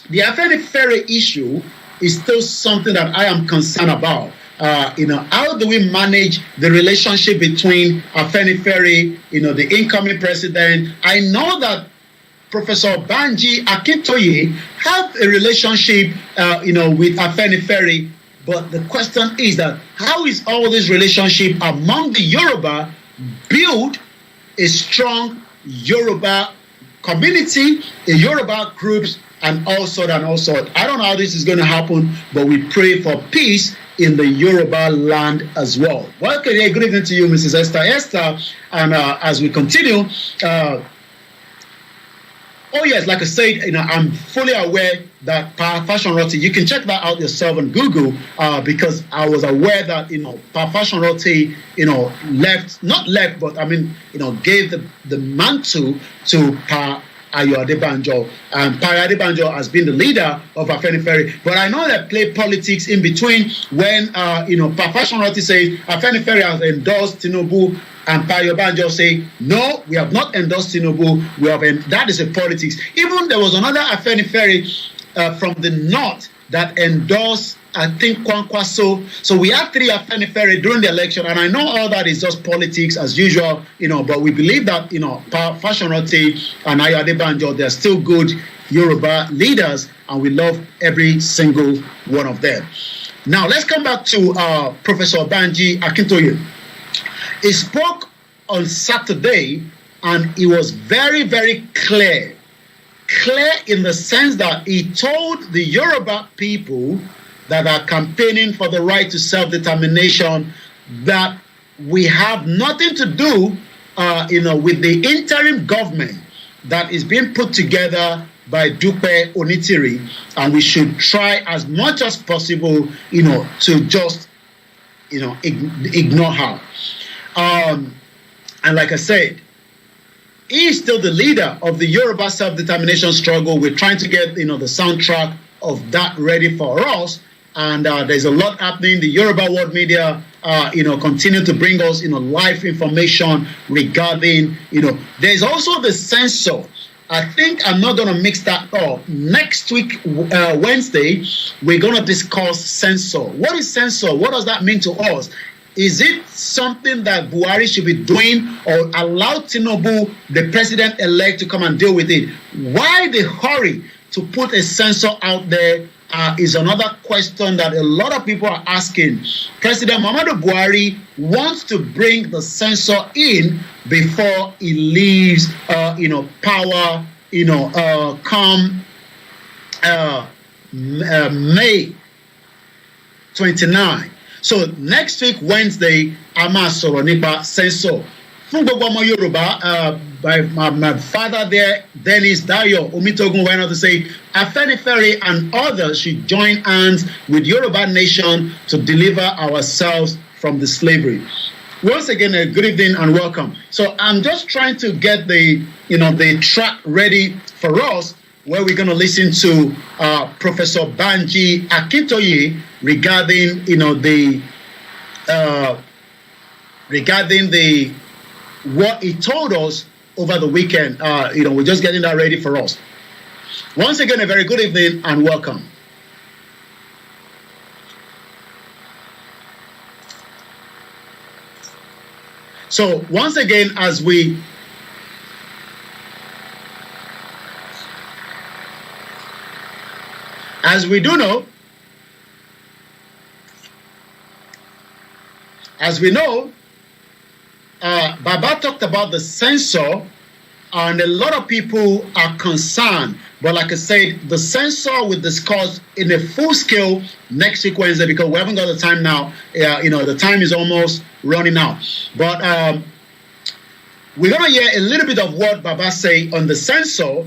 the Afenifere issue is still something that I am concerned about. How do we manage the relationship between Afenifere, the incoming president? I know that Professor Banji Akintoye have a relationship, with Afenifere. But the question is that how is all this relationship among the Yoruba build a strong Yoruba community, a Yoruba groups, and all sort. I don't know how this is going to happen, but we pray for peace in the Yoruba land as well. Welcome, good evening to you, Mrs. Esther. And as we continue, oh yes, like I said, I'm fully aware that Pa Fashion Roti, you can check that out yourself on Google, because I was aware that, Pa Fashion Roti, gave the mantle to Pa Ayo Adebanjo, and Pa Adebanjo has been the leader of Afenifere. But I know that play politics in between when, Pa Fashion Roti says Afenifere has endorsed Tinubu, and Pa Adebanjo say, no, we have not endorsed Tinubu. That is a politics. Even there was another Afenifere from the north that endorsed, I think, Kwankwaso. So we had 3 Afenifere during the election, and I know all that is just politics as usual, but we believe that, Pa Fashion Roti and Ayo Adebanjo, they're still good Yoruba leaders, and we love every single one of them. Now, let's come back to Professor Banji Akintoye. He spoke on Saturday, and he was very, very clear in the sense that he told the Yoruba people that are campaigning for the right to self-determination that we have nothing to do, with the interim government that is being put together by Dupe Onitiri, and we should try as much as possible, to just, ignore her. And like I said, he is still the leader of the Yoruba self-determination struggle. We're trying to get, the soundtrack of that ready for us. And there's a lot happening. The Yoruba world media, continue to bring us, live information regarding, there's also the censor I think I'm not going to mix that up. Next week, Wednesday, we're going to discuss censor. What is censor? What does that mean to us? Is it something that Buhari should be doing, or allow Tinubu, the president-elect, to come and deal with it? Why the hurry to put a censor out there is another question that a lot of people are asking. President Muhammadu Buhari wants to bring the censor in before he leaves, power, come May 29. So next week, Wednesday, I'm a sọ̀rọ̀ nípa censor. Fún gbogbo ọmọ Yorùbá, my father there, Dennis Dayo Omitogun, went on to say, Afenifere and others should join hands with Yoruba nation to deliver ourselves from the slavery. Once again, good evening and welcome. So I'm just trying to get the track ready for us, where we're going to listen to Professor Banji Akintoye regarding what he told us over the weekend. We're just getting that ready for us. Once again, a very good evening and welcome. So once again, as we know, Baba talked about the censor, and a lot of people are concerned. But like I said, the censor will discuss in a full scale next week Wednesday, because we haven't got the time now. The time is almost running out. But we're going to hear a little bit of what Baba say on the censor,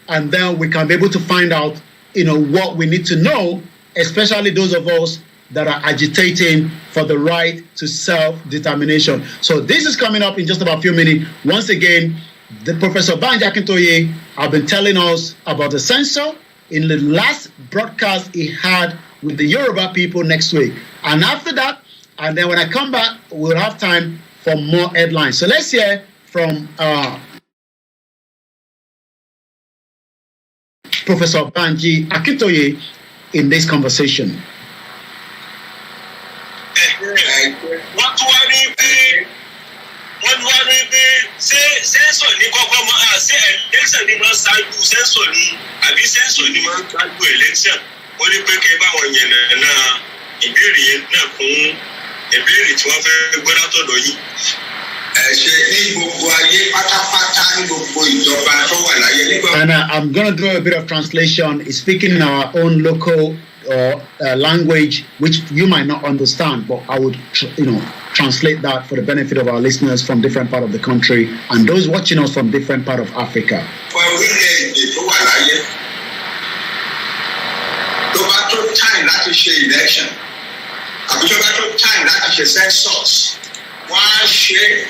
and then we can be able to find out, what we need to know, especially those of us that are agitating for the right to self-determination. So this is coming up in just about a few minutes. Once again, the Professor Banji Akintoye have been telling us about the censor in the last broadcast he had with the Yoruba people next week. And after that, and then when I come back, we'll have time for more headlines. So let's hear from Professor Banji Akintoye in this conversation. Sensor ni kọ́kọ́ máa ṣe election ni máa ṣáájú sensor ni àbí sensor ni máa ṣáájú election. Ó ní pé kí ẹ bá wọn yẹn náà ìbéèrè yẹn náà kún ìbéèrè tí wọ́n fẹ́ gbọ́ látọ̀dọ̀ yìí. Ṣe ní gbogbo ayé pátápátá ní gbogbo ìjọba tó wà láyé nígbà. And I'm going to do a bit of translation. It's speaking in our own local language, which you might not understand, but I would, translate that for the benefit of our listeners from different part of the country and those watching us from different part of Africa. For orílẹ̀-èdè tó wà láyé, tó bá tó time láti ṣe election, àbí tó bá tó time láti ṣe census, wọ́n á ṣe.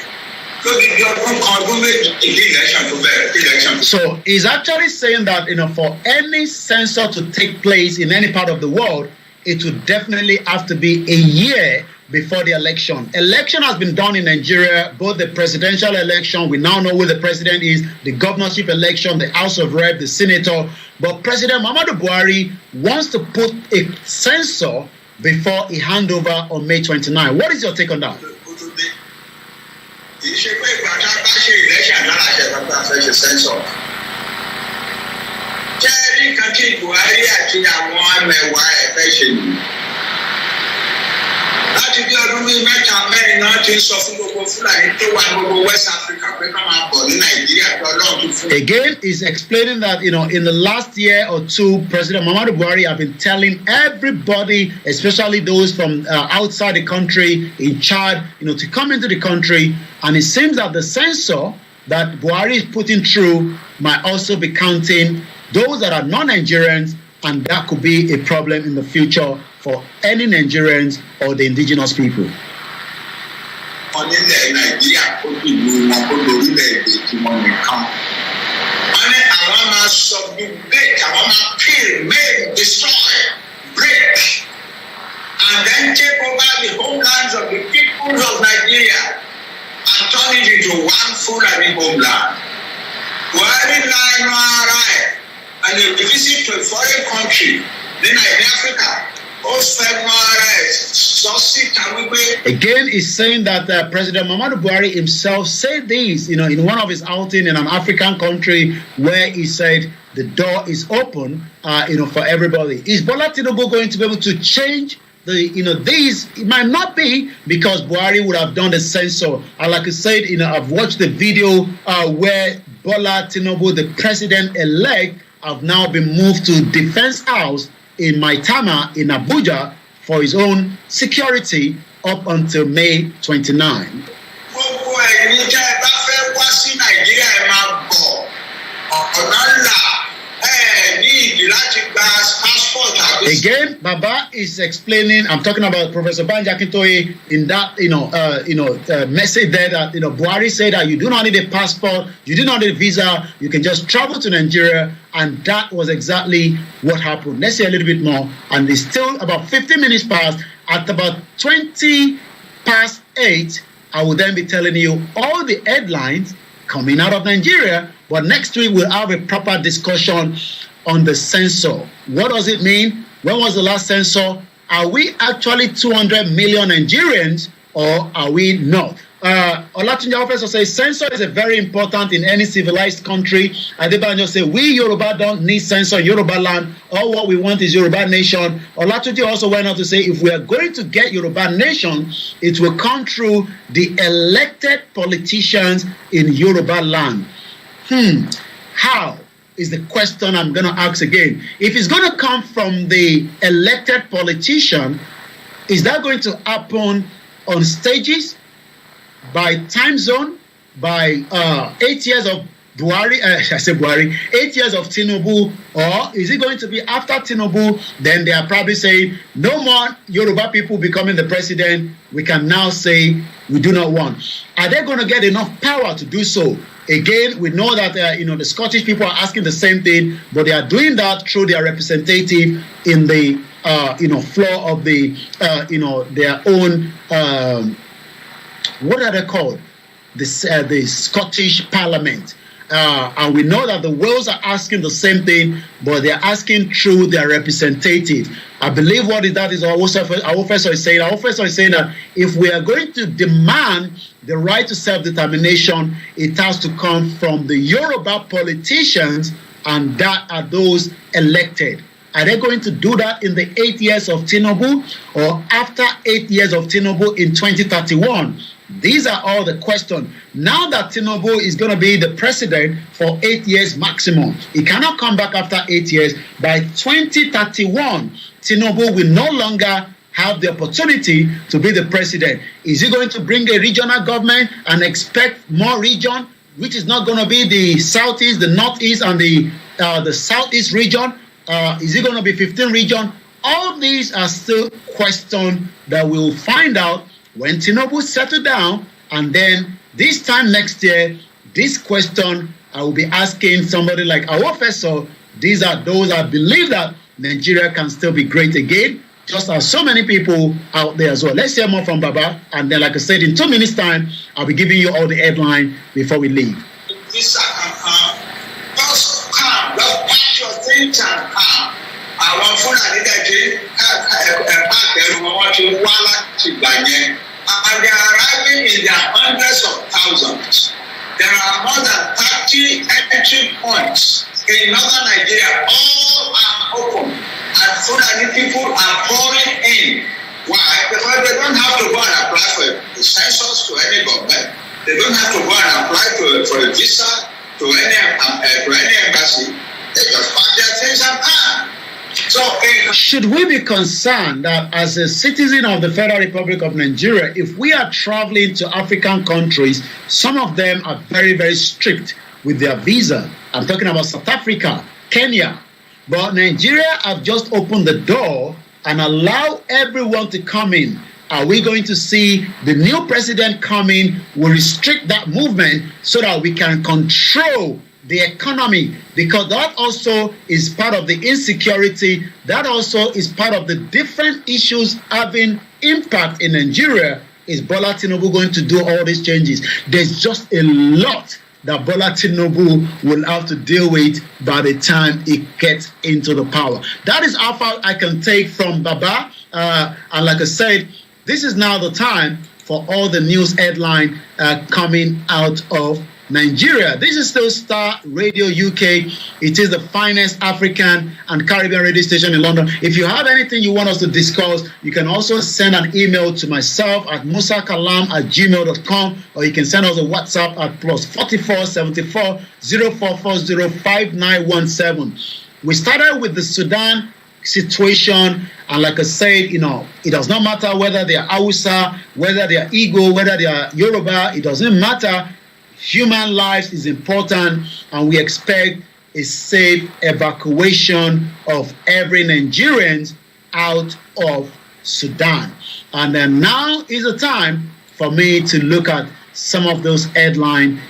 So he's actually saying that for any censor to take place in any part of the world, it would definitely have to be a year before the election. Election has been done in Nigeria, both the presidential election, we now know who the president is, the governorship election, the House of Rep, the senator. But President Muhammadu Buhari wants to put a censor before he hand over on May 29. What is your take on that? Ìṣe pé ìgbà tá a bá ṣe election náà àṣẹ bàbá fẹ́ ṣe censor. Jẹ́ rí nǹkan tí Buhari àti àwọn amẹ̀wà ẹ̀ fẹ́ ṣe nìyí. Láti bí ọdún bíi mẹ́ta mẹ́rin náà ti ń sọ fún gbogbo Fúlàní tó wà gbogbo West Africa pé ká máa bọ̀ ní Nàìjíríà tó Ọlọ́run tó fún. Again, he's explaining that, in the last year or two, President Muhammadu Buhari have been telling everybody, especially those from outside the country, in Chad, to come into the country. And it seems that the censor that Buhari is putting through might also be counting those that are non-Nigerians, and that could be a problem in the future for any Nigerians or the indigenous people. Onílẹ̀ Nàìjíríà kó dìbò wọn kó lórílẹ̀-èdè tí wọ́n nìkan. Wọ́n ní àwọn máa subjugate, àwọn máa kill, maim, destroy, break, and then take over the homelands of the people of Nigeria and turn it into one Fulani homeland. Buhari la inú and a visit to a foreign country, then in Africa, again, he's saying that President Muhammadu Buhari himself said this, in one of his outings in an African country where he said the door is open, for everybody. Is Bola Tinubu going to be able to change these? It might not be, because Buhari would have done the censor. And like I said, I've watched the video where Bola Tinubu, the president-elect, have now been moved to Defense House in Maitama in Abuja for his own security up until May 29. Again, Baba is explaining. I'm talking about Professor Banji Akintoye in that message there that Buhari said that you do not need a passport, you do not need a visa, you can just travel to Nigeria, and that was exactly what happened. Let's see a little bit more, and it's still about 15 minutes past. At about 20 past 8, I will then be telling you all the headlines coming out of Nigeria. But next week we'll have a proper discussion on the censor. What does it mean? When was the last censor? Are we actually 200 million Nigerians, or are we not? Olatunji Professor says censor is very important in any civilized country. Adebanjo says we Yoruba don't need censor in Yoruba land. All what we want is Yoruba nation. Olatunji also went on to say if we are going to get Yoruba nation, it will come through the elected politicians in Yoruba land. How? Is the question I'm going to ask again. If it's going to come from the elected politician, is that going to happen on stages, by time zone, by 8 years of Buhari, 8 years of Tinubu, or is it going to be after Tinubu? Then they are probably saying, no more Yoruba people becoming the president. We can now say we do not want. Are they going to get enough power to do so? Again, we know that the Scottish people are asking the same thing, but they are doing that through their representative in the floor of the their own what are they called? The Scottish Parliament. And we know that the Wales are asking the same thing, but they're asking through their representative. I believe what that is our professor is saying. Our professor is saying that if we are going to demand the right to self-determination, it has to come from the Yoruba politicians, and that are those elected. Are they going to do that in the 8 years of Tinubu, or after 8 years of Tinubu in 2031? These are all the questions. Now that Tinubu is going to be the president for 8 years maximum, he cannot come back after 8 years. By 2031, Tinubu will no longer have the opportunity to be the president. Is he going to bring a regional government and expect more region, which is not going to be the southeast, the northeast, and the southeast region? Is it going to be 15 region? All these are still questions that we'll find out when Tinubu settle down, and then this time next year, this question I will be asking somebody like our professor. These are those that believe that Nigeria can still be great again, just as so many people out there as well. Let's hear more from Baba, and then, like I said, in 2 minutes' time, I'll be giving you all the headline before we leave. Just calm, just pack your things and calm. Àwọn Fúlàní dẹ̀jẹ̀ ẹ̀pá àtẹ̀rù wọn ti wá láti gbà yẹn. And they are arriving in their hundreds of thousands. There are more than 30 entry points in northern Nigeria. All are open. And Fulani people are pouring in. Why? Because they don't have to go and apply for a census to any government. They don't have to go and apply for a visa to any embassy. They just pack their things and come. So, should we be concerned that as a citizen of the Federal Republic of Nigeria, if we are traveling to African countries, some of them are very, very strict with their visa. I'm talking about South Africa, Kenya. But Nigeria have just opened the door and allow everyone to come in. Are we going to see the new president coming will restrict that movement so that we can control the economy? Because that also is part of the insecurity. That also is part of the different issues having impact in Nigeria. Is Bola Tinubu going to do all these changes? There's just a lot that Bola Tinubu will have to deal with by the time he gets into the power. That is how far I can take from Baba. And like I said, this is now the time for all the news headline coming out of Nigeria. This is still Starr Radio UK. It is the finest African and Caribbean radio station in London. If you have anything you want us to discuss, you can also send an email to myself at musakalam@gmail.com, or you can send us a WhatsApp at +44 74 0440 5917. We started with the Sudan situation, and like I said, it does not matter whether they are Hausa, whether they are Igbo, whether they are Yoruba. It doesn't matter. Human lives is important, and we expect a safe evacuation of every Nigerian out of Sudan. And then now is the time for me to look at some of those headlines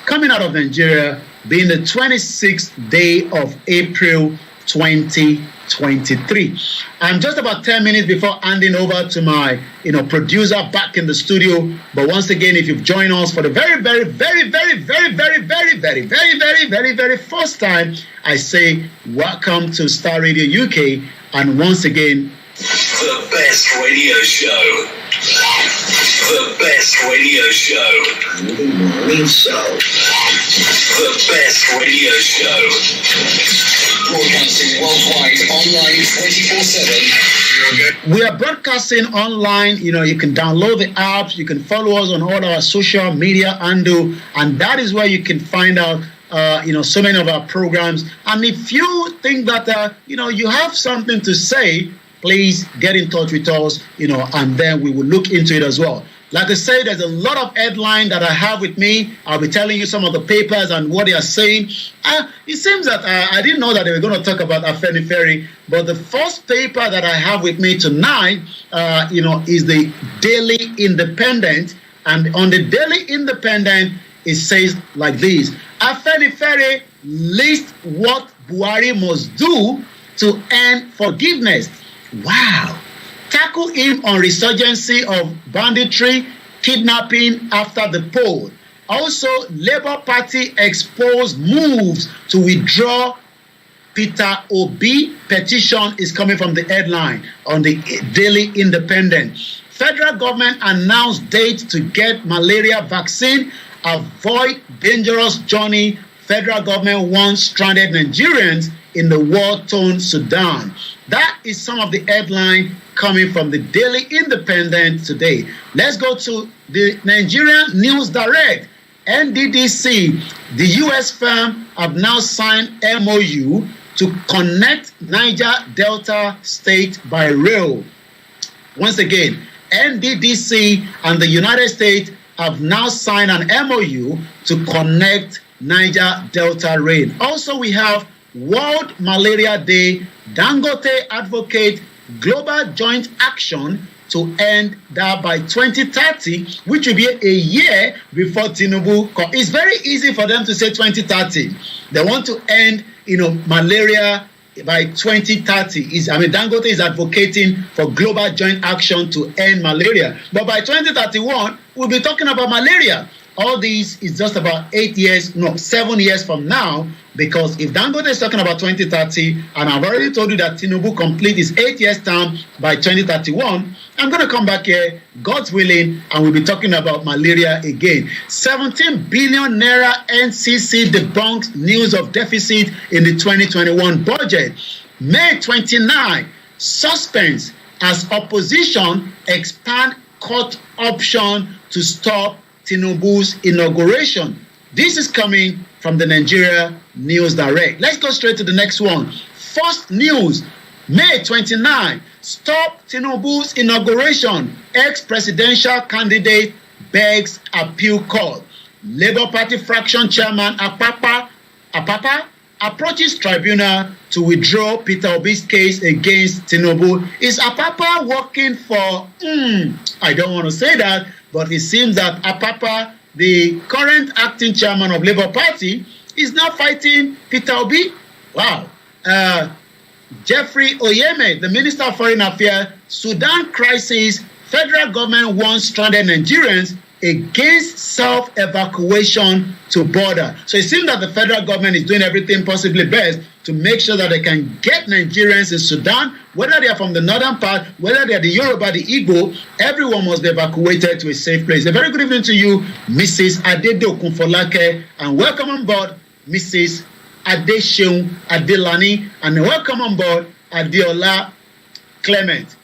coming out of Nigeria, being the 26th day of April 2023. I'm just about 10 minutes before handing over to my producer back in the studio. But once again, if you've joined us for the very first time, I say welcome to Starr Radio UK. And once again, the best radio show. The best radio show. The morning show. The best radio show. Broadcasting worldwide, online 24/7. We are broadcasting online. You can download the apps. You can follow us on all our social media handle, and that is where you can find out so many of our programs. And if you think that you have something to say, please get in touch with us, and then we will look into it as well. Like I said, there's a lot of headlines that I have with me. I'll be telling you some of the papers and what they are saying. It seems that I didn't know that they were going to talk about Afenifere, but the first paper that I have with me tonight, is the Daily Independent. And on the Daily Independent, it says like this: Afenifere lists what Buhari must do to earn forgiveness. Wow. Tackle him on resurgency of banditry, kidnapping after the poll. Also, Labour Party exposed moves to withdraw Peter Obi petition is coming from the headline on the Daily Independent. Federal government announced date to get malaria vaccine. Avoid dangerous journey. Federal government wants stranded Nigerians in the war-torn Sudan. That is some of the headline coming from the Daily Independent today. Let's go to the Nigerian News Direct. NDDC, the U.S. firm, have now signed MOU to connect Niger Delta State by rail. Once again, NDDC and the United States have now signed an MOU to connect Niger Delta rail. Also, we have World Malaria Day. Dangote advocate global joint action to end that by 2030, which will be a year before Tinubu. It's very easy for them to say 2030. They want to end, malaria by 2030. Dangote is advocating for global joint action to end malaria. But by 2031, we'll be talking about malaria. All this is just about 7 years from now, because if Dangote is talking about 2030, and I've already told you that Tinubu complete his 8 years term by 2031, I'm going to come back here, God's willing, and we'll be talking about malaria again. 17 billion naira NCC debunks news of deficit in the 2021 budget. May 29, suspense as opposition expand court option to stop Tinubu's inauguration. This is coming from the Nigeria News Direct. Let's go straight to the next one. First news, May 29, stop Tinubu's inauguration. Ex-presidential candidate begs appeal court. Labour Party fraction chairman Apapa approaches tribunal to withdraw Peter Obi's case against Tinubu. Is Apapa working for, I don't want to say that, but it seems that Apapa, the current acting chairman of Labour Party, is now fighting Peter Obi. Wow. Jeffrey Oyeme, the Minister of Foreign Affairs, Sudan crisis, federal government wants stranded Nigerians, against self-evacuation to border. So it seems that the federal government is doing everything possibly best to make sure that they can get Nigerians in Sudan, whether they are from the northern part, whether they are the Yoruba, the Igbo, everyone must be evacuated to a safe place. A very good evening to you, Mrs. Adedokunfolake, and welcome on board, Mrs. Adesheun Adelani, and welcome on board, Adeola Clement.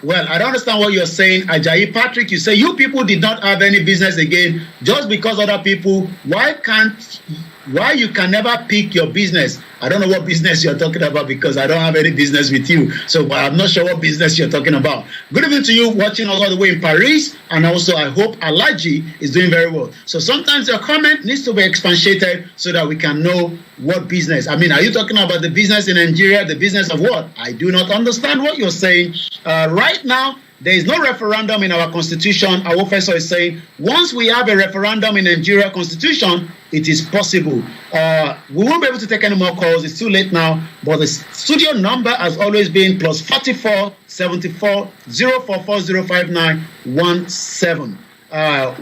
Well, I don't understand what you're saying. Ajayi Patrick, you say you people did not have any business again just because other people. Why you can never pick your business? I don't know what business you're talking about because I don't have any business with you. So I'm not sure what business you're talking about. Good evening to you watching us all the way in Paris. And also I hope Alaji is doing very well. So sometimes your comment needs to be expatiated so that we can know what business. I mean, are you talking about the business in Nigeria? The business of what? I do not understand what you're saying. Right now, there is no referendum in our constitution. Our professor is saying once we have a referendum in Nigeria constitution, it is possible. We won't be able to take any more calls. It's too late now. But the studio number has always been +44 74 044 059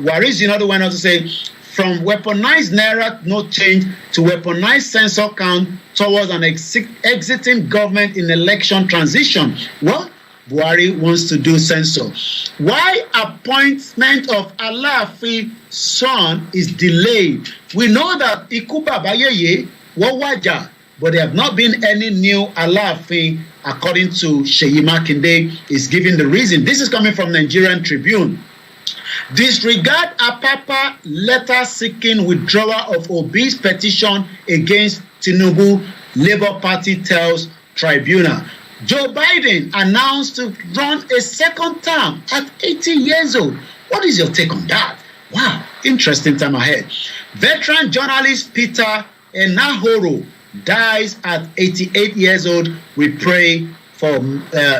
Waris, the one also say from weaponized naira note change to weaponized censor count towards an exiting government in election transition. Well, Buhari wants to do censor. Why appointment of Alaafin son is delayed? We know that Ikuba Bayeye Wawaja, but there have not been any new Alaafin, according to Seyi Makinde, is giving the reason. This is coming from Nigerian Tribune. Disregard Apapa letter seeking withdrawal of Obi's petition against Tinubu, Labour Party tells Tribunal. Joe Biden announced to run a second term at 80 years old. What is your take on that? Wow, interesting time ahead. Veteran journalist Peter Enahoro dies at 88 years old. We pray for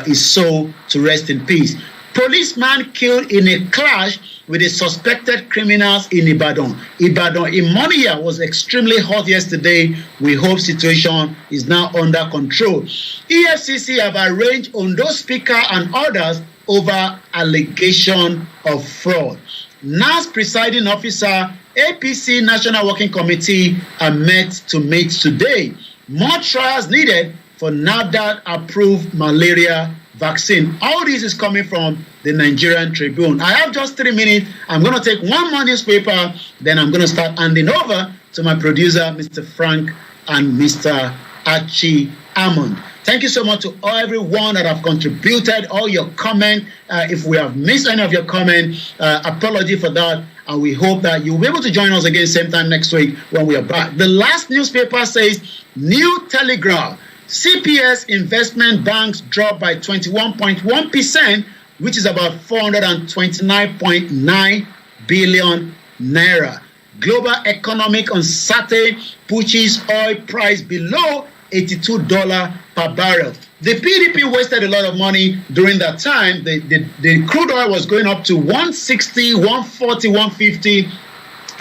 his soul to rest in peace. Policeman killed in a clash with the suspected criminals in Ibadan. Ibadan, Imonia, was extremely hot yesterday. We hope situation is now under control. EFCC have arraigned Ondo Speaker and others over allegation of fraud. NAS presiding officer, APC National Working Committee are met to meet today. More trials needed for NAFDAC approved malaria vaccine. All this is coming from the Nigerian Tribune. I have just 3 minutes. I'm going to take one more newspaper, then I'm going to start handing over to my producer, Mr. Frank and Mr. Archie Hammond. Thank you so much to everyone that have contributed, all your comment. If we have missed any of your comment, apology for that. And we hope that you'll be able to join us again same time next week when we are back. The last newspaper says, New Telegraph. CPS investment banks dropped by 21.1%, which is about 429.9 billion naira. Global economic uncertainty pushes oil price below $82 per barrel. The PDP wasted a lot of money during that time. The crude oil was going up to 160, 140, 150,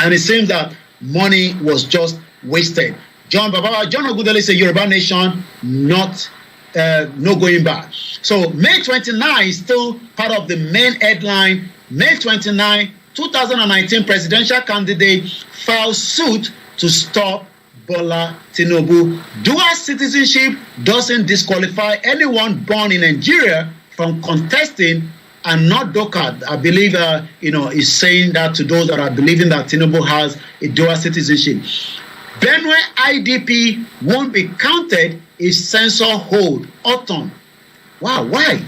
and it seems that money was just wasted. John Ogudele said Yoruba nation, no going back. So May 29 is still part of the main headline. May 29, 2019 presidential candidate files suit to stop Bola Tinubu. Dual citizenship doesn't disqualify anyone born in Nigeria from contesting, and not DOCA. I believe, is saying that to those that are believing that Tinubu has a dual citizenship. Benue IDP won't be counted if censor hold autumn. Wow, why?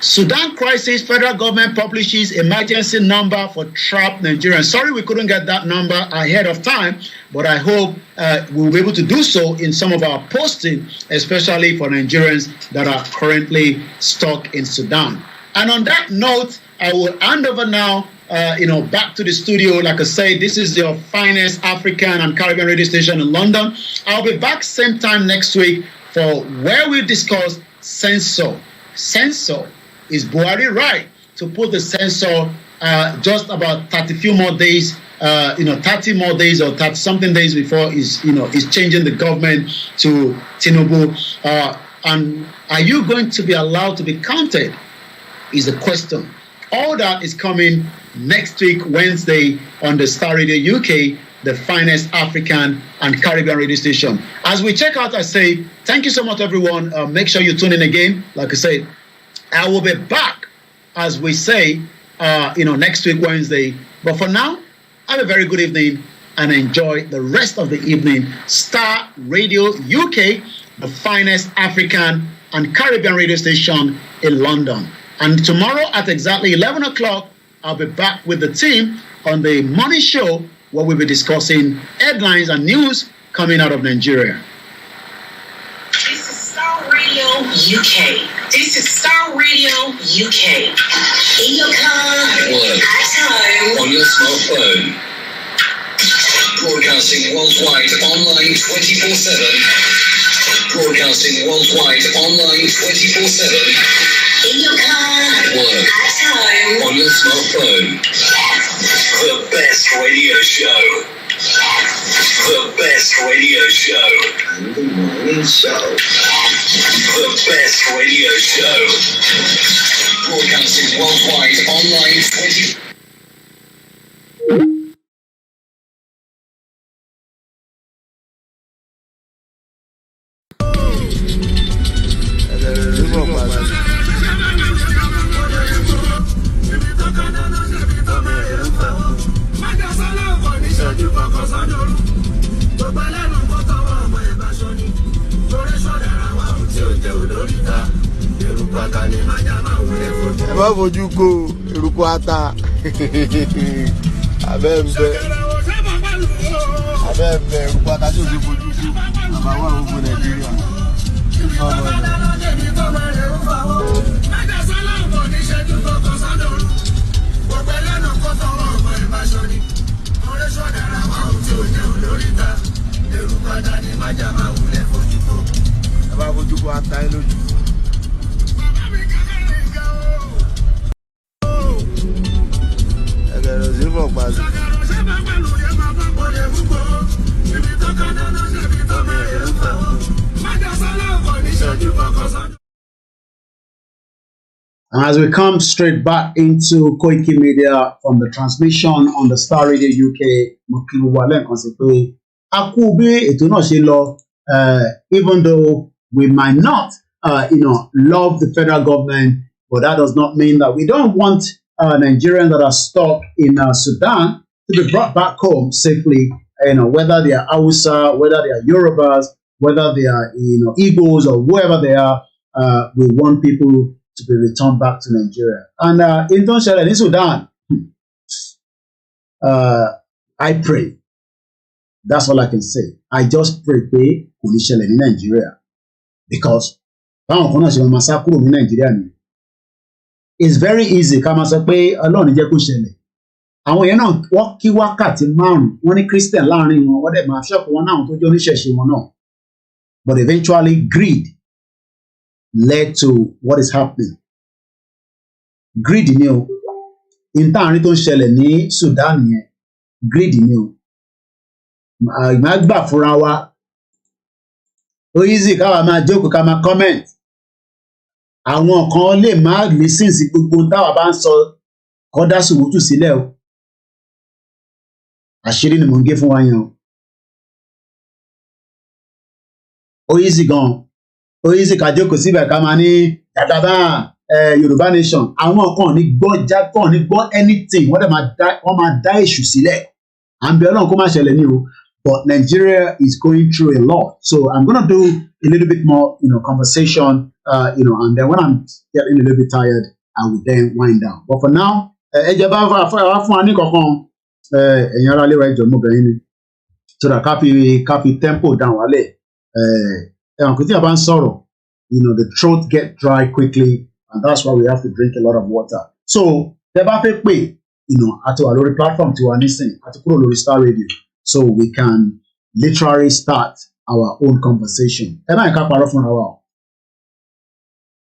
Sudan crisis, federal government publishes emergency number for trapped Nigerians. Sorry we couldn't get that number ahead of time, but I hope we'll be able to do so in some of our posting, especially for Nigerians that are currently stuck in Sudan. And on that note, I will hand over now back to the studio. Like I say, this is your finest African and Caribbean radio station in London. I'll be back same time next week for where we discuss censor. Censor. Is Buhari right to put the censor just about 30 more days or 30 something days before is changing the government to Tinubu? And are you going to be allowed to be counted? Is the question. All that is coming next week, Wednesday, on the Starr Radio UK, the finest African and Caribbean radio station. As we check out, I say, thank you so much, everyone. Make sure you tune in again. Like I said, I will be back, as we say, next week, Wednesday. But for now, have a very good evening and enjoy the rest of the evening. Starr Radio UK, the finest African and Caribbean radio station in London. And tomorrow at exactly 11 o'clock, I'll be back with the team on the morning show where we'll be discussing headlines and news coming out of Nigeria. This is Starr Radio UK. This is Starr Radio UK. In your car, At work. at home, On your smartphone. Broadcasting worldwide online 24/7. Broadcasting worldwide online 24/7. in your car, At work. at home. On your smartphone. The best radio show. The best radio show. And the morning show. The best radio show. Broadcasting worldwide online 24/7. ẹ má fojú ko eruku ata abẹ́ ń bẹ eruku ata tí o ti fojú ko àbá wà gbogbo Nàìjíríà ẹ má fojú ko ata ẹ lójú. And as we come straight back into koikimedia from the transmission on the Starr Radio UK, even though we might not, love the federal government, but that does not mean that we don't want Nigerians that are stuck in Sudan to be brought back home safely. Whether they are Hausa, whether they are Yorubas, whether they are Igbos or whoever they are, we want people to be returned back to Nigeria. And in Sudan, I pray. That's all I can say. I just pray in Nigeria because it's very easy ká máa sọ pé Ọlọ́run jẹ́ kó ṣẹlẹ̀. Àwọn yẹn náà wọ́n kí wákàtí 5 wọ́n ní Christian láàrin wọn wọ́n dẹ̀ máa ṣọ́ọ̀pù wọn náà tó jẹ́ oníṣẹ̀ṣe wọn náà. But eventually greed led to what is happening. Greed ni o. Ìtàrin tó ń ṣẹlẹ̀ ní Sudan yẹn. Greed ni o. Ìmọ̀ àgbà fúnra wa. Ó easy káwa máa jókòó ká máa comment. Àwọn kan lè má listen sí gbogbo táwa bá ń sọ kó dá sùúrù sílẹ̀ o. Àṣírí ni mò ń gé fún wa yẹn o. Ó easy gan. Ó easy ká jókòó síbẹ̀ ká máa ní dàdàbà Yorùbá nation. Àwọn kan ní gbọ́ anything wọ́n máa dá èṣù sílẹ̀. À ń bẹ Ọlọ́run kó má ṣẹlẹ̀ ní o. But Nigeria is going through a lot. So I'm going to do a little bit more, conversation, and then when I'm getting a little bit tired, I will then wind down. But for now, so that copy tempo down, the throat get dry quickly, and that's why we have to drink a lot of water. So, at our platform to listen at the Starr Radio. So we can literally start our own conversation.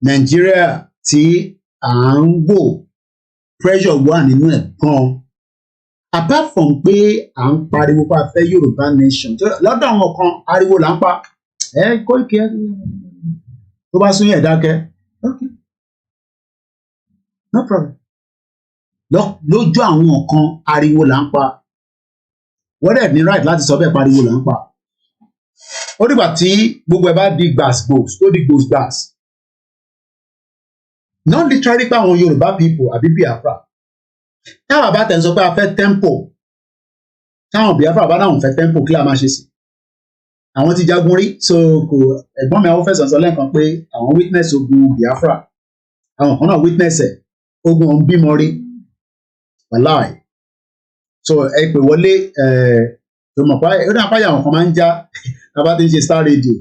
Nigeria tí à ń wò pressure wà nínú ẹ̀ gan. Apart from pé à ń pariwo pa fẹ́ Yorùbá nation. Lọ́dọ̀ àwọn kan ariwo là ń pa. tó bá sún yẹn dákẹ́ okay no problem lójú àwọn kan ariwo là ń pa wọ́n dẹ̀ ní right láti sọ bẹ́ẹ̀ pariwo là ń pa ó dìgbà tí gbogbo ẹ̀ bá di gbàsgbòs tó di gbòsgbàs not literally pé àwọn Yorùbá people àbí Biafra táwọn bá tẹ̀ ń sọ pé a fẹ́ tempo táwọn Biafra bá náà ń fẹ́ tempo kí la máa ṣe sí àwọn ti jagun rí so kò ẹ̀gbọ́n mi àwọn fẹsẹ̀ sọ lẹ́ẹ̀kan pé àwọn witness ogun Biafra àwọn kan náà witness ẹ̀ ogun ọ̀hún bímọ rí wàláì so ẹ pè wọlé tó mọ̀ pa ó dáa páyà àwọn kan máa ń já tábà tí ń ṣe Star Radio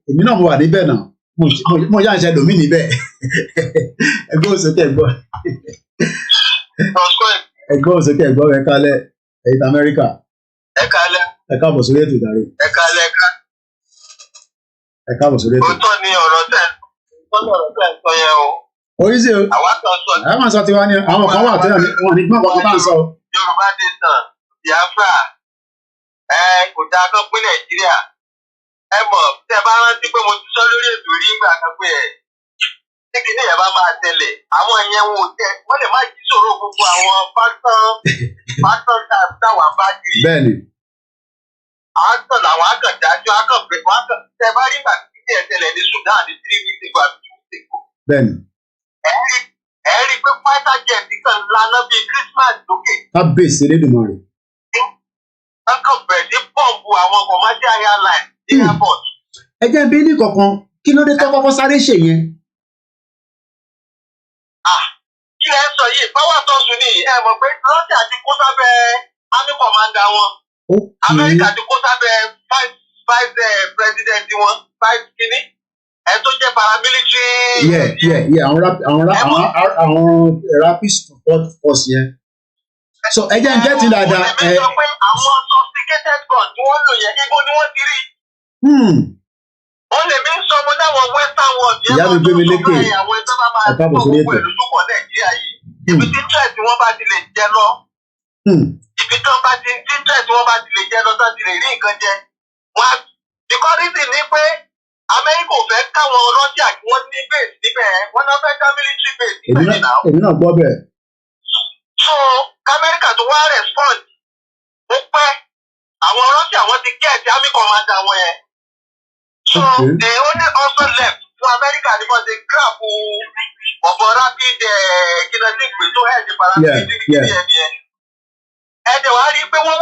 èmi náà mo wà níbẹ̀ náà mo yá ń ṣe lòmí níbẹ̀ ẹgbẹ́ òsókè ẹ̀gbọ́n ẹgbẹ́ òsókè ẹ̀gbọ́n ẹ kálẹ̀ ẹ̀yìn Amẹ́ríkà ẹ kálẹ̀ ẹ káàbọ̀ sórí ètò ìdarí ẹ kálẹ̀ ẹ káàbọ̀ sórí ètò. òótọ́ ni ọ̀rọ̀ tẹ̀ sọ yẹn o. oríṣi o àwọn sọ tiwa ni àwọn kan wà tí wọn ní gbọ́n kankan tá à ń sọ. Yorùbá nation Biafra kò dáa kan pín Nàìjíríà ẹ mọ̀ tí ẹ bá rántí pé mo ti sọ lórí ètò rí ìgbà kan pé tí kìíní yẹn bá máa tẹ̀lé àwọn ìyẹn wọn ò tẹ wọ́n lè má jí sọ̀rọ̀ gbogbo àwọn pásítọ̀ táwọn bá kiri. bẹ́ẹ̀ni. àátọ̀ làwọn akàndájọ́ akànbẹ̀ wọn akàn tẹ bá rí ìgbà tí ẹ tẹ̀lé ní Sudan ní 3 weeks ago àbí 2 weeks ago. bẹ́ẹ̀ni. ẹ rí i pé fighter jet kan lana bíi Christmas lókè. kábíyèsí Elédùmarè. wọ́n kàn bẹ̀rẹ̀ sí pọ́ǹpù àwọn commercial airline ní airport. ẹ jẹ́ bí ní kankan kí ló dé tó kọ́kọ́ sáré ṣe yẹn. kí lẹ ń sọ yìí power tọ́sùn ni ẹ mọ̀ pé Russia ti kó sábẹ́ army commander wọn. Amẹ́ríkà ti kó sábẹ́ vice president wọn vice kínní ẹ tó jẹ́ paramilitary. àwọn rapid support force yẹn. so ẹ jẹ́ ń jẹ́ ti dáadáa. ẹ sọ pé àwọn sophisticated gun tí wọ́n lò yẹn ibo ni wọ́n ti rí. wọ́n lè mí sọ mo dáwọn western world yẹn ìyá mi gbé mi lékè àwọn ẹgbẹ́ bá máa tó gbogbo ẹ̀ lójúkọ̀ Nàìjíríà yìí ibi tí trend wọn bá ti lè jẹ lọ ibi tí wọn bá ti trend wọn bá ti lè jẹ lọ tán ti lè rí nǹkan jẹ wọn because reason ni pé Amẹ́ríkà ò fẹ́ káwọn Russia kí wọ́n ní base níbẹ̀ wọ́n náà fẹ́ ká military base níbẹ̀ náà. èmi náà gbọ́ bẹ́ẹ̀. so Amẹ́ríkà tó wá respond ó pẹ́ àwọn Russia wọ́n ti get army commander wọn yẹn. so they only also left fún Amẹ́ríkà ni wọ́n ti grab ọ̀bọ̀ rapid kidnapping pé tó head paramilitary kìíní ẹni ẹ. ẹ̀dẹ̀ wá rí i pé wọ́n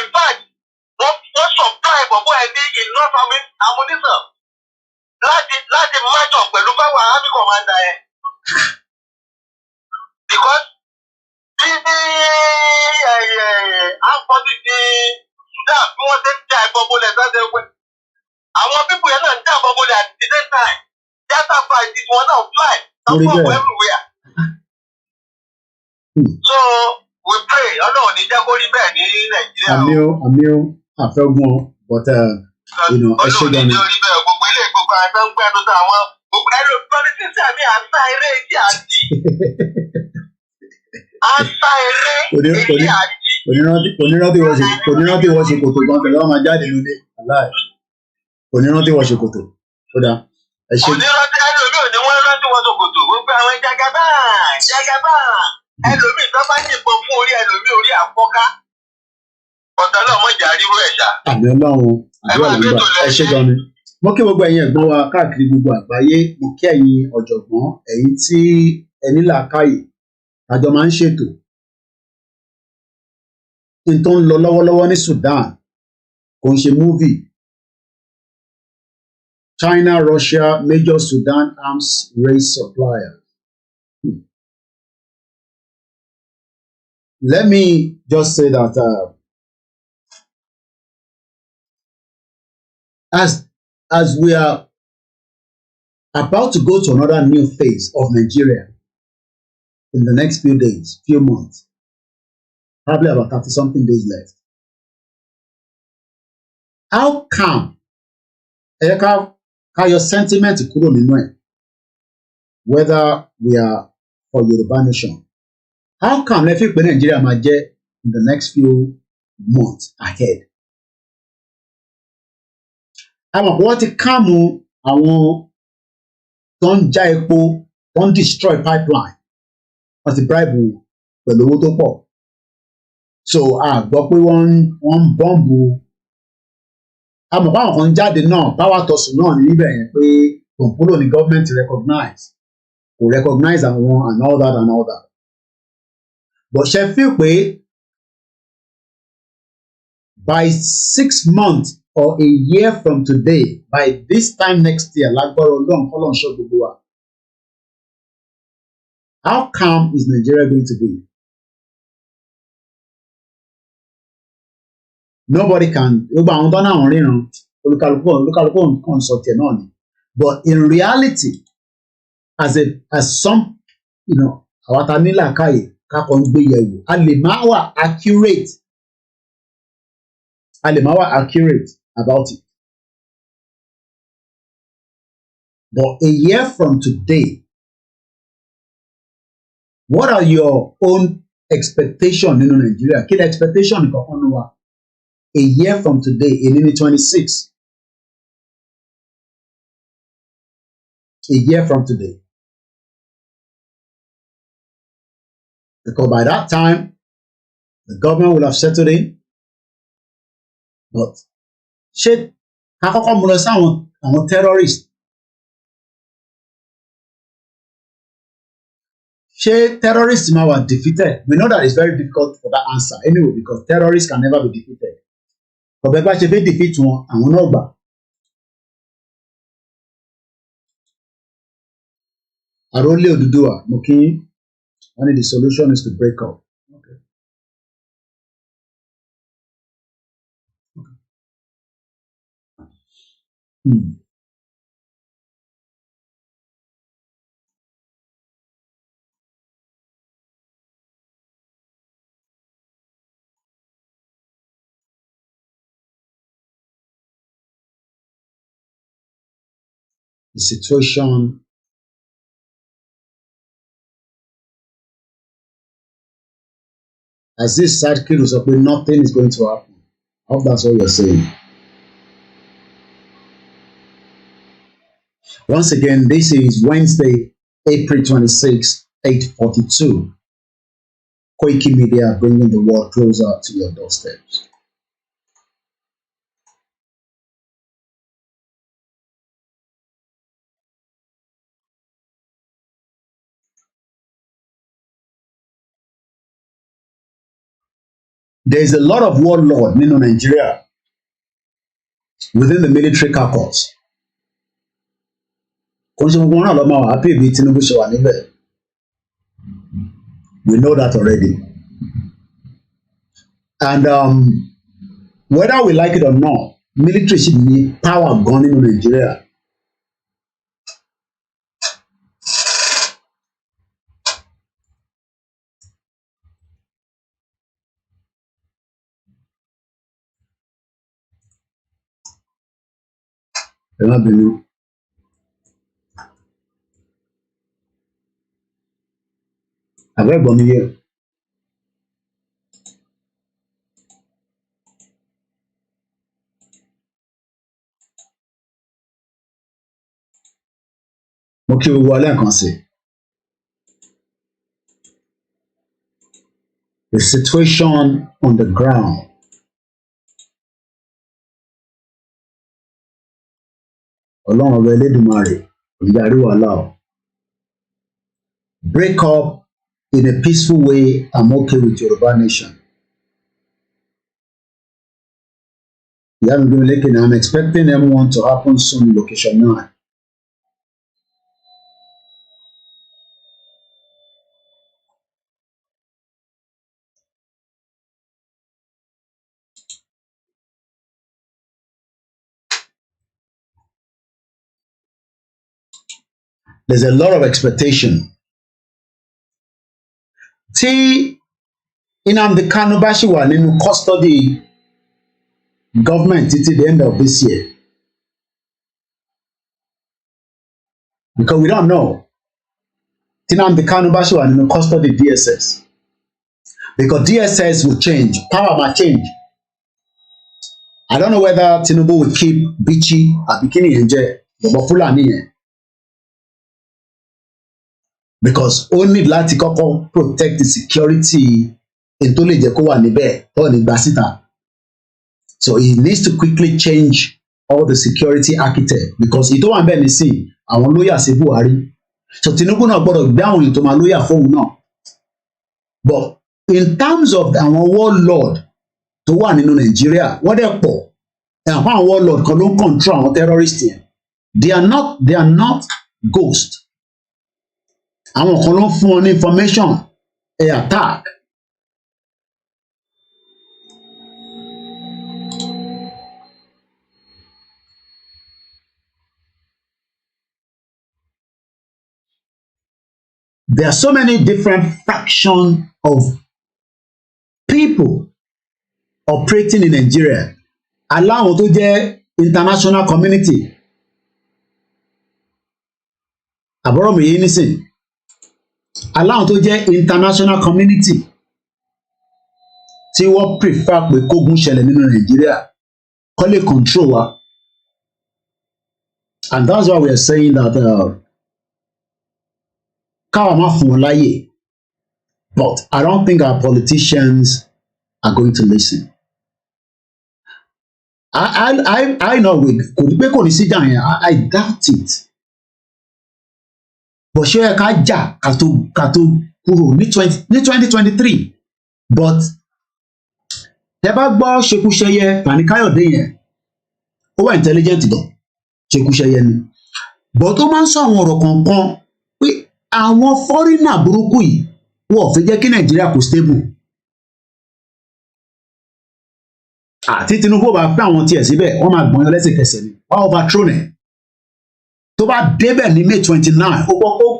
in fact wọ́n supply bọ̀bọ̀ ẹ̀ ní enough ammunition láti match up pẹ̀lú báwa army commander yẹn. because bí àǹfọ̀dì ní Sudan bí wọ́n ti ń jà ìbọn bolẹ̀ sọ́dẹ̀ wẹ̀. àwọn pípọ̀ yẹn náà ń jà ìbọn bolẹ̀ at the same time. Data price is one of fly. Everywhere. So we pray Ọlọ́run ní jẹ́ kó rí bẹ́ẹ̀ ní Nàìjíríà. àmì ó àfẹ́gun but ẹ ṣe gan ni. Ọlọ́run ní jẹ́ orí bẹ́ẹ̀ gbogbo ilé gbogbo àìsàn ń gbẹ́nu tó àwọn gbogbo ẹ̀rọ pọ́lítíṣà mi àṣà eré ìdí àjí. àṣà eré ìdí àjí. onírántí wọ́n ṣe kòtò gan pẹ̀lú ọmọ jáde nílé aláì onírántí wọ́n ṣe kòtò ó dáa. Onírántí ẹlòmíì ò ní wọ́n rántí wọn sòkòtò gbogbo àwọn jagaba ẹlòmíì tó bá yìnbọn fún orí ẹlòmíì orí àpọ́ká ọ̀tọ̀ náà mọ̀ jà ríru ẹ̀ṣà. àmì Ọlọ́run àdúrà ló gbà ẹ ṣé gan ni. mo kí gbogbo ẹ̀yin ẹ̀gbọ́n wa káàkiri gbogbo àgbáyé mo kí ẹ̀yin ọ̀jọ̀gbọ́n ẹ̀yin tí ẹni làákàyè àjọ máa ń ṣètò n tó ń lọ lọ́wọ́lọ́wọ́ ní Sudan kò ń ṣe múvì. China, Russia, major Sudan arms race supplier. Let me just say that as we are about to go to another new phase of Nigeria in the next few days, few months, probably about 30-something days left. How come? Your sentiment kúrò nínú ẹ̀ whether we are for Yoruba nation. How come lẹ fi pé Nàìjíríà máa jẹ́ in the next few months ahead? Àwọn kan wọ́n ti káàmù àwọn tó ń já epo tó ń destroy pipeline wọ́n ti bribe pẹ̀lú owó tó pọ̀ so a gbọ́ pé wọ́n ń bọ́ǹbù àmọ́ báwọn kan jáde náà power tọ̀sùn náà ní níbẹ̀ yẹn pé kòǹpólò ní government recognize àwọn and all that but ṣe feel pé by 6 months or a year from today by this time next year lágbára Ọlọ́run kọ́lọ́n ṣọ́ gbogbo wa how calm is Nigeria going to be? Nobody can gbogbo àwọn tó náà ń ríran olúkálùkù nǹkan sọ tiẹ̀ náà ni but in reality as some àwọn ta ní làákàyè kákọ ń gbé yẹ̀wò a lè má wà accurate about it but a year from today what are your own expectation nínú Nigeria kí ni expectation kankan ní wa a year from today in 26 a year from today because by that time the government will have settled in but ṣé kakọ́kọ́ mú lọ sí àwọn terrorists ṣé terrorists máa wà defeated we know that it's very difficult for that answer anyway because terrorists can never be defeated ọ̀bẹ bá ṣe fẹ́ defeat wọn àwọn náà gbà àrólé Odùduwà mo kí only the solution is to break up. Okay. The situation as this side kid was up, nothing is going to happen. I hope that's what you're saying. Once again, this is Wednesday, April 26, 8:42. Koikimedia bringing the world closer to your doorsteps. There's a lot of warlord in Nigeria within the military caucus. We know that already. And whether we like it or not, military should need power gone in Nigeria. Àbẹ́gbọ́n mi yẹ. Mo kí gbogbo alẹ́ kan sí. The situation on the ground. Ọlọ́run ọba Elédùmarè ìdarí wàhálà o. Break up in a peaceful way. I'm okay with Yoruba nation. I'm expecting M1 to happen soon in location 9. There's a lot of expectation. Tí Nnamdi Kanu bá ṣì wà nínú custody government till the end of this year, because we don't know. Tí Nnamdi Kanu bá ṣì wà nínú custody DSS, because DSS will change, power might change. I don't know whether Tinubu will keep Bichi at Bikini Nje bọ̀bọ̀ Fúlàní yẹn because ó need láti kọ́kọ́ protect the security ètò lè jẹ́ kó wà níbẹ̀ tó ní gbà síta. So he needs to quickly change all the security architect because ìtò wà ń bẹ̀ nísìn àwọn lóyà sí Buhari. So Tinubu náà gbọ́dọ̀ gbé àwọn èèyàn tó máa lóyà fóun náà. But in terms of àwọn warlord tó wà nínú Nàìjíríà wọ́n dẹ̀ pọ̀ àwọn àwọn warlord kan ló ń control àwọn terrorist yẹn. They are not ghost. Àwọn kan ló ń fún wọn ní information attack. There are so many different factions of people operating in Nigeria. Aláwọn tó jẹ́ international community. Àbúrò mi yé nísìn. Aláwọn tó jẹ́ international community tí wọ́n prefer pé kógun ṣẹlẹ̀ nínú Nigeria kó lè control wa. And that's why we are saying that káwa má fún wọn láyè. But I don't think our politicians are going to listen. I know kò ní pé kò ní sí jà yẹn, I doubt it. But ṣé ẹ ká jà ká tó kúrò ní 2023. But tẹ bá gbọ́ Ṣekúṣẹyẹ Fani Káyọ̀dé yẹn, ó wà intelligent gan, Ṣekúṣẹyẹ ni. But ó máa ń sọ àwọn ọ̀rọ̀ kankan pé àwọn foreigner burúkú yìí wọ́n ò fẹ́ jẹ́ kí Nàìjíríà kò stable. Àti Tinubu bá pé àwọn tiẹ̀ síbẹ̀ wọ́n máa gbọ́n yọ lẹ́sẹ̀kẹsẹ̀ ni wọ́n overthrow ẹ̀. Tó bá débẹ̀ ní May 29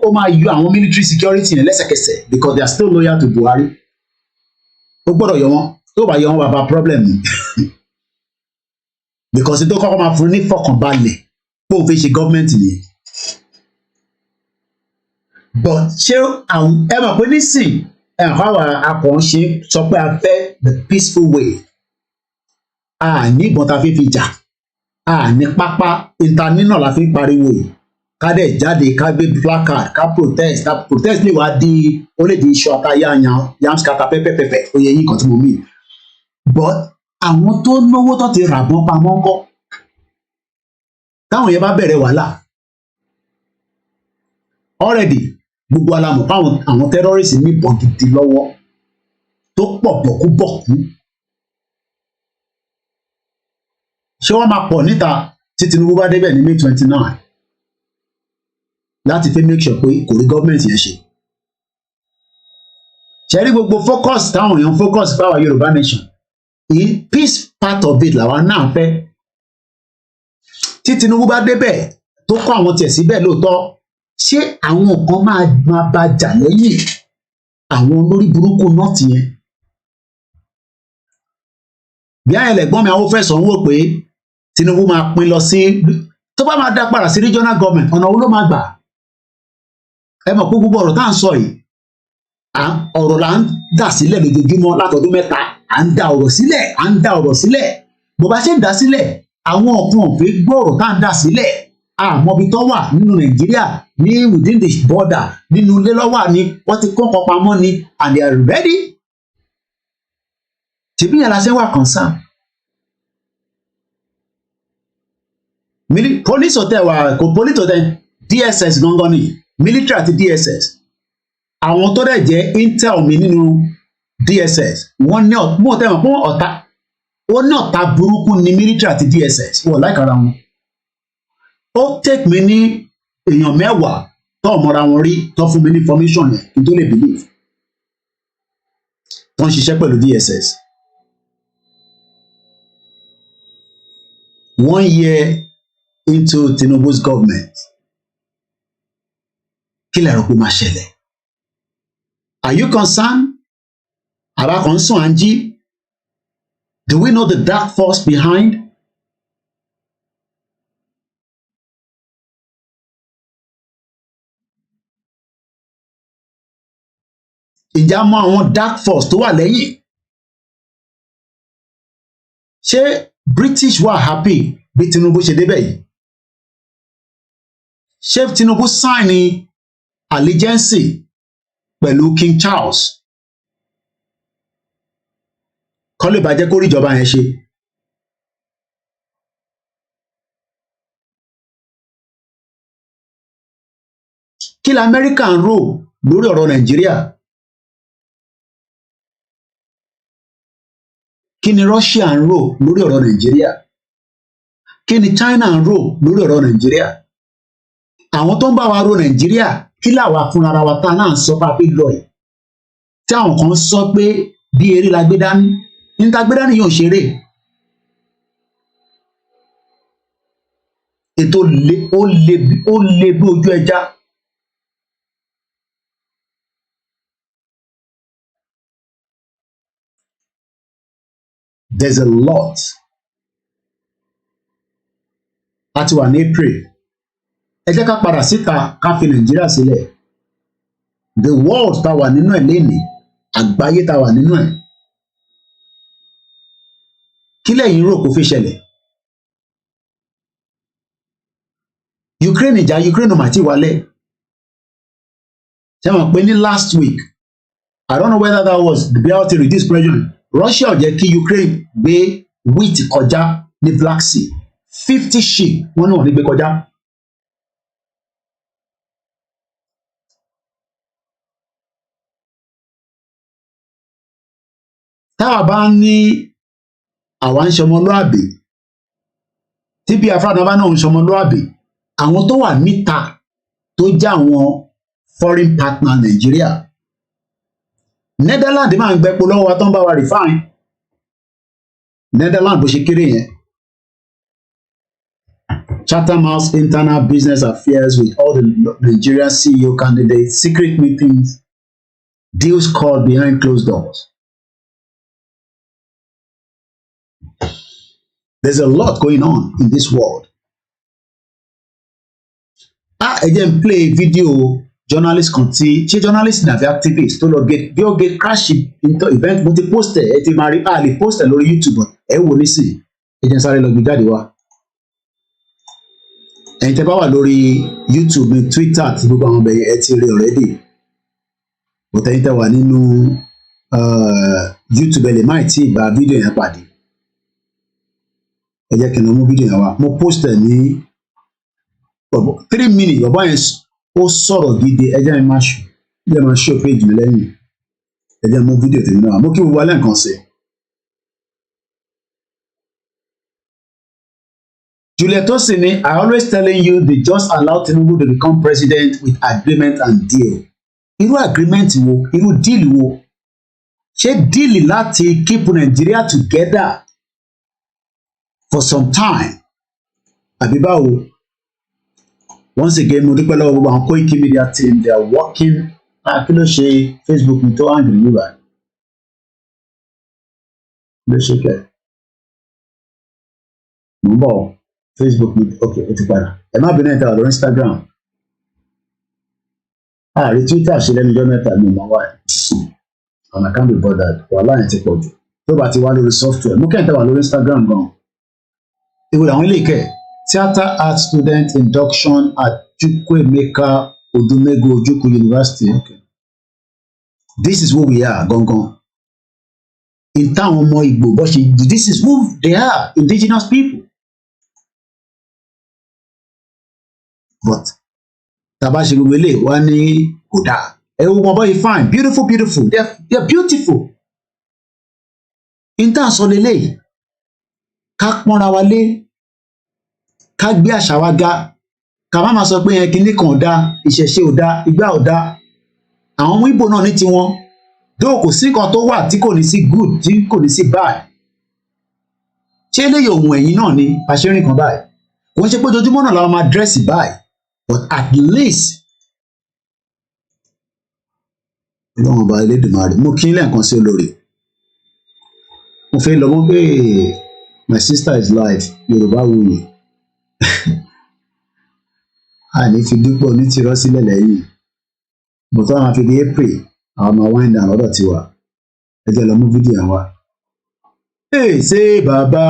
ó máa yọ àwọn military security yẹn lẹ́sẹ̀kẹsẹ̀ because they are still loyal to Buhari. Ó gbọ́dọ̀ yọ wọn tó bá yọ wọn bàbá problem ni because tó kọ́kọ́ máa fún ní fọkànbalẹ̀ pé òun fi ṣe gọ́ọ̀mẹ̀ntì nìyẹn. But ṣé àwọn ẹ mọ̀ pé nísìn àwọn akọ̀ọ́ṣe sọ pé a fẹ́ the peaceful way. A ní ìbọn ta fi jà, a ní pápá ìtanínà la fi ń pariwo yìí. Ká dẹ̀ jáde ká gbé placard ká protest lè wá di ó lè di iṣu àtàyà yam scatter pẹ́pẹ́pẹ́pẹ́ oyè yìí kan tí mo mì. But àwọn tó náwó tó ti ràbọ́n pamọ́ ń kọ́. Táwọn yẹn bá bẹ̀rẹ̀ wàhálà. Already gbogbo alamọ̀ fáwọn àwọn terrorists ní ìbọn gidi lọ́wọ́ tó pọ̀ bọ̀kúbọ̀kú. Ṣé wọ́n máa pọ̀ níta tí Tinubu bá débẹ̀ ní May 29 láti fẹ́ make sure pé kò rí gọ́ọ̀mẹ̀ntì yẹn ṣe. Ṣé rí gbogbo focus táwọn èèyàn focus báwa Yorùbá nation peace part of it làwa náà fẹ́. Tí Tinubu bá débẹ̀ tó kọ́ àwọn tiẹ̀ síbẹ̀ lóòótọ́ ṣé àwọn kan máa bá jà lẹ́yìn àwọn olórí burúkú nọ́ọ̀tì yẹn. Bí àyẹ̀lẹ̀gbọ́n mi àwọn fẹ́ sanwó pé Tinubu máa pín lọ sí tó bá máa dá padà sí regional government ọ̀nà wo ló máa gbà. Ẹ mọ̀ pé gbogbo ọ̀rọ̀ tá à ń sọ yìí ọ̀rọ̀ là ń dà sílẹ̀ lójoojúmọ́ látọdún mẹ́ta à ń da ọ̀rọ̀ sílẹ̀ bó bá ṣe ń dá sílẹ̀ àwọn ọ̀kan ò fẹ́ gbọ́ ọ̀rọ̀ tá à ń dà sílẹ̀ àmọ́bi tó wà nínú Nàìjíríà ní within the border nínú ilé lọ́wọ́ ni wọ́n ti kọ́kọ́ pamọ́ ni and they are ready. Tìbí yẹn la ṣe wà concern. Police hotel wà kò police hotel DSS gangan ni military àti DSS. Àwọn tó dẹ̀ jẹ́ intel mi nínú DSS wọ́n ní mú ọ̀tẹ̀ mọ̀ fún ọ̀tá ó ní ọ̀tá burúkú ní military àti DSS wọ́n láìka ara wọn. Ó take mi ní èèyàn mẹ́wàá tó ọmọra wọn rí tó fún mi ní information yẹn kí n tó lè believe tó ń ṣiṣẹ́ pẹ̀lú DSS. 1 year into Tinubu's government kí lè rò pé máa ṣẹlẹ̀? Are you concerned? Àbá kan sùn à ń jí? Do we know the dark force behind? Ìjà mọ àwọn dark force tó wà lẹ́yìn. Ṣé British wà happy bí Tinubu ṣe débẹ̀ yìí? ṣé Tinubu sign allegiance pẹ̀lú King Charles kó lè bàjẹ́ kó rí ìjọba yẹn ṣe. Kí la Amẹ́ríkà ń rò lórí ọ̀rọ̀ Nàìjíríà? Kí ni Russia ń rò lórí ọ̀rọ̀ Nàìjíríà? Kí ni China ń rò lórí ọ̀rọ̀ Nàìjíríà? Àwọn tó ń bá wa ro Nàìjíríà kí làwa fúnra wa ta náà ń sọ bá pé lọ yìí tí àwọn kan sọ pé bí eré la gbé dání níta gbé dání yóò ṣeré. Ètò ó le bí ojú ẹja. There's a lot. A ti wà ní April. Ẹ jẹ́ ká padà síta ká fi Nàìjíríà sílẹ̀. The world tá wà nínú ẹ̀ lénìí, àgbáyé tá wà nínú ẹ̀. Kí lẹ̀yin rò kó fi ṣẹlẹ̀? Ukraine ìjà Ukraine ò mà ti wálẹ̀. Ṣé mọ̀ pé ní last week, I don't know whether that was the bill to reduce pressure. Russia ò jẹ́ kí Ukraine gbé wheat kọjá ní Black Sea. 50 ship wọ́n náà ní gbé kọjá. Táwa bá ní àwa ń ṣọmọlúàbí, tí Biafra náà bá náà ń ṣọmọlúàbí, àwọn tó wà níta tó jẹ́ àwọn foreign partner Nàìjíríà. Netherlands máa ń gbẹ́po lọ́wọ́ wa tó ń bá wa refine. Netherlands bó ṣe kéré yẹn. Chatham House internal business affairs with all the Nigerian CEO candidates, secret meetings, deals called behind closed doors. There's a lot going on in this world. Ẹ jẹ́ n play video journalist kan tí ṣé journalist nàbí activist tó lọ bí ó get crash event mo ti post ẹ ti máa rí lè post ẹ lórí YouTube ẹ wò nísìnyí ẹ jẹ́ n sáré lọ gbé jáde wá. Ẹ̀yin tẹ́ bá wà lórí YouTube ní Twitter àti gbogbo àwọn ọbẹ̀ ẹ ti rí already but ẹ̀yin tẹ́ wà nínú YouTube ẹ lè má tí ì bá fídíò yẹn pàdé. Ẹ jẹ́ kí n lọ mú fídíò yẹn wá mo post ẹ ní 3 minutes bàbá yẹn ó sọ̀rọ̀ gidi ẹ jẹ́ máa ṣó page mi lẹ́yìn ẹ jẹ́ mú fídíò tèmi náà mo kí gbogbo alẹ́ nǹkan ṣe. Juliet Osini, I always telling you they just allow Tinubu to become president with agreement and deal. Irú agreement wo? Irú deal wo? Ṣé deal láti keep Nigeria together for some time? Àbí báwo? Once again, mo dúpẹ́ lọ́wọ́ gbogbo àwọn koikimedia team, they are working. Kí ló ṣe Facebook mi tó hàngì nígbà? Kí ló ṣe kẹ́? Mo ń bọ̀ Facebook mi, okay, ó ti padà. Ẹ má bínú ẹ̀ta lórí Instagram. Ààrí Twitter ṣe lẹ́nu ọjọ́ mẹ́ta mi mọ́ wáyé. And I can't be bothered. Wàhálà yẹn ti pọ̀ jù. Tó bá ti wá lórí software, mo kẹ́hìn tẹ́ wà lórí Instagram gan-an. Ìwé àwọn ilé ìkẹ́. Theatre art student induction at Chukwuemeka Odumego Ojukwu University. Okay. This is who we are, gangan. In táwọn ọmọ Igbo bó ṣe this is who they are, indigenous people. But tàbá ṣe gbogbo ilé wa ní kò dáa. Ẹ wo wọn bọ́ yìí fine, beautiful, they are beautiful. In tá à ń sọ lélẹ́yìí, ká pọ́nra wa lé. Ká gbé àṣà wa ga ká má máa sọ pé yẹn kinní kan ò dá ìṣẹ̀ṣe ò dá igbá ò dá àwọn ọmọ Ìgbò náà ní tiwọn tó kò sí nǹkan tó wà tí kò ní sí good tí kò ní sí bad ṣé eléyìí ohun ẹ̀yìn náà ni àṣírí kan báyìí kò ń ṣe pé ojoojúmọ́ náà làwọn máa dírẹ́sì báyìí but at least Ọlọ́run ọba Elédùmarè mo kí n lẹ́ẹ̀kan sí olórí mo fẹ́ lọ mọ́ pé my sister is live Yorùbá wuyì. Àní fi dúpọ̀ ní tirọ́ sílẹ̀ lẹ́yìn bọ̀tọ́ àwọn afi di April àwọn ọmọ wind down lọ́dọ̀ tiwa ẹ jẹ́ lọ mú fídíò yẹn wá. Ṣé bàbá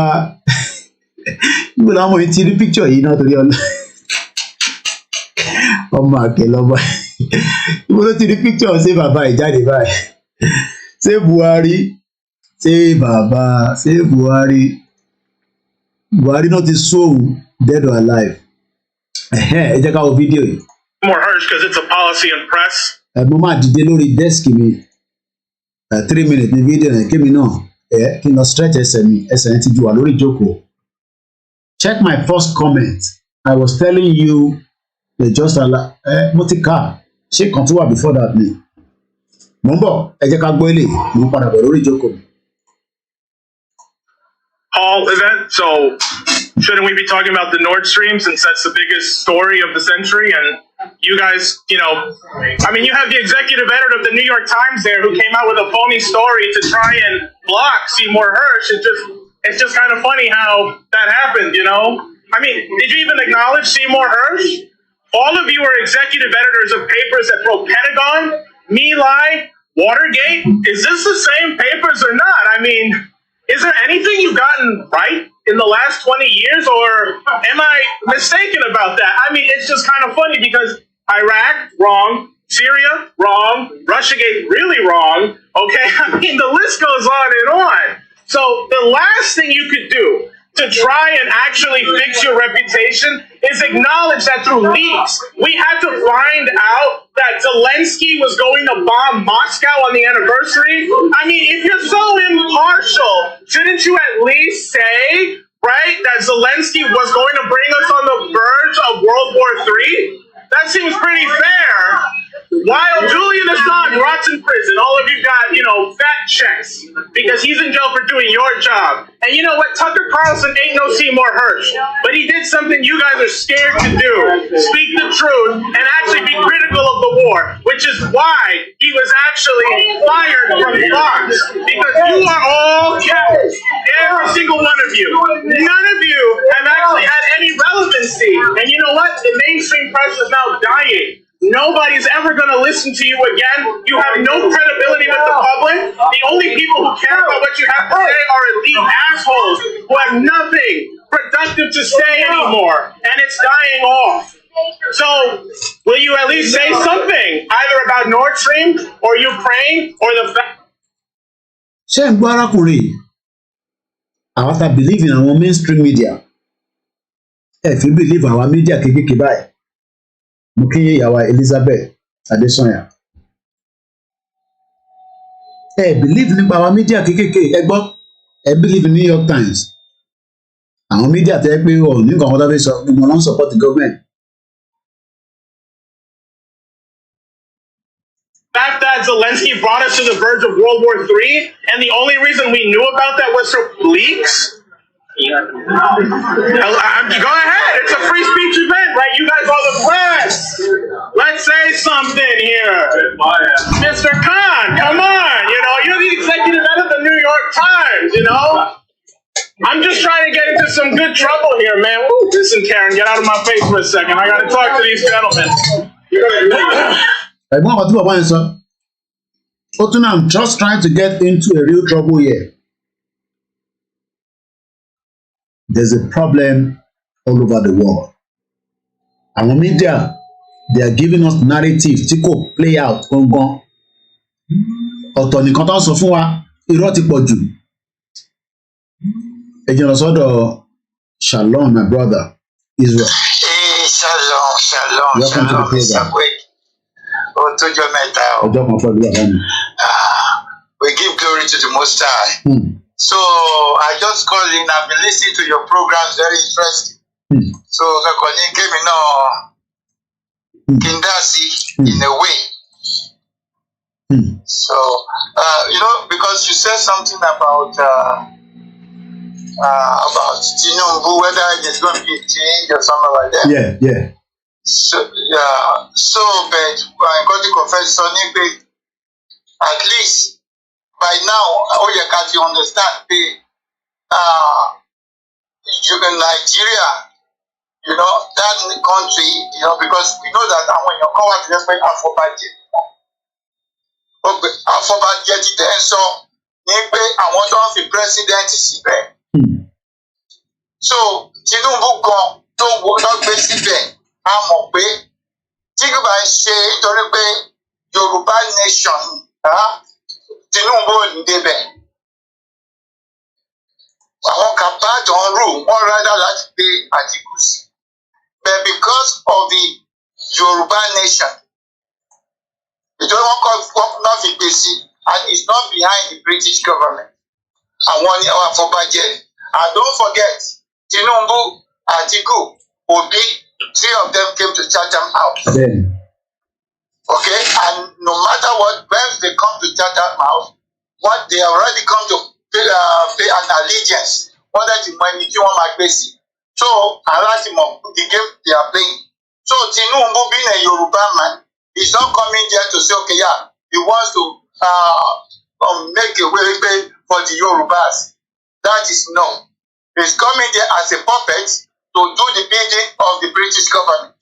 níbo làwọn ọmọ yìí ti rí píkṣọ̀ yìí náà torí ọlọ́ ọmọ àkẹlọmọ ibo ló ti rí picture ṣé bàbá ìjáde báyìí ṣé Buhari náà ti sóhun dead or alive ẹ jẹ́ ká wo fídíò yìí. More harsh because it's a policy and press. Mo máa dìde lórí dẹ́sìkì mi 3 minutes ní fídíò yẹn kémi náà kí n lọ stretch ẹsẹ̀ yẹn ti ju wà lórí ìjókòó. Check my first comment. I was telling you the just mo ti kà ṣé kan tó wà before that ni. Mo ń bọ̀ ẹ jẹ́ ká gbọ́ ilé mo ń padà bọ̀ lórí ìjókòó mi. Hall event, so shouldn't we be talking about the Nord Stream since that's the biggest story of the century? And you guys, you know, I mean, you have the executive editor of the New York Times there who came out with a phony story to try and block Seymour Hersh. It's just kind of funny how that happened, you know? I mean, did you even acknowledge Seymour Hersh? All of you are executive editors of papers that broke Pentagon, My Lai, Watergate. Is this the same papers or not? I mean, is there anything you've gotten right in the last 20 years, or am I mistaken about that? I mean, it's just kind of funny because Iraq, wrong. Syria, wrong. Russiagate, really wrong. Okay, I mean, the list goes on and on. So the last thing you could do to try and actually fix your reputation is acknowledge that through leaks, we had to find out that Zelensky was going to bomb Moscow on the anniversary. I mean, if you're so impartial, shouldn't you at least say, right, that Zelensky was going to bring us on the verge of World War III? That seems pretty fair. While Julian Assange rots in prison, all of you got, you know, fat checks because he's in jail for doing your job. And you know what? Tucker Carlson ain't no Seymour Hersh, but he did something you guys are scared to do. Speak the truth and actually be critical of the war, which is why he was actually fired from Fox, because you are all cowards. Every single one of you. None of you have actually had any relevancy. And you know what? The mainstream press is now dying. Nobody's ever going to listen to you again. You have no credibility with the public. The only people who care about what you have to say are elite assholes who have nothing productive to say anymore. And it's dying off. So, will you at least say something, either about Nord Stream or Ukraine or the fact... Ṣé ń gbọ́ arákùnrin àwọn tá believe in àwọn mainstream media ẹ fi believe àwọn media kékeré báyìí mo kí ìyàwó Elizabeth Adesanya ẹ believe nípa àwọn media kékeré ẹ gbọ́ ẹ believe in New York Times àwọn media tẹ́ pé ọ̀ ní nǹkan kan tó fi sọ gbogbo wọn support the government. Fact that Zelensky brought us to the verge of World War III, and the only reason we knew about that was from leaks? Go ahead. It's a free speech event, right? You guys are the press. Let's say something here. Mr. Khan, come on. You know, you're the executive editor of the New York Times, you know? I'm just trying to get into some good trouble here, man. Woo, listen, Karen, get out of my face for a second. I got to talk to these gentlemen. Ẹ̀gbọ́n àwọn tí bàbá yẹn sọ, ó tún náà I'm just trying to get into a real trouble here. There's a problem all over the world. Àwọn media, they are giving us narrative tí kò play out gangan. Ọ̀tọ̀ nìkan tó ń sọ fún wa, irọ́ ti pọ̀ jù. Ẹ jẹ́ lọ sọ́dọ̀ Shalom, my brother, Israel. Hey, shalom. Welcome to the program. We give glory to the Most High. So I just called in. I've been listening to your programs, very interesting. So Kakoni came in Kindasi in a way. So you know, because you said something about Tinubu, whether there's going to be a change or something like that. Yeah. So but I'm going to confess Sonny, at least by now, all you can understand, Nigeria, you know, that country, you know, because we know that when you come out to respect Afobajeti, then so, maybe I want to be president. So, Tinubu go to not president. tí kò bá ṣe nítorí pé Yorùbá nation Tinubu ò ní débẹ̀. Àwọn kàbá tó ń rù wọ́n rádà láti gbé Àtíkù sí. But because of the Yoruba nation, ìjọba wọn náà fi gbé sí, and it's not behind the British government. Àwọn ni àwọn afọbajẹ. And don't forget, Tinubu, Atiku, Obi, 3 of them came to Chatham House. Okay, and no matter what, when they come to Chatham House, what they already come to pay an allegiance. Whether the money you want my basic. So, the game they are playing. So, Tinubu being a Yoruba man, he's not coming there to say, okay, yeah, he wants to make a way for the Yorubas. That is no. He's coming there as a puppet to do the bidding of the British government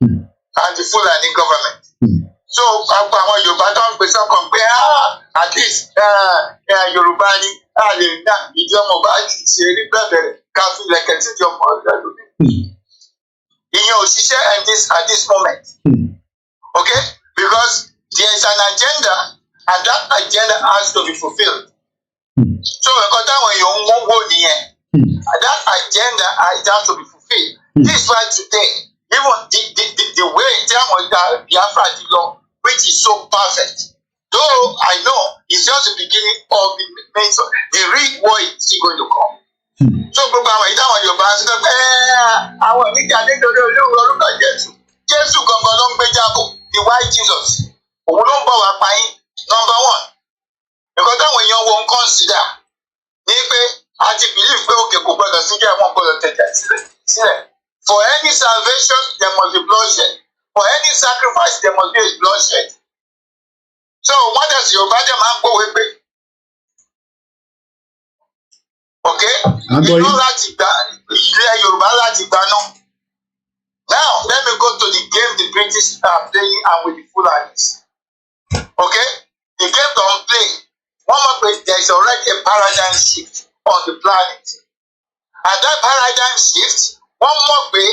and the Fulani government. So, àwọn Yorùbá tó ń pèsè ọkàn pé at least Yorùbá ni lè ná ìdí ọmọ bá ṣe rí bẹ̀rẹ̀ ká fi lẹ̀kẹ̀ tí ìdí ọmọ rẹ̀ lórí. Ìyẹn ò ṣiṣẹ́ at this moment. Okay? Because there is an agenda and that agenda has to be fulfilled. So, ẹ̀kọ́ táwọn èèyàn ń wọ́wọ́ nìyẹn. That agenda has to be fulfilled. This is why today, even the way tí àwọn Biafra ti lọ, which is so perfect. Though I know it's just the beginning of the main story. The real war is still going to come. So gbogbo àwọn ìdáwọn Yorùbá ń sọ pé àwọn oníjà nítorí olóòrùn orúkọ Jésù. Jésù gangan ló ń gbé jábọ̀, the white Jesus. Òun ló ń bọ̀ wá pa yín. Number 1. Nǹkan táwọn èèyàn wo ń consider ní pé a ti believe pé òkè kò gbọdọ̀ sí jẹ́ wọn gbọdọ̀ tẹ̀tẹ̀ sílẹ̀. For any salvation, there must be bloodshed. For any sacrifice, there must be a bloodshed. So, what does Yorùbá dem máa ń gbòwe pé? Okay? Ìlú láti gbà, ilẹ̀ Yorùbá láti gbà náà. Now, let me go to the game the British are playing and with the Fulanis. Okay? The game don't play. One more there is already a paradigm shift on the planet. And that paradigm shift, one more way,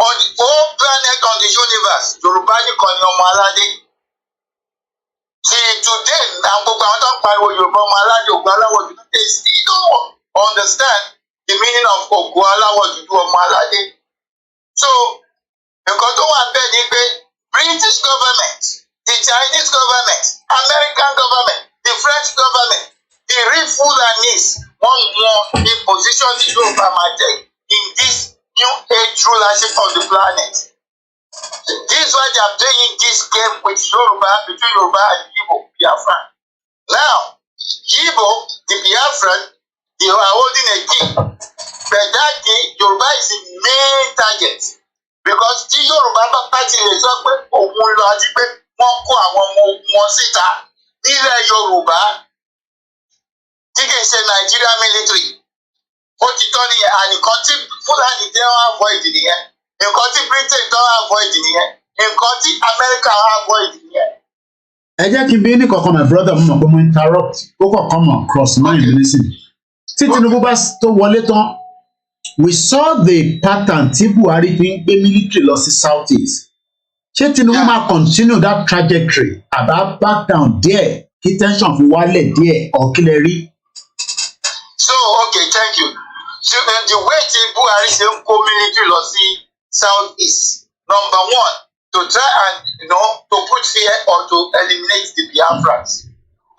on the whole planet, on the universe, Yorùbá nìkan ni ọmọ aládé. Till today, now gbogbo àwọn tó ń pariwo Yorùbá ọmọ aládé Ògo aláwọ̀ dúdú, they still don't understand the meaning of Ògo aláwọ̀ dúdú ọmọ aládé. So, nǹkan tó wà bẹ́ẹ̀ ni pé British government, the Chinese government, American government, the French government, the real Fulanis, wọ́n mọ the position the Yorùbá máa take in this new age rulership of the planet. This is why they are playing this game with Yoruba, between Yoruba and Igbo, Biafran. Now, Igbo, the Biafran, they are holding a key. But that key, Yoruba is the main target. Because the Yoruba party lè sọ pé òun lọ àti pé wọ́n kó àwọn ọmọ ogun wọn síta nílẹ̀ Yorùbá tí kì í ṣe Nigeria military. Ó ti tọ́ nìyẹn, and nǹkan tí Fúlàní tẹ́ wọ́n avoid nìyẹn. Nǹkan tí Britain tẹ́ wọ́n avoid nìyẹn. Nǹkan tí America wọ́n avoid nìyẹn. Ẹ jẹ́ kí n bí ní kankan my brother mo mọ̀ pé mo interrupt ó kọ̀ọ̀kan mọ̀ cross mind nísìnyí. Tí Tinubu bá tó wọlé tán, we saw the pattern tí Buhari fi ń gbé military lọ sí South East. Ṣé Tinubu máa continue that trajectory àbá back down díẹ̀ kí tension fi wálẹ̀ díẹ̀ or kí lẹ rí? So, okay, thank you. So, the way tí Buhari ṣe ń kó military lọ sí South East, number 1, to try and, to put fear or to eliminate the Biafrans.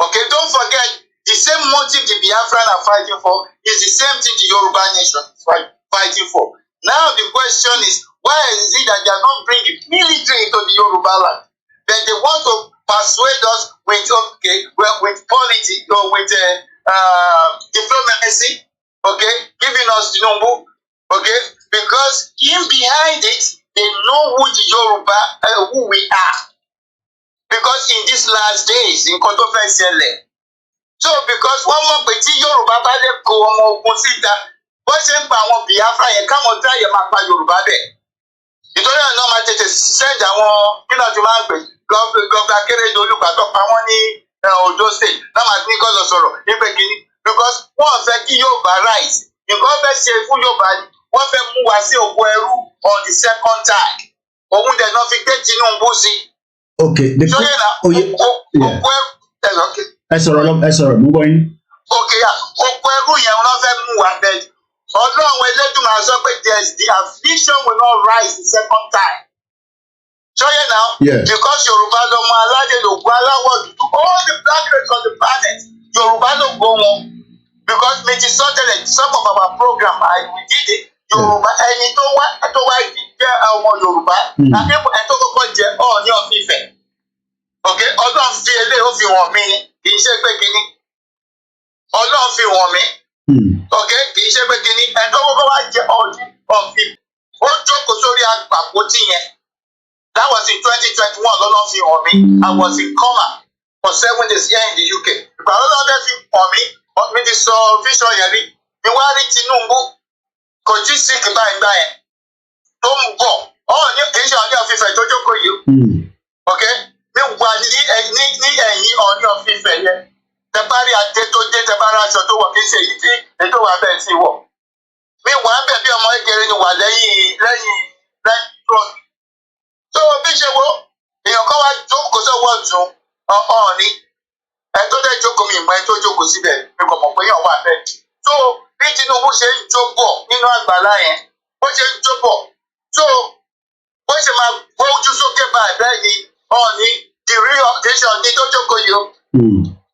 Okay, don't forget, the same motive the Biafrans are fighting for is the same thing the Yoruba nation is fighting for. Now the question is, why is it that they are not bringing military into the Yoruba land? Then they want to persuade us with politics or with diplomacy, okay, giving us Tinubu, okay, because in behind it, they know who the Yoruba, who we are. Because in these last days, in Kotofesele, so because one more pé Yoruba bá lè kó ọmọ ogun síta, bó ṣe ń pa àwọn Biafra yẹn káwọn try yẹn máa pa Yorùbá bẹ́ẹ̀. Ìtọ́jú ẹ̀ náà máa tètè send àwọn kí náà ti máa ń pè gọ́ọ̀gá Akérédolú pàtó pa wọ́n ní Ondo State náà máa ní kọ́ lọ sọ̀rọ̀ nígbà kínní because wọ́n fẹ́ kí Yorùbá rise. Nǹkan fẹ́ ṣe fún Yorùbá ni wọ́n fẹ́ mú wa sí òkú ẹrú on the second time. òun dẹ̀ náà fi gbé Tinubu sí. Okay, the ṣóyè náà ẹ sọ̀rọ̀ mú bọ́ yín. Okay, oko ẹrú yẹn wọ́n fẹ́ mú wa bẹ́ẹ̀. Ọlọ́run Elédùmarè sọ pé the affliction will not rise the second time. Ṣóyè náà because Yorùbá lọmọ aládé lògùn aláwọ̀ dúdú all the black race on the planet Yorùbá ló gbó wọn because méjì sọ́tẹ̀lẹ̀ some of our program we did it Yorùbá ẹni tó wá jẹ́ ọmọ Yorùbá àbí ẹ tó kọ́kọ́ jẹ Ọọ̀ni of Ifẹ̀. Okay, Ọlọ́run fi eléyìí ó fi wọ̀n mí kì í ṣe pé kíní. Ọlọ́run fi wọ̀n mí. Okay, kì í ṣe pé kíní ẹ tó kọ́kọ́ wá jẹ Ọọ̀ni of Ifẹ̀. Ó jókòó sórí àpótí yẹn. That was in 2021 lọ́nà fi hàn mí. I was in coma for 7 days here in the UK. Ìgbà lọ́nà fi hàn mí, mi ti sọ vision yẹn rí. Mi wá rí Tinubu kò tí sick báyìí yẹn tó ń bọ̀. Ọ̀ọ́ni kì í ṣe Ọọ̀ni of Ifẹ̀ tó jókòó yìí. Okay? Mi wà ní ẹ̀yìn Ọọ̀ni of Ifẹ̀ yẹn. Tẹ́bárí adé tó dé tẹ́bárí aṣọ tó wọ̀ kì í ṣe èyí tí ètò wà bẹ́ẹ̀ sí wọ̀. Mi wà ń bẹ̀ bí ọmọ kékeré ni wà lẹ́yìn trọ́ọ̀nù. So bí ṣe wo èèyàn kan wá jókòó sọ́wọ́ ọ̀tún Ọọ̀ni ẹ tó dẹ́ jókòó mi ìmọ̀ ẹ tó jókòó síbẹ̀ mi kò mọ̀ pé èèyàn wà bẹ́ẹ̀. So bí Tinubu ṣe ń jóbọ̀ nínú àgbàlá yẹn bó ṣe ń jóbọ̀ so bó ṣe máa gbójú sókè báyìí bẹ́ẹ̀ ni Ọọ̀ni the real occasion ní tó jókòó yìí o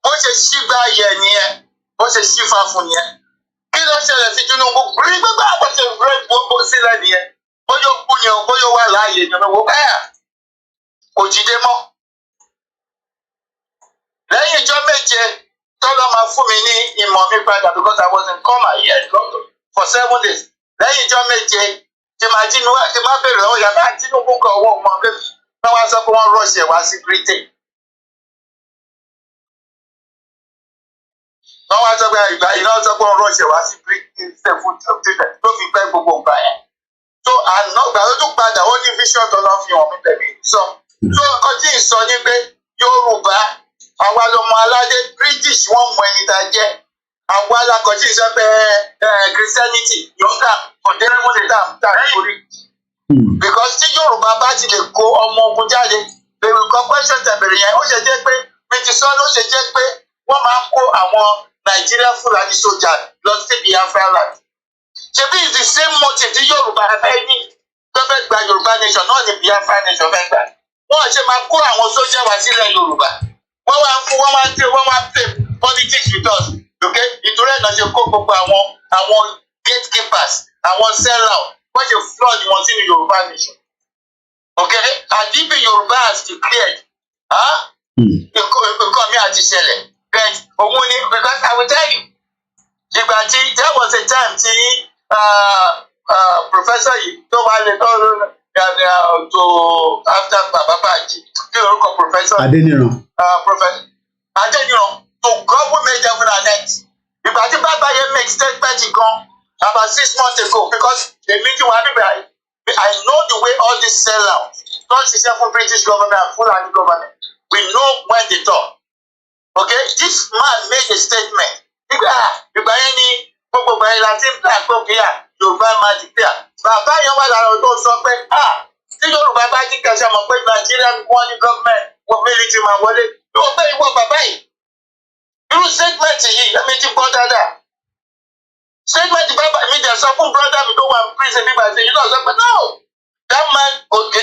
bó ṣe ṣígbà yẹ nìyẹn bó ṣe ṣífà fún yẹn kí ló ṣẹlẹ̀ sí Tinubu rí gbígbà bó ṣe rẹ̀ gbogbo sílẹ̀ nìyẹn bóyá ó kú yẹn o bóyá ó wà láàyè ni owó bẹ́ẹ̀ kò jíde mọ́. Lẹ́yìn ìjọ méje tọ́lọ́ máa fún mi ní ìmọ̀ mi padà because I was in coma here in London for 7 days. Lẹ́yìn ìjọ méje tí máa jí mi wá tí máa bèrè ọ̀hún yàrá Tinubu kan owó ọmọ bẹ́ẹ̀ wọ́n wá sọ pé wọ́n rush ẹ̀ wá sí Britain. Wọ́n wá sọ pé ìgbà yìí náà sọ pé wọ́n rush ẹ̀ wá sí Britain tó fi pẹ́ gbogbo ìgbà yẹn. So àná gbàgbé tó padà ó ní vision tó lọ fi hàn mí tẹ̀lé sọ. So nǹkan tí ì sọ ni pé Yorùbá àwa lọmọ aládé British wọ́n mọ ẹni tá a jẹ́. Àwa alákọ̀ọ́sí sọ pé Christianity yọ̀ǹda kọ̀dẹ́rẹ́mọ́lẹ̀ tá a torí. Because tí Yorùbá bá ti lè kó ọmọ ogun jáde bèrè nǹkan question tẹ̀bẹ̀rẹ̀ yẹn ó ṣe jẹ́ pé méjì sọ ló ṣe jẹ́ pé wọ́n máa ń kó àwọn Nàìjíríà Fúlàní sójà lọ sí Biafra land. Ṣebí is the same motive tí Yorùbá fẹ́ ní tó fẹ́ gba Yorùbá nation náà ní Biafra nation fẹ́ gbà. Wọ́n ṣe máa kó àwọn sójà wá sílẹ̀ Yorùbá. Wọ́n wá play politics with us. Okay? Ìtúrẹ́ ẹ̀ náà ṣe kó gbogbo àwọn gatekeepers, àwọn sell-out, wọ́n ṣe flood wọn sínú Yorùbá nation. Okay? Àdìbì Yorùbá has declared. Nǹkan mi àti ṣẹlẹ̀. But òun ni because I will tell you. Ìgbà tí there was a time tí professor yìí tó wà lè tó after Baba Baji kí orúkọ professor Adéníran to government development ìgbà tí bàbá yẹn make statement gan about 6 months ago because the meeting wà níbẹ̀ I know the way all this sell out don't ṣiṣẹ́ fún British government and Fulani government we know when they talk okay this man made a statement ìgbà yẹn ni gbogbo ìgbà yẹn láti ń plan gbòógì Yorùbá máa di pé bàbá yẹn wà lára tó sọ pé tí Yorùbá bá jí kẹsàn mọ̀ pé Nàìjíríà wọn ní gọọmenti wọn mílítì máa wọlé yóò pé ìwọ bàbá yìí irú statement yìí ẹ̀mí ti gbọ́ dáadáa statement bàbá mi dẹ̀ sọ fún brother mi tó wà ní prison nígbà tí yìí náà sọ pé no that man òkè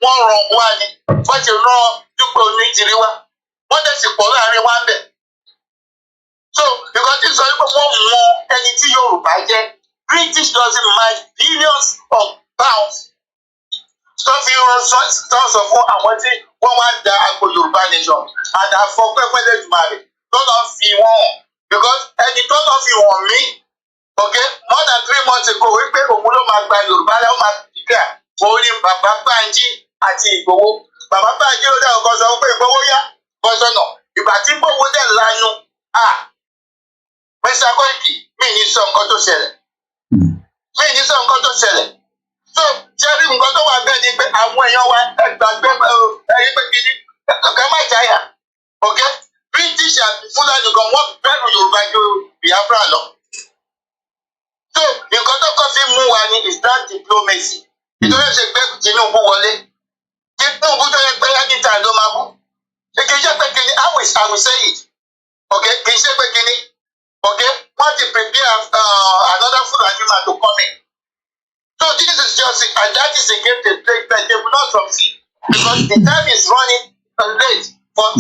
wọ́n ràn wá ni wọ́n ti rán dúpọ̀ oníjìrí wá wọ́n dẹ̀ sì pọ̀ láàrin wá ń bẹ̀. So because tí sọ pé wọ́n mọ ẹni tí Yorùbá jẹ́ British doesn't mind billions of pounds tó fi rán sọ fún àwọn tí wọ́n wá ń da agbo Yorùbá nation and àfọ̀pẹ́pẹ́ lẹ́jùmọ̀ rẹ̀ tó lọ fi wọ́n hàn because ẹni tó lọ fi wọ̀n mí okay more than 3 months ago wípé òun ló máa gba Yorùbá lẹ́wọ̀n máa dìgbà òun ni bàbá Bánjí àti Ìgbòho bàbá Bánjí ló dẹ̀ ọkọ̀ sọ pé Ìgbòho yá bọ́sọ̀nà ìgbà tí Ìgbòho dẹ̀ lanu Mr. Koiki mi ní sọ nǹkan tó ṣẹlẹ̀ so jẹ́rí nǹkan tó wà bẹ́ẹ̀ ni pé àwọn èèyàn wa ẹgbàgbé ẹ̀rí pé kìíní kẹ̀kẹ́ má jáyà okay British àti Fúlàní gan wọ́n bẹ̀rù Yorùbá ju Biafra lọ so nǹkan tó kọ́ fi mú wa ni is that diplomacy Ìjọba ṣe gbé Tinubu wọlé. Tinubu tó yẹ pé anytime ló máa bú. Kì í ṣe pé kíni, I will say it. Okay, kì í ṣe pé kíni. Okay, wọ́n ti prepare another Fulani man to come in. So this is just, and that is a game they play, but they will not succeed because the time is running late for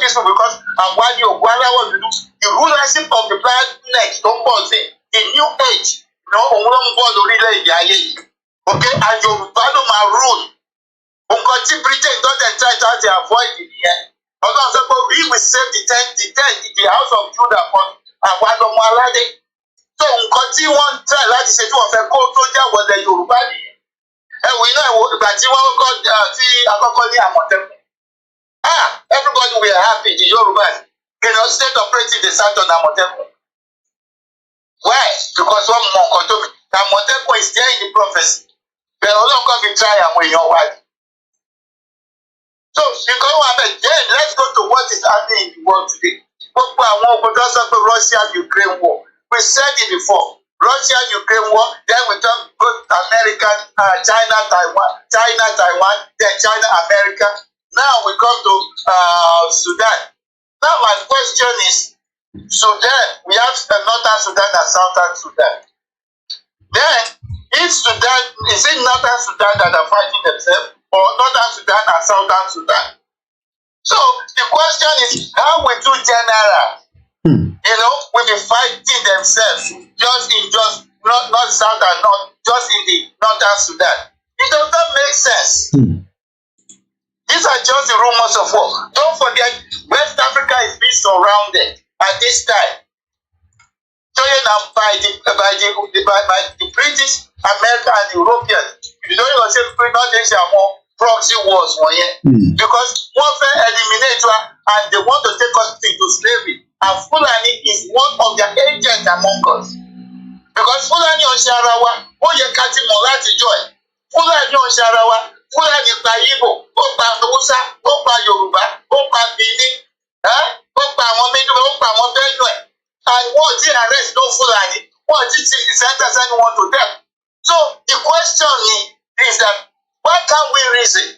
this one because Awani Ogwara wants to do the rulership of the planet. Don't pause it. The new age. No, okay, and Yoruba no ma rule. Britain don't try to avoid it here. Although we will save the house of Judah for Awani Mwalade. So nǹkan tí wọ́n ń try láti ṣe tí wọ́n fẹ́ kó tó jáwọ́ lẹ Yorùbá nìyẹn. Ẹ̀wọ̀n iná ìgbà tí wọ́n kọ́ tí akọ́kọ́ ní Àmọ̀tẹ́kùn. Everybody were happy, the Yorùbás. State operating the south on Àmọ̀tẹ́kùn. Why? Because wọ́n mọ nǹkan tó mi. Àmọ̀tẹ́kùn is there in the prophecy. Bẹ̀rẹ̀ ọlọ́kọ̀ fi try àwọn èèyàn wá. So nǹkan wà bẹ́ẹ̀ then let's go to what is happening in the world today. Gbogbo àwọn ogun tó sọ pé Russia-Ukraine war. We said it before. Russia-Ukraine war, then we talk about America, China, Taiwan, then China, America. Now we come to Sudan. Now my question is, Sudan, we have Northern Sudan and Southern Sudan. Then, if Sudan, is it Northern Sudan that are fighting themselves, or Northern Sudan and Southern Sudan? So the question is, how we do general? Will be fighting themselves not South and North, just in the Northern Sudan. It does not make sense. These are just the rumors of war. Don't forget, West Africa is being surrounded at this time. By the British, America, and the Europeans. You don't even say not Asia more proxy wars because one fair eliminate and they want to take us into slavery. And Fulani is one of their agents among us. Because Fulani on Sharawa, ó yẹ ká ti mọ̀ láti jọ ẹ̀. Fulani on Sharawa, Fulani pa Igbo, ó pa Hausa, ó pa Yorùbá, ó pa Benin, ó pa àwọn Méjìlá, ó pa àwọn Benue. And wọ́n ti arrest no Fulani, wọ́n ti sentence anyone to death. So the question is that why can't we reason?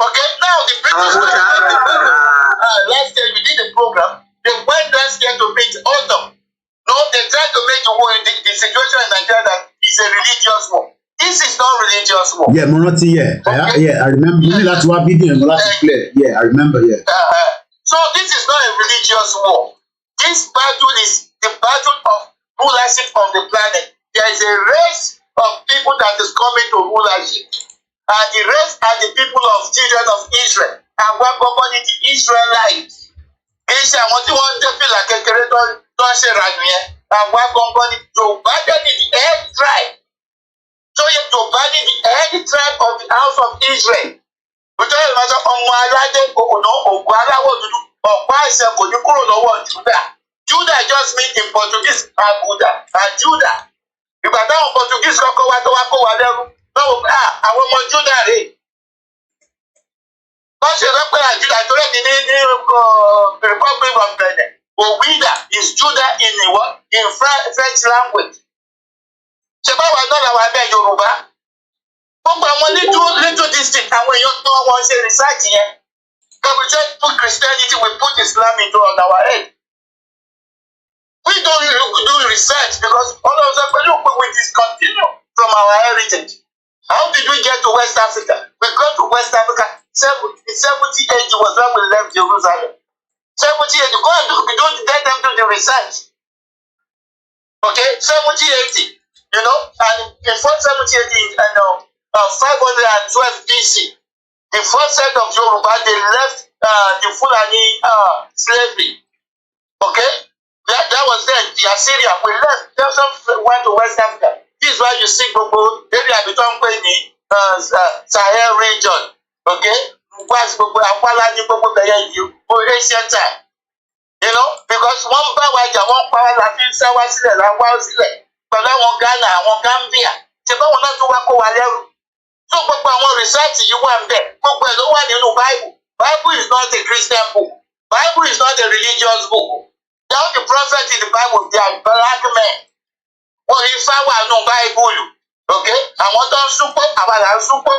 Okay, now the British last year we did a program. They went last year to meet autumn. No, they tried to make the war in the situation in Nigeria that is a religious war. This is not religious war. Yeah, Monoti, I remember. That's what we did. Yeah, I remember. Yeah. So this is not a religious war. This battle is the battle of rulership of the planet. There is a race of people that is coming to rulership, and the race are the people of children of Israel, and what company the Israelites. Kì í ṣe àwọn tí wọ́n ń dé fìlà kékeré tó ń ṣe ìrànú yẹn. Àwọn agbọ̀ngbọ̀n ni Yorùbá dé ní the head tribe. So Yorùbá ní the head tribe of the house of Israel. Òjò ìlú máa sọ ọmọ aládé òkùnà ògùn aláwọ̀ dúdú ọ̀pá àìsàn kò ní kúrò lọ́wọ́ Judah. Judah just mean in Portuguese Aguda and Judah. Ìgbà táwọn Portuguese kọ́kọ́ wá tó wá kó wa lẹ́rú. Lọ́wọ́ àwọn ọmọ Judah rèé. Wọ́n ṣe rẹ́pẹ́ Àjúdà tó rẹ̀ ní Republic of Benin. Owida is Judah in French language. Ṣé báwa náà làwọn abẹ́ Yorùbá? Gbogbo àwọn little district àwọn èèyàn tó wọ́n ṣe research yẹn. But we just put Christianity, we put Islam into on our head. We don't do research because all of us we discontinue from our heritage. How did we get to West Africa? We got to West Africa. In 70 AD was when we left Jerusalem. 70 AD, go and we don't get them to the research. Okay, 70 AD, and in 470 AD, 512 BC, the first set of Yoruba, they left the Fulani slavery. Okay, that was then the Assyria. We left. They also went to West Africa. This is why you see Gbogbo area become Sahel region. Okay, was Gbogbo Akwala ni Gbogbo bẹ̀yẹ yìí for ancient time. Because one bá wa jà wọ́n pa la fi ń sáwá sílẹ̀ la wá sílẹ̀ pẹ̀lú àwọn Ghana àwọn Gambia ṣe báwọn náà tún wá kó wa lẹ́rù. So gbogbo àwọn research yìí wà ń bẹ̀ gbogbo ẹ̀ ló wà nínú Bible. Bible is not a Christian book. Bible is not a religious book. All the prophets in the Bible they are black men. Wọ́n Ifá wà nù Bible. Okay? Àwọn tó ń súnpọ̀, àwa là ń súnpọ̀.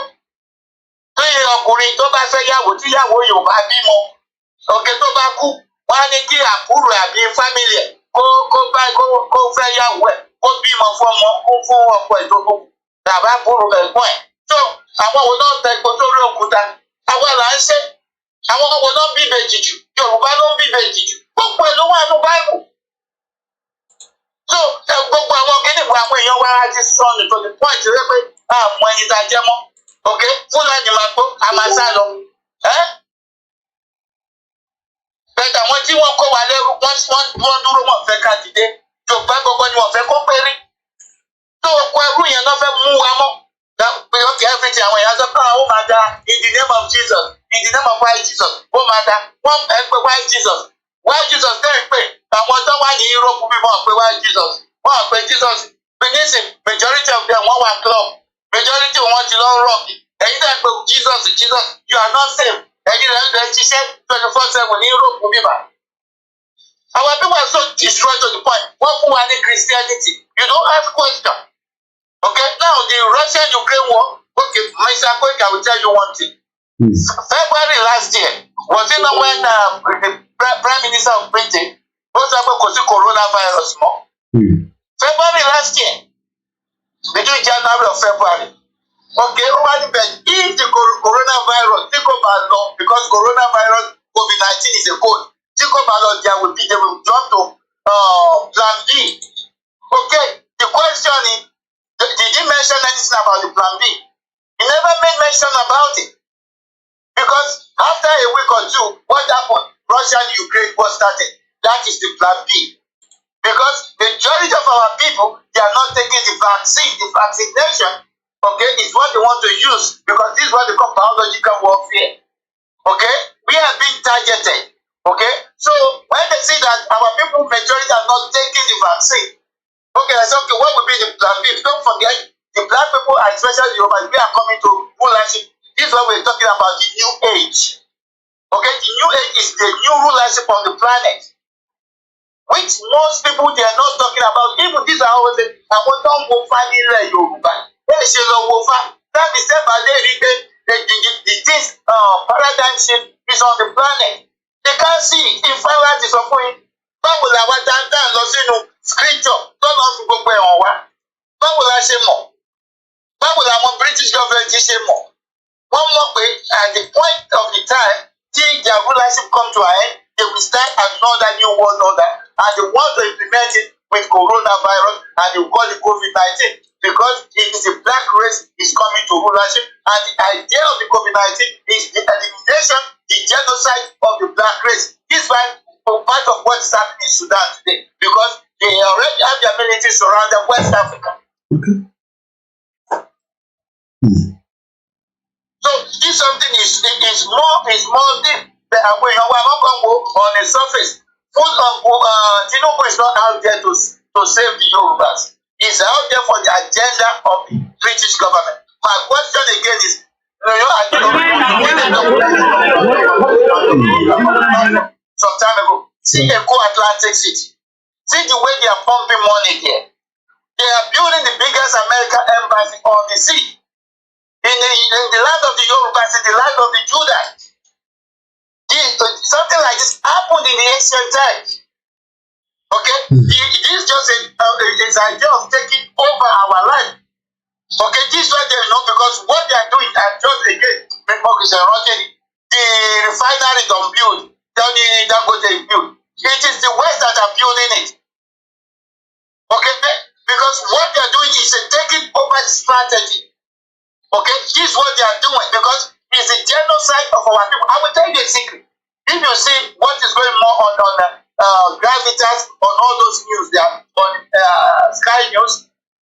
Tí ọkùnrin tó bá fẹ́ yàwó tí yàwó yóò bá bímọ, òkè tó bá kú, wọ́n á ní kí àbúrò àbí fámìlì ẹ̀ kó fẹ́ yàwó ẹ̀ kó bímọ fún ọkọ ẹ̀ tó kú tàbá àbúrò ẹ̀gbọ́n ẹ̀. So àwọn wo náà tẹ epo sórí òkúta? Àwa là ń ṣe. Àwọn wo náà ń bíbejì jù? Yorùbá ló ń bíbejì jù. Gbogbo ẹ̀ ló wà ní Báíbù. So gbogbo àwọn kíníkù àwọn èèyàn wa ti sọnù to the point rẹ pé àmọ́ ẹni tá a jẹ́ mọ́. Okay? Fúlàní máa gbó, a máa sá lọ. Bẹ́ẹ̀ àwọn tí wọ́n kó wa lẹ́rú, wọ́n dúró wọn fẹ́ ká dìde. Yorùbá gbogbo ni wọ́n fẹ́ kó péré. Tó o kó ẹrú yẹn náà fẹ́ mú wa mọ́. Pé ó kì í everything àwọn èèyàn sọ pé àwọn ó máa da in the name of Jesus, in the name of why Jesus, ó máa da. Wọ́n ẹ pé why Jesus. Why Jesus tẹ́ ẹ pé àwọn tó wà ní Europe bí wọ́n pé why Jesus. Wọ́n pé Jesus. Benin majority of them wọ́n wà club. Majority wọn ti lọ rock. Ẹ̀yin tẹ́ ẹ pé Jesus, you are not safe. Ẹ̀yin rẹ̀ ń bẹ ṣiṣẹ́ 24/7 ní Europe bíbá. Our people are so destroyed to the point. Wọ́n fún wa ní Christianity. You don't ask question. Okay, now the Russia-Ukraine war. Okay, Mr. Koiki, I will tell you one thing. February last year, was it not when the Prime Minister of Britain was about to coronavirus more? February last year, between January and February. Okay, if the coronavirus take over long, because coronavirus COVID-19 is a code, take over long, they will jump to Plan B. Okay, the question is, did he mention anything about the Plan B? He never made mention about it. Because after a week or two, what happened? Russia and Ukraine was started. That is the Plan B. Because the majority of our people, they are not taking the vaccine. The vaccination, okay, is what they want to use. Because this is what they call biological warfare. Okay? We are being targeted. Okay? So when they see that our people, majority are not taking the vaccine, okay, I said, okay, what will be the Plan B? Don't forget, the black people, especially Yoruba, we are coming to rulership. This is what we're talking about, the new age. Okay, the new age is the new rulership on the planet. Which most people, they are not talking about. Even these are always saying, I want to go find in Yoruba. They say, that is the things, paradigm shift is on the planet. They can't see it. In fact, is a point. Báwo la wá dáadáa lọ sínú scripture tó lọ fi gbogbo ẹ̀wọ̀n wá? Báwo la ṣe mọ̀? Báwo làwọn British government ṣe mọ̀? Wọ́n mọ̀ pé at the point of the time tí their rulership come to an end, they will start another new world order and they want to implement it with coronavirus and they will call it COVID-19 because it is a black race is coming to rulership and the idea of the COVID-19 is the elimination, the genocide of the black race. This is why part of what is happening in Sudan today because they already have their military surrounded West Africa. Okay. So this something is more deep than we on the surface. Full of Tinubu is not out there to save the Yorubas. He's out there for the agenda of the British government. My question again is, some time ago, see Eco Atlantic City. See the way they are pumping money there. They are building the biggest American embassy on the sea. In the land of the Yorubas, in the land of the Judah. Something like this happened in the ancient times. Okay? It is just an idea of taking over our land. Okay, this is what they know because what they are doing, and just again, the refinery don't build, they build. It is the West that are building it. Okay? Because what they are doing is a taking over strategy. Okay, this is what they are doing because it's a genocide of our people. I will tell you a secret. If you see what is going on Gravitas, on all those news there, on Sky News,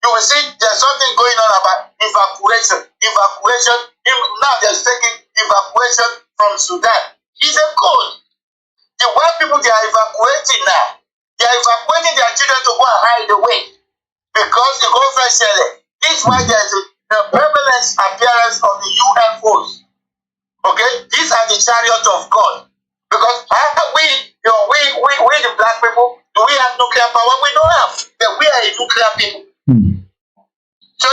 you will see there's something going on about evacuation. Now they're taking evacuation from Sudan. It's a code. The white people, they are evacuating now. They are evacuating their children to go and hide away because the government said it. This is why there's the prevalent appearance of the UFOs. Okay, these are the chariots of God. Because we the black people, do we have nuclear power? We don't have. But we are a nuclear people. So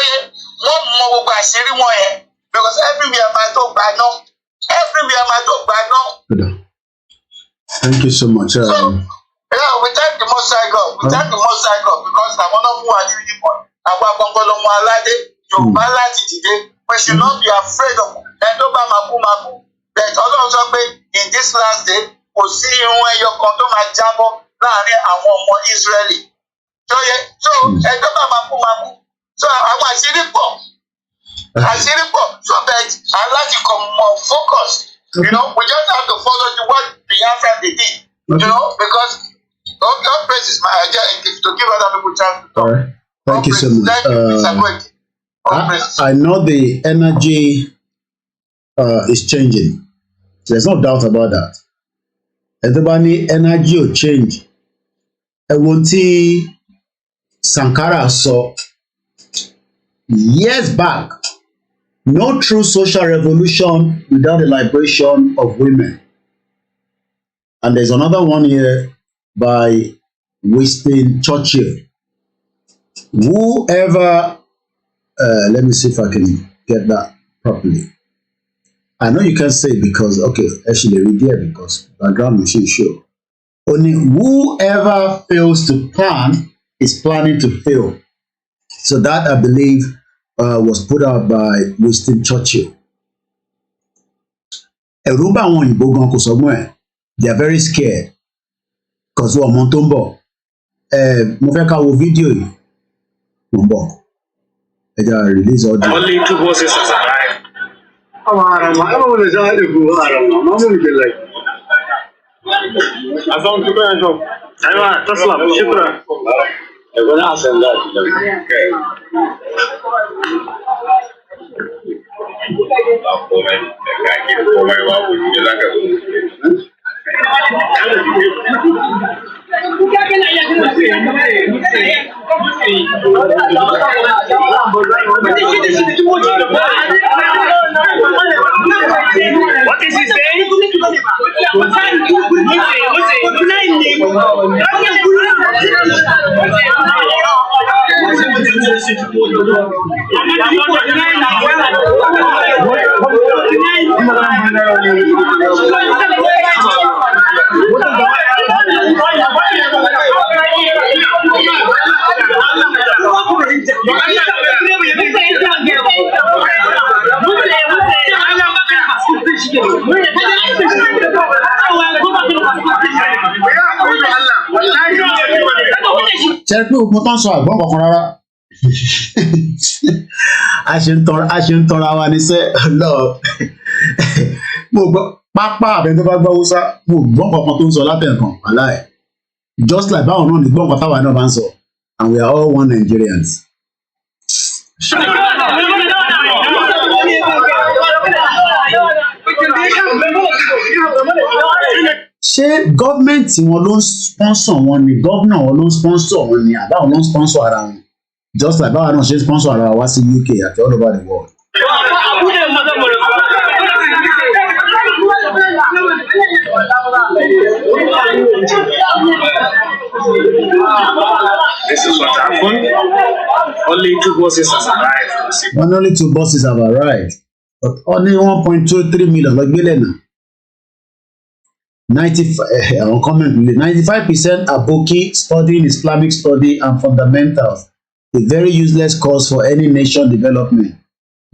wọ́n mọ gbogbo àṣírí wọn yẹn because everywhere máa tó gbà náà. Everywhere máa tó gbà náà. Thank you so much. So, yeah, we thank the Most High God. We thank the Most High God because àwọn náà fún wa ní ìmọ̀. Àwọn agbọ̀ngàn ọmọ aládé, Yorùbá láti dìde. We should not be afraid of ẹni tó bá máa kú. But Ọlọ́run sọ pé in this last day, kò sí irun ẹyọ kan tó máa jábọ́ láàárín àwọn ọmọ Ísírẹ́lì. So ẹni tó bá máa kú. So àwọn àṣírí pọ̀. So that I like to come more focused. Okay. You know, we just have to follow what Biafra they did. Okay. You know, because God praises my idea to give other people chance to talk. All right. Thank you so much. Thank you, Mr. Gweki. I know the energy is changing. There's no doubt about that. Everybody energy will change. Ẹ̀wọ̀n tí Sankara saw years back. No true social revolution without the liberation of women. And there's another one here by Winston Churchill. Whoever, let me see if I can get that properly. I know you can say it because, okay, actually read here because background machine show. Only whoever fails to plan is planning to fail. So that I believe was put out by Winston Churchill. Ẹ̀rù bà àwọn òyìnbó gan kò sọgbọ́n ẹ̀. They are very scared. Because wọ́n mọ tó ń bọ̀. Mo fẹ́ ká wo fídíò yìí. Mo ń bọ̀. Ẹ jẹ́ release audio. Only 2 horses has arrived. أيوة تسلم شكرا. يقول أحسن ذات. What is he saying? Ṣé pé ogun tán sọ àgbọ̀n kankan rárá? A ṣe ń tọra wa ní sẹ́ lọ. Mo gbọ́ pápá àbẹ̀ tó bá gbọ́ Hausa, mo gbọ́ kankan tó ń sọ látẹ̀ nǹkan aláì. Just like báwọn náà ní gbọ́ nǹkan táwa náà bá ń sọ. And we are all one Nigerians. Ṣé gọ́ọ̀mẹ̀ntì wọn ló ń sponsor wọn ni gọ́ọ̀nà wọn ló ń sponsor wọn ni àbáwọn ló ń sponsor ara wọn just like báwa náà ṣe ń sponsor ara wa wá sí UK àti all over the world. This is what happened. Only 2 buses has arrived. Only 2 buses have arrived, but only 1.23 million lọ gbélé náà. 95% Aboki studying Islamic study and fundamentals, a very useless course for any nation development.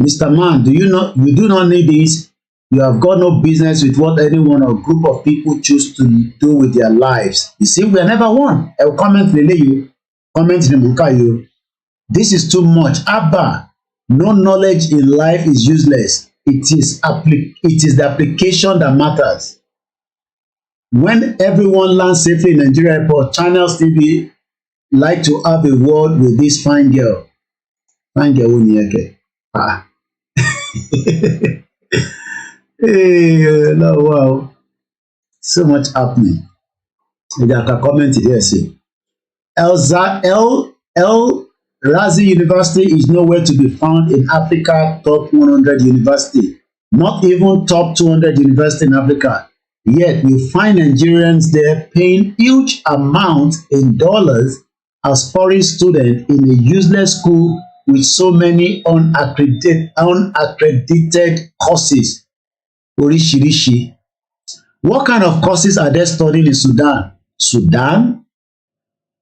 Mr. Man, you do not need this. You have got no business with what anyone or group of people choose to do with their lives. You see, we are never one. I will comment you. This is too much. Abba, no knowledge in life is useless. It is the application that matters. When everyone lands safely in Nigeria airport, Channels TV like to have a word with this fine girl. Fine girl, Unieke. Hey, no, wow. So much happening. Maybe I can comment here, see. El Razi University is nowhere to be found in Africa top 100 university. Not even top 200 university in Africa. Yet you find Nigerians there paying huge amounts in dollars as foreign students in a useless school with so many unaccredited courses. Oríṣiríṣi. What kind of courses are they studying in Sudan? Sudan?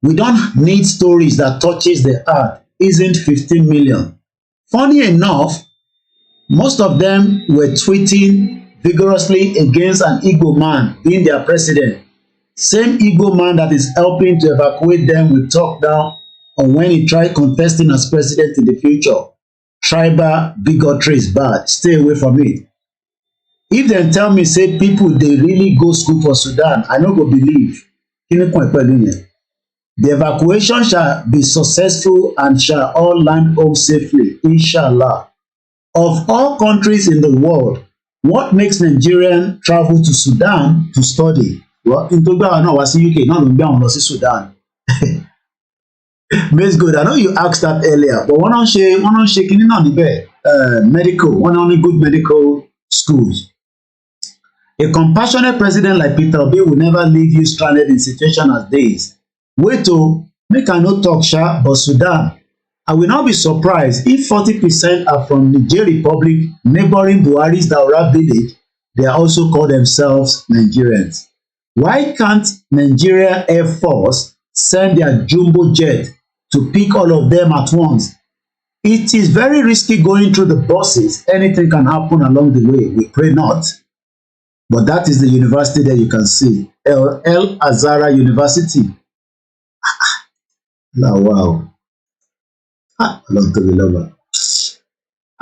We don't need stories that touches the heart. Isn't 15 million. Funny enough, most of them were tweeting vigorously against an Igbo man being their president. Same Igbo man that is helping to evacuate them will talk down on when he tried contesting as president in the future. Tribal bigotry is bad. Stay away from it. If dem tell me say people dey really go school for Sudan, I no go believe. Kini point pẹ̀lú yẹn? The evacuation shall be successful and shall all land home safely, inshallah. Of all countries in the world, what makes Nigerians travel to Sudan to study? Well, in Togo, no, was UK, not in Ghana, was Sudan. Miss Good, I know you asked that earlier, but one on shaking on the bed, medical, one only good medical schools. A compassionate president like Peter Obi will never leave you stranded in situation as this. Wait to make I no talk sha, but Sudan, I will not be surprised if 40% are from Niger Republic, neighboring Buhari's Daura village. They also call themselves Nigerians. Why can't Nigeria Air Force send their jumbo jet to pick all of them at once? It is very risky going through the buses. Anything can happen along the way. We pray not. But that is the university that you can see. El Azhar University. Wow. Ọlọ́run tóbi lọ́ba.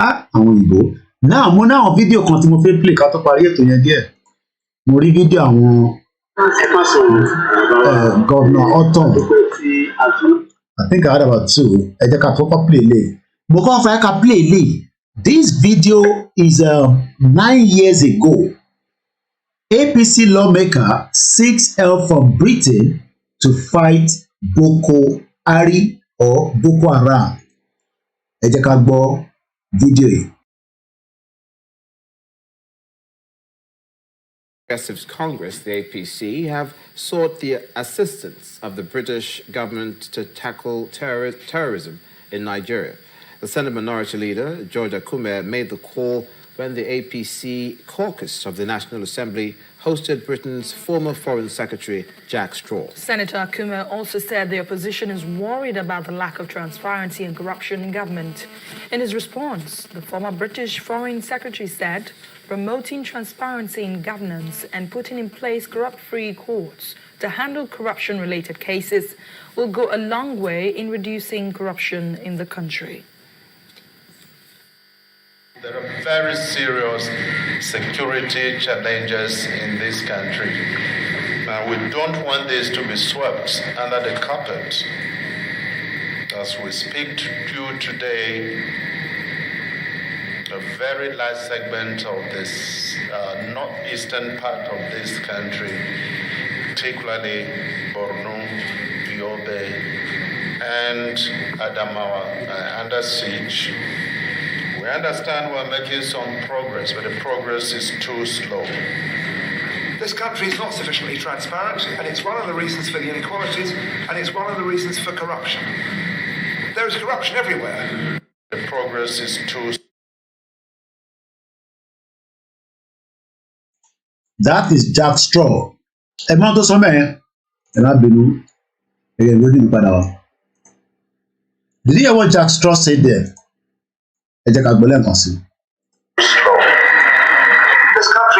Àwọn òyìnbó. Náà mo ní àwọn fídíò kan tí mo fẹ́ play ká tó parí ètò yẹn díẹ̀. Mo rí fídíò àwọn Governor Ortom. I think I had about 2. Ẹ jẹ́ ká kọ́kọ́ play lè. Mo kọ́ fẹ́ ká play lè. This video is 9 years ago. APC lawmaker seeks help from Britain to fight Boko Haram or Boko Haram. Ẹ jẹ́ ká gbọ́ fídíò yìí. Progressives Congress, the APC, have sought the assistance of the British government to tackle terrorism in Nigeria. The Senate Minority Leader, George Akume, made the call when the APC caucus of the National Assembly hosted Britain's former Foreign Secretary, Jack Straw. Senator Akume also said the opposition is worried about the lack of transparency and corruption in government. In his response, the former British Foreign Secretary said promoting transparency in governance and putting in place corrupt-free courts to handle corruption-related cases will go a long way in reducing corruption in the country. There are very serious security challenges in this country. And we don't want this to be swept under the carpet. As we speak to you today, a very large segment of this northeastern part of this country, particularly Borno, Yobe, and Adamawa, are under siege. We understand we're making some progress, but the progress is too slow. This country is not sufficiently transparent, and it's one of the reasons for the inequalities, and it's one of the reasons for corruption. There is corruption everywhere. The progress is too slow. That is Jack Straw. Ẹ mọ́ tó sọ mẹ́rin, ẹ má bínú, ẹ̀yẹ̀ ló ní ìpadà wa. Did you hear what Jack Straw said there? This country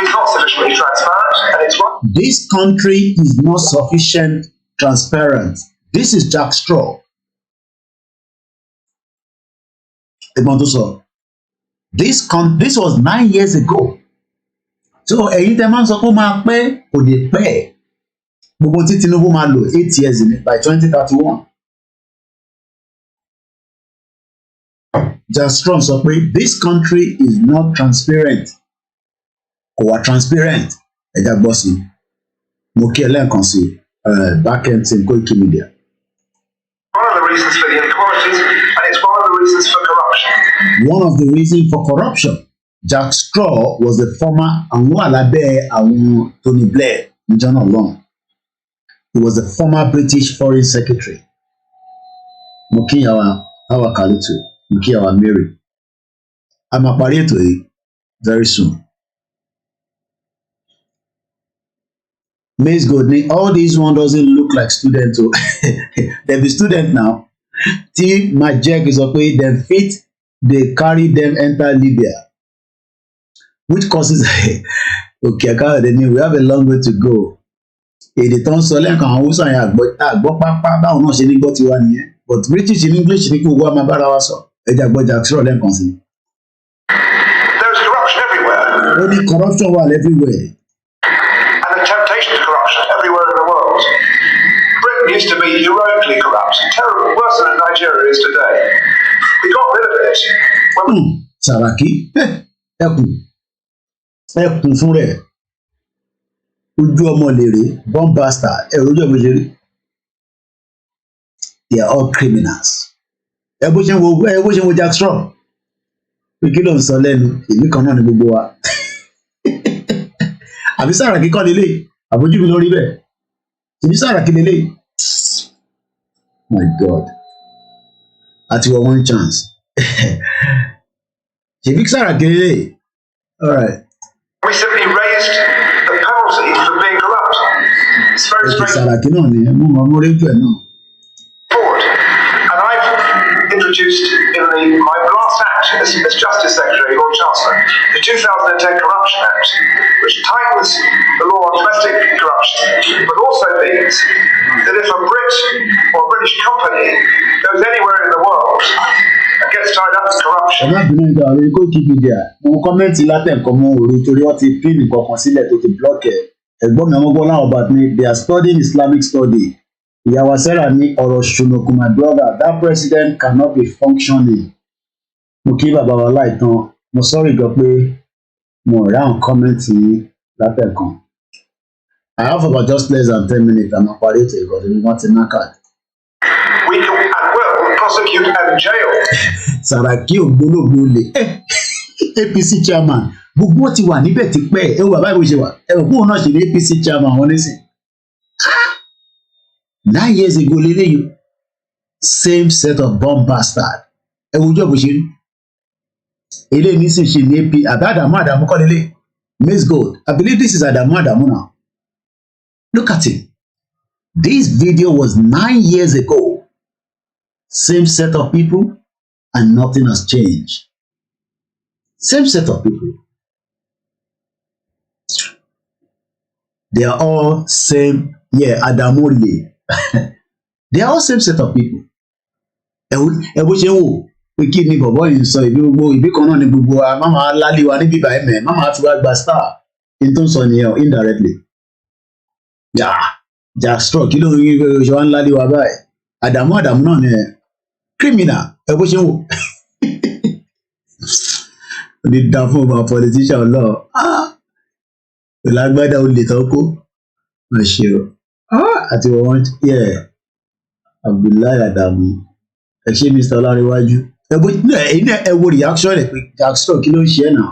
is not sufficiently transparent, and it's what? This country is not sufficient transparent. This is Jack Straw. This was 9 years ago. So èyí tẹ́ máa ń sọ pé ó máa pẹ́ kò lè pẹ́. Gbogbo tí Tinubu máa lò 8 years by 2031. Just strong sọ pé this country is not transparent. Kò wá transparent. Ẹ já gbọ́ sí i. Mo kí ẹ lẹ́ẹ̀kan sí back-end team koikimedia. One of the reasons for the inequalities, and it's one of the reasons for corruption. One of the reasons for corruption. Jack Straw was the former àwọn alábẹ́ àwọn Tony Blair ní John Long. He was the former British Foreign Secretary. Mo kí àwa kàlẹ́ too. mo kí àwa Mary a máa parí ètò yìí very soon. Maze Gold ni all this one doesn't look like student o dem be student now tí majek sọ pé dem fit dey carry dem enter Libya which causes okay Akayode ni we have a long way to go. Èdè tó ń sọ lẹ́ẹ̀kan àwọn Hausa yẹn àgbọ̀ pápá báwọn náà ṣe ní gbọ́ tiwa nìyẹn but British in English ní kí gbogbo àmà bára wa sọ ẹja gbọ́jà sọ̀rọ̀ lẹ́ẹ̀kan sí. There is corruption everywhere. Ó ní corruption wà everywhere. And the temptation to corruption everywhere in the world. Britain used to be heroically corrupt, terrible, worse than Nigeria is today. We got rid of it. Sàràkí ẹkùn fún rẹ̀ ojú ọmọ lèrè bombasta ẹ̀rọ ojú ọmọ lèrè they are all criminals. Ẹ bó ṣe ń wo Jack Straw pé kí ló ń sọ lẹ́nu èmi kan náà ni gbogbo wa àbí Sàràkí kọ́ lélẹ̀ àbójú mi lórí bẹ́ẹ̀ ìbí Sàràkí lélẹ̀ my God àti wọ one chance ṣèbí Sàràkí lélẹ̀ all right. We simply raised the penalty for being corrupt. It's very straightforward. Sàràkí náà ni ẹ mú ọmọ rédíò ẹ náà. And I've introduced in my last act as Justice Secretary, Lord Chancellor, the 2010 Corruption Act, which tightens the law on domestic corruption, but also means that if a Brit or British company goes anywhere in the world and gets tied up in corruption. Ẹ má bínú ìgbà orí koikimedia mo kọ́mẹ́ǹtì látẹ̀kọ́ mọ́ orí torí wọ́n ti pín nǹkan kan sílẹ̀ tó ti blọ́ọ̀kì ẹ̀ ẹ̀gbọ́n mi ọmọgbọ́n láwọn bá ní they are studying Islamic study. Ìyàwó Sarah ní ọ̀rọ̀ ṣùnùkù my brother that president cannot be functioning. Mo kí bàbá wa láìtàn mo sọ́rí gan pé mo rí àwọn kọ́mẹ́ǹtì látẹ̀kọ́. I have about just less than 10 minutes and parí ètò ìkọ̀sí mi wọ́n ti nákà. We can and will prosecute and jail. Sàràkí ògbólógbò lè APC chairman gbogbo ti wà níbẹ̀ ti pẹ́ ẹ wo bàbá ìwé ṣe wà ẹ wò kóun náà ṣe ní APC chairman wọn nísìn. 9 years ago lélẹ́yìn same set of bomb bastard ẹ wo ojú ọ̀bùn ṣe rí eléyìí nísìn ṣe ní AP àbí Àdàmú kọ́ lélẹ̀ Maze Gold I believe this is Àdàmú now look at it this video was 9 years ago same set of people and nothing has changed same set of people they are all same Àdàmú lè they are all same set of people ẹ bó ṣe ń wò pé kí ni bọ̀bọ̀ yìí ń sọ ìbí gbogbo ìbí kan náà ni gbogbo wa má máa lálé wa níbí báyìí mẹ́ má máa fi wá gba Starr ní tó ń sọ nìyẹn indirectly Jack Straw kí ló ń rí ṣe wá ń lálé wa báyìí Àdàmú náà ni criminal ẹ bó ṣe ń wò ó ní dá fún ọba politician ọlọ́ọ̀ ìlágbádá olè tó kó ẹ ṣe o àti wọn Abdullahi Adamu ẹ ṣe Mr. Ọlárẹ̀wájú ẹ wo reaction rẹ pé Jack Straw kí ló ń ṣe ẹ náà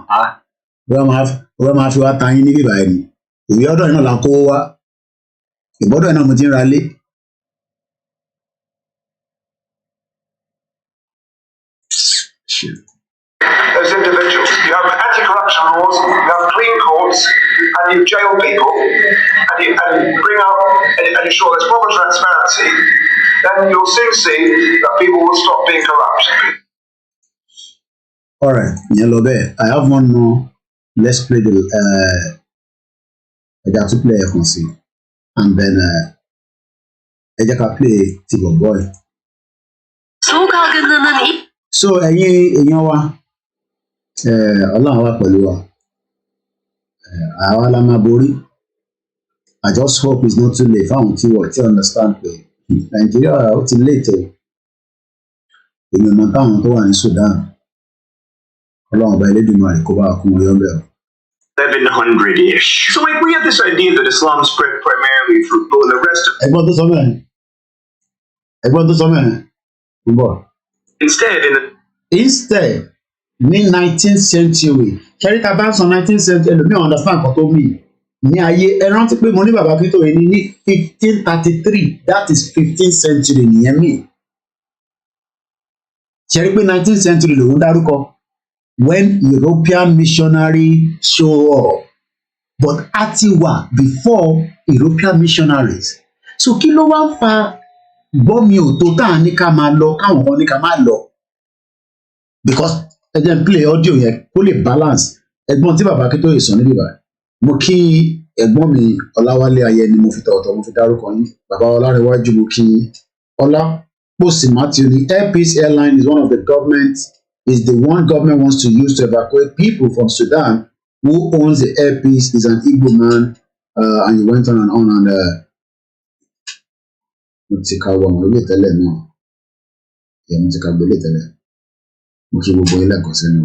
wọ́n máa fi wá ta yín níbí báyìí ni ìwé ọ̀dọ̀ náà là ń kó wá ìgbọ́dọ̀ náà mo ti ń ra lé. Those individuals, you have anti-corruption laws, you have clean courts, and you jail people, and you bring out and ensure there's proper transparency, then you'll soon see that people will stop being corrupt. All right, Yelobe, I have one more. Let's play the I got to play a concert, and then I just play Tigo Boy. So ẹ̀yin wa Ọlọ́run wà pẹ̀lú wa àwa la máa borí I just hope it's not too late fáwọn tí wọ́n ti understand pé Nàìjíríà ó ti late o èèyàn mọ táwọn tó wà ní Sudan Ọlọ́run ọba Elédùmarè kó bá kún wọn yọ́bẹ̀ o. 700-ish. So we have this idea that Islam spread primarily through the rest of. Ẹ̀gbọ́n tó sọ mẹ́rin ń bọ̀. Instead ní 19th century kẹ́ríkà bá sọ 19th century ẹlòmíràn understand nǹkan tó mì ní ayé ẹ rántí pé mo ní bàbá Kító yìí ní 1533 that is 15th century nìyẹn mì ṣe rí pé 19th century lòun dárúkọ when European missionary show up but a ti wà before European missionaries so kí ló wá ń fa gbọ́mi ò tó tá à ní ká máa lọ káwọn kan ní ká máa lọ because ẹ jẹ́ n play audio yẹn kó lè balance ẹ̀gbọ́n tí bàbá Akíntóyè sọ níbí báyìí mo kí ẹ̀gbọ́n mi Ọláwálé Ayẹni mo fi tọ̀ọ̀tọ̀ mo fi dárúkọ yín bàbá Ọlárẹ̀wájú mo kí Ọlá Pósì Matthew ní Air Peace Airline is one of the one government wants to use to evacuate people from Sudan. Who owns the Air Peace is an Igbo man, and he went on and mo ti ka wọ àwọn ilé tẹ́lẹ̀ náà mo ti ka gbé ilé tẹ́lẹ̀ mo kí gbogbo ilé ẹ̀kọ́ sẹ́nu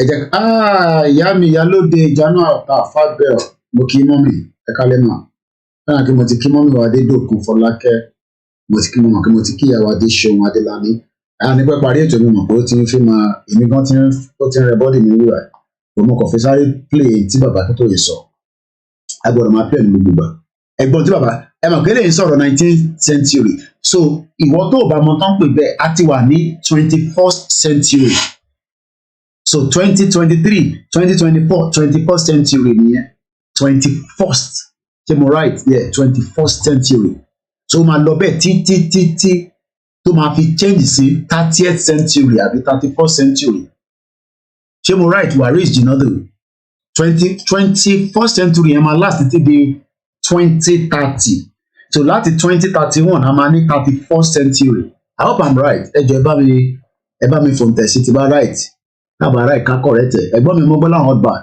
ẹ jẹ́ ìyá mi ìyálóde ìjánu àfàbẹ̀ mo kí mọ́mì ẹ kálẹ́ náà fẹ́ràn kí mo ti kí mọ́mì wa Adédòkun Fọlákẹ́ mo ti kí mọ́mì kí mo ti kí ìyàwó Adéṣeun Adélání ní pẹ́ parí ètò mi mọ̀ pé ó ti ń fi máa èmi gan ó ti ń rẹ bọ́dì mi wúrà mo kàn fi sáré play tí bàbá Akíntóyè sọ agbọ́dọ̀ máa play ní gbogbo gbà ẹ̀gbọ́n tí bàbá ẹ mọ̀ pé lè ń sọ̀rọ̀ 19th century so ìwọ tó o bá mọ tán pè bẹ́ẹ̀ á ti wà ní 21st century so 2023 2024 21st century nìyẹn 21st ṣé mo right yeah 21st century so ó máa lọ bẹ́ẹ̀ títí tó máa fi change sí 30th century àbí 31st century ṣé mo right waris jinadu 21st century yẹn máa last títí di 2030 so láti 2031 a máa ní 31st century I hope I'm right ẹ jọ̀ọ́ ẹ bá mi fòǹtẹ̀ sí ti bá right tábà right ká correct ẹ ẹ̀gbọ́n mi Mọ́bọ́lá hotbar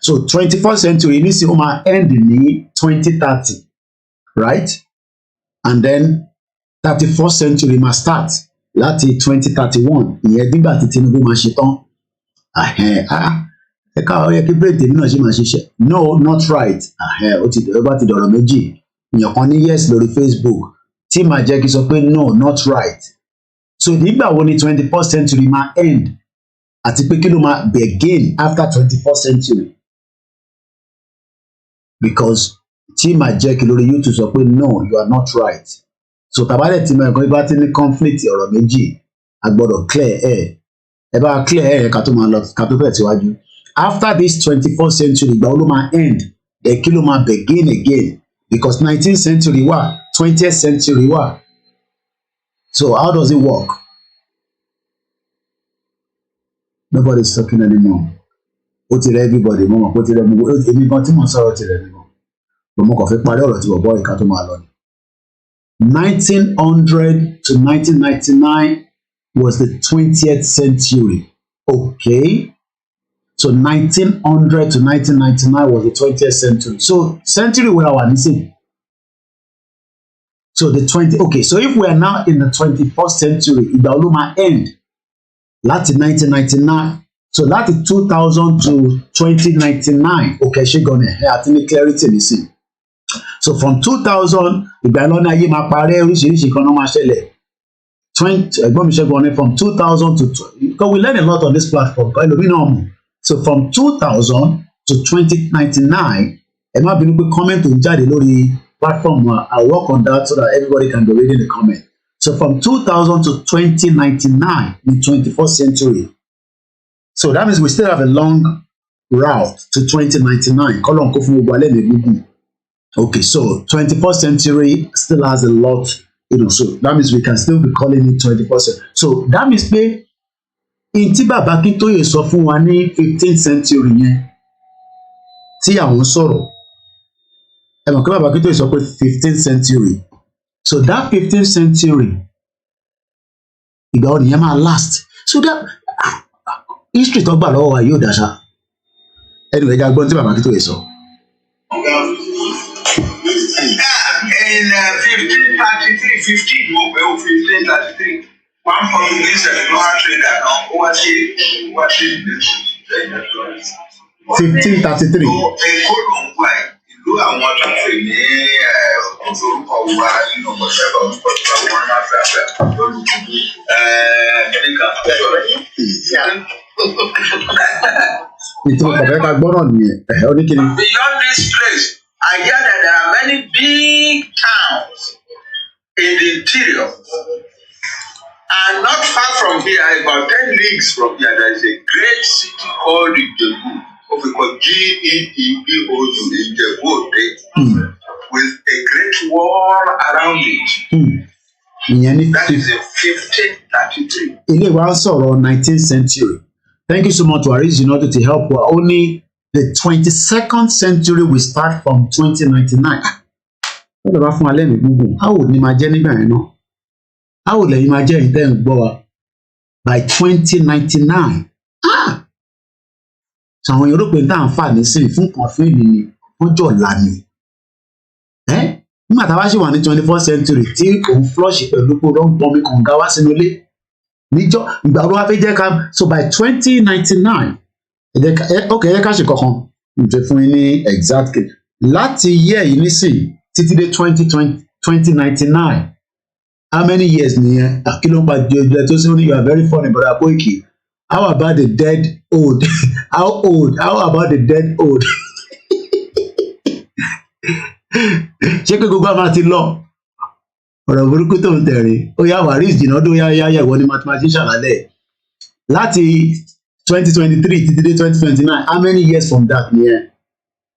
so 21st century nísìnyí ó máa end ní 2030 right and then 31st century máa start láti 2031 ìyẹn nígbà tí Tinubu máa ṣe tán ẹ ká ọ yẹ kí brain tèmi náà ṣe máa ṣiṣẹ́ no not right ó bá ti dọ̀rọ̀ méjì èèyàn kan ní yes lórí Facebook tí màá jẹ́ kí sọ pé no not right so nígbà wo ni 21st century máa end àti pé kí ló máa begin after 21st century because tí màá jẹ́ kí lórí YouTube sọ pé no you are not right so tàbálẹ̀ tí mo ẹ̀kọ́ ibà ti ní conflict ọ̀rọ̀ méjì a gbọ́dọ̀ clear ẹ bá clear ká tó máa lọ ká tó fẹ̀ síwájú after this 21st century ìgbà wo ló máa end then kí ló máa begin again because 19th century wà 20th century wà so how does it work nobody is talking anymore ó ti rẹ everybody mo mọ̀ pé ó ti rẹ gbogbo èmi gan tí mo sọ̀rọ̀ ti rẹ mi gan mo kàn fẹ́ parí ọ̀rọ̀ tí bọ̀bọ̀ ìka tó máa lọ ni 1900 to 1999 was the 20th century okay so 1900 to 1999 was the 20th century so century where our nisin so the 20 okay so if we are now in the 21st century ìgbà wo ló máa end láti 1999 so láti 2000 to 2099 okay ṣé gan ẹ àti ní clarity nisin so from 2000 ìgbà ìlọ́ni ayé máa parẹ́ oríṣiríṣi kan náà máa ṣẹlẹ̀ ẹ̀gbọ́n mi ṣẹ́gun ọ̀nẹ́ from 2000 to because we learn a lot on this platform kọ́ ẹlòmínà ọ̀mù so from 2000 to 2099 ẹ má bínú pé comment ń jáde lórí platform wa I work on that so that everybody can be reading the comment so from 2000 to 2099 in 21st century so that means we still have a long route to 2099 kọ́lọ̀ kó fún gbogbo alẹ́ mi gbogbo okay so 21st century still has a lot so that means we can still be calling it 21st century so that means pé in tí bàbá Akíntóyè sọ fún wa ní 15th century yẹn tí àwọn sọ̀rọ̀ ẹ mọ̀ pé bàbá Akíntóyè sọ pé 15th century so that 15th century ìgbà wo nìyẹn máa last so that history tó gbà lọ́wọ́ wa yóò dáṣà ẹnu ẹ̀já gbọ́n tí bàbá Akíntóyè sọ. In 1533, 1533, one Portuguese explorer trader overseas 1533. Ìlú àwọn tó ń pè ní orúkọ wa nínú ọ̀sẹ̀bà orúkọ tí wọ́n máa fẹ́ fẹ́ lórúkọ ìtumọ̀ kọ̀ọ̀kan ká gbọ́rọ̀ nìyẹn ó ní kíni. Beyond this place, I hear that there are many big towns in the interior, And not far from here, about 10 leagues from here, there is a great city called Ijebu, what we call G-E-E-B-O-U, Ijebu, with a great wall around it. That is in 1533. Ilé wa sọ̀rọ̀ 19th century. Thank you so much, Waris, to help. We're only the 22nd century we start from 2099. What about fún alẹ́ mi gbogbo? How old ni máa jẹ́ nígbà yẹn náà? How old lẹ́yìn máa jẹ́ yìí tẹ́ ń gbọ́ wa? By 2099. So àwọn Yorùbá ń tà ń fà nísìnyí fún kan fún ìlú ni wọ́n jọ̀ lánìí. Nígbà tá a bá ṣì wà ní 21st century tí òun flush pẹ̀lú pé ó ń pọnmi kànga wá sínú ilé. Níjọ́ ìgbà wo wá fẹ́ jẹ́ ká so by 2099 ẹ jẹ́ ká ṣe kankan ǹjẹ́ fún yín ní exact láti year yìí nísìn títí dé 2099 how many years nìyẹn kí ló ń pa jẹjẹrẹ tó sí ní you are very funny brother Koiki. How about the dead old? How about the dead old? Ṣé pé gbogbo àwọn àti lọ ọ̀rọ̀ burúkú tó ń tẹ̀rí ó yá Waris jìnnà ó yá ìwọ ni mathematician lálẹ́ láti 2023 títí dé 2029 how many years from that nìyẹn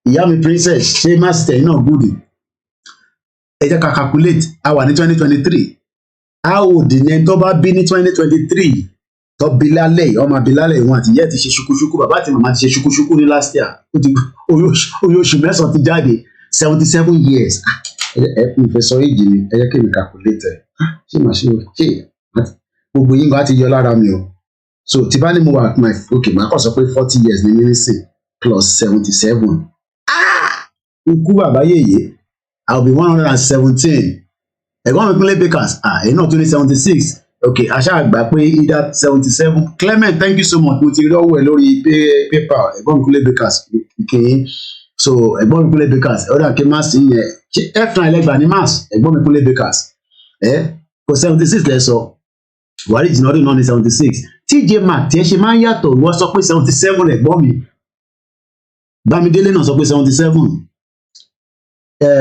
ìyá mi princess ṣé master náà gùdì ẹ jẹ́ ká calculate a wà ní 2023 how old ni ẹni tó bá bí ní 2023 tó bí lálẹ́ ọmọ bí lálẹ́ ìwọ̀n àti ìyá ti ṣe ṣukúṣukú bàbá àti màmá ti ṣe ṣukúṣukú ní last year oyè oṣù mẹ́sàn-án ti jáde 77 years ìfẹ́ sọ èjì ni ẹ jẹ́ kí mi calculate ṣé màá ṣe gbogbo yín bá ti yọ lára mi o so tí bá ní mo wà màá kàn sọ pé 40 years ní mínísìn plus 77 ikú bàbá yèyé I will be 117 ẹ̀gbọ́n mi Kúnlé Bakers ẹ̀yin náà tún ní 76 okay aṣá àgbà pé either 77 Clement thank you so much mo ti rí ọwọ́ ẹ lórí paper ẹ̀gbọ́n mi Kúnlé Bakers kìí so ẹ̀gbọ́n mi Kúnlé Bakers ọ̀dà kí mass yẹn f9 lẹ́gbàá ní mass ẹ̀gbọ́n mi Kúnlé Bakers kò 76 lẹ́sọ Wàrí jìnnà ọdún náà ní 76 TJ Mark tí ẹ ṣe máa ń yàtọ̀ wọ́n sọ pé 77 ẹ̀gbọ́n mi Bámidélé náà sọ pé 77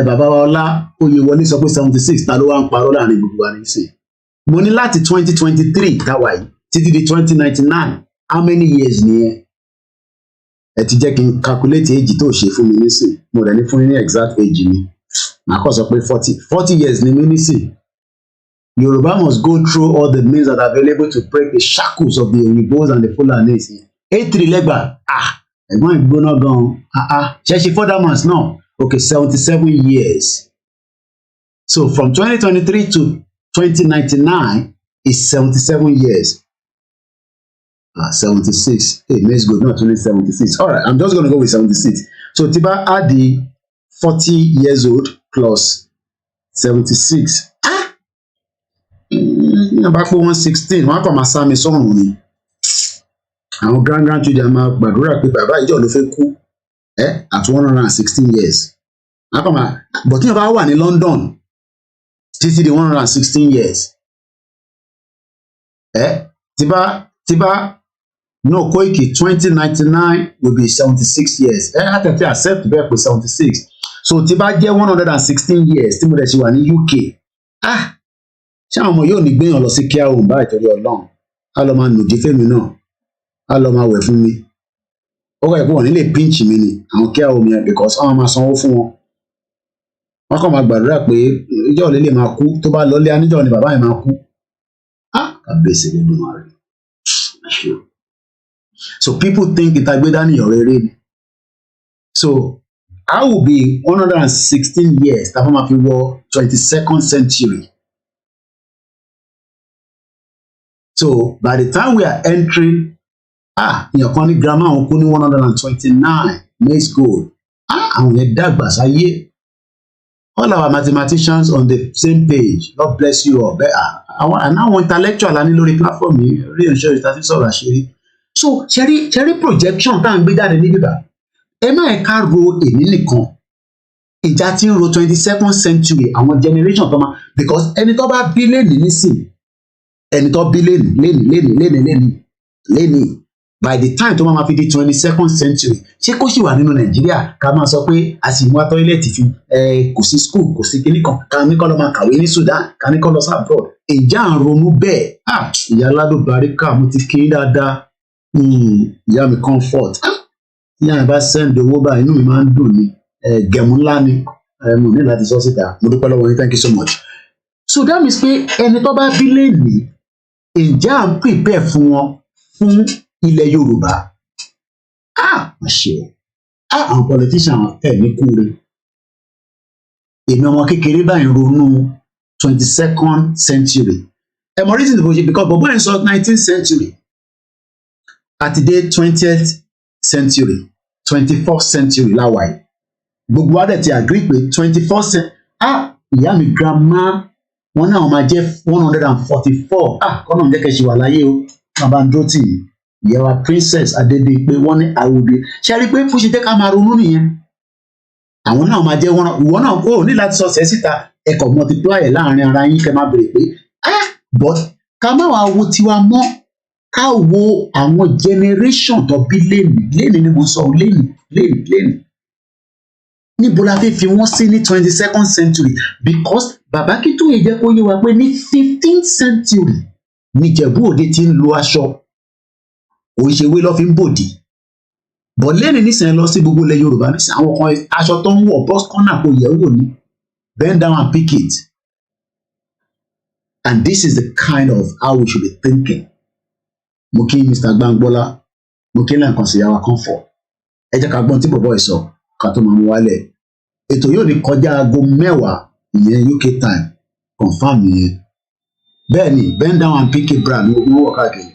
bàbá wa Ọlá Oyèwọlé sọ pé 76 ta ló wá ń parọ́ láàrin gbogbo wa nísìn mo ní láti 2023 táwa yìí títí di 2099 how many years nìyẹn ẹ ti jẹ́ kí n calculate age tó ṣe fún mi nísìn mo rẹ̀ ní fún yín ní exact age mi màá kọ́ sọ pé 40 years ni mí nísìn Yoruba must go through all the means that are available to break the shackles of the Oyinbos and the Fulanis. 83 lẹ́gbàá ẹ̀gbọ́n ìgbóná gan-an ṣẹ́ṣe furthermans náà okay 77 years so from 2023 to 2099 is 77 years 76 let's go not only 76 all right I'm just gonna go with 76 so tí bá add the 40 years old plus 76 bá pé 116 wọn á kàn máa sá mi sọ́run ni àwọn grandchildren máa gbàdúrà pé bàbá ìjọ ló fẹ́ kú at 116 years wọn á kàn máa but tí wọn bá wà ní London títí di 116 years tí bá no Koiki 2099 will be 76 years àtẹ̀tẹ̀ accept bẹ́ẹ̀ pé 76 so tí bá jẹ́ 116 years tí mo dẹ̀ ṣe wà ní UK ṣé àwọn ọmọ yóò ní gbéyàn lọ sí kíá òun bá ìtọ́jú Ọlọ́run á lọ máa nùdí fẹ́mi náà á lọ máa wẹ̀ fún mi ó kọ́ ẹ̀kọ́ wọn nílé pinch mi ni àwọn kíá òun yẹn because àwọn máa sanwó fún wọn wọn kàn máa gbàdúrà pé ìjọ òlé lè máa kú tó bá lọlé aníjọ ni bàbá yẹn máa kú kàbèsè ló dùn ààrẹ so people think ìtagbédání ọ̀rẹ́ rẹ ni so I will be 116 years tàbí máa fi wọ 22nd century. So by the time we are entering, èèyàn kan ní grammar òun kú ní 129 maize gold. Àwọn yẹn dàgbà sáyé. All our mathematicians on the same page. God bless you all. And àwọn intellectual la ní lórí platform yìí rí ìṣòro ìtàtí sọ̀rọ̀ àṣírí. So ṣẹ́rí projection tá à ń gbé jáde ní bíbá. Ẹ má ẹ̀ka ro èmi nìkan. Ìjà tí ń ro 22nd century àwọn generation tó máa because ẹni tó bá bí lẹ́nìí nísìn ẹni tó bí lẹ́nìí by the time tó máa fi di 22nd century ṣé kó sì wà nínú Nàìjíríà ká máa sọ pé a sì mú tọ́ílẹ̀tì fi kò sí school kò sí kíní kan ká ní kọ́ lọ máa kàwé ní Sudan ká ní kọ́ lọ sí abroad ìjà ń ronú bẹ́ẹ̀ ìyá aládùn baríkà mo ti kí dáadáa ìyá mi comfort ìyá mi bá send owó báyìí inú mi máa ń dùn ní gẹ̀mú ńlá ni mo ní láti sọ síta mo dúpẹ́ lọ́wọ́ yín thank you so much. So that means pé ẹni tó bá bí lẹ́nìí ìjà à ń prepare fún wọn fún ilẹ̀ Yorùbá wọ́n ṣe àwọn politician ní kúre èmi ọmọ kékeré báyìí ronú 22nd century ẹmọ reason for it because bọ̀bọ̀ ẹ̀ sọ 19th century àti dé 20th century 21st century láwàá yìí gbogbo wa dẹ̀ ti agree pé 21st century ìyá mi grandma wọn náà máa jẹ́ 144 kọ́nà ń jẹ́ kẹ́ ṣe wà láyé o wọn bá ń dúró tì í ìyá wa princess Adédèpé wọ́n ní àwòdì ṣe rí i pé fún ṣe jẹ́ ká máa ronú nìyẹn àwọn náà máa jẹ́ ìwọ náà ó ní láti sọ sẹ́ síta ẹ̀kọ́ multiply ẹ̀ láàrin ara yín kẹ́ máa béèrè pé but ká má wàá wo tiwa mọ́ ká wo àwọn generation tó bí lénìí ni mo sọ lénìí níbo la fẹ́ fi wọ́n sí ní 22nd century because bàbá Akíntóyè jẹ́ kó yé wa pé ní 15th century ní Ìjẹ̀bú Òde ti ń lo aṣọ òṣèwé lọ́ fi ń bòdì bọ̀ lẹ́ni nísìnyẹn lọ sí gbogbo ilẹ̀ Yorùbá nísìnyẹn àwọn kan aṣọ tó ń wọ̀ box corner kò yẹ̀ wò ní bend down and pick it and this is the kind of how we should be thinking. Mo kí Mr. Gbangbola mo kí lẹ́ẹ̀kan sí yàrá comfort ẹ jẹ́ ká gbọ́n tí bọ̀bọ̀ ẹ̀ sọ ká tó máa mú wálẹ̀ ètò yóò ní kọjá aago 10 ìyẹn UK time confam nìyẹn bẹ́ẹ̀ ni bend down and pick it brand ní wọ́n káàkiri.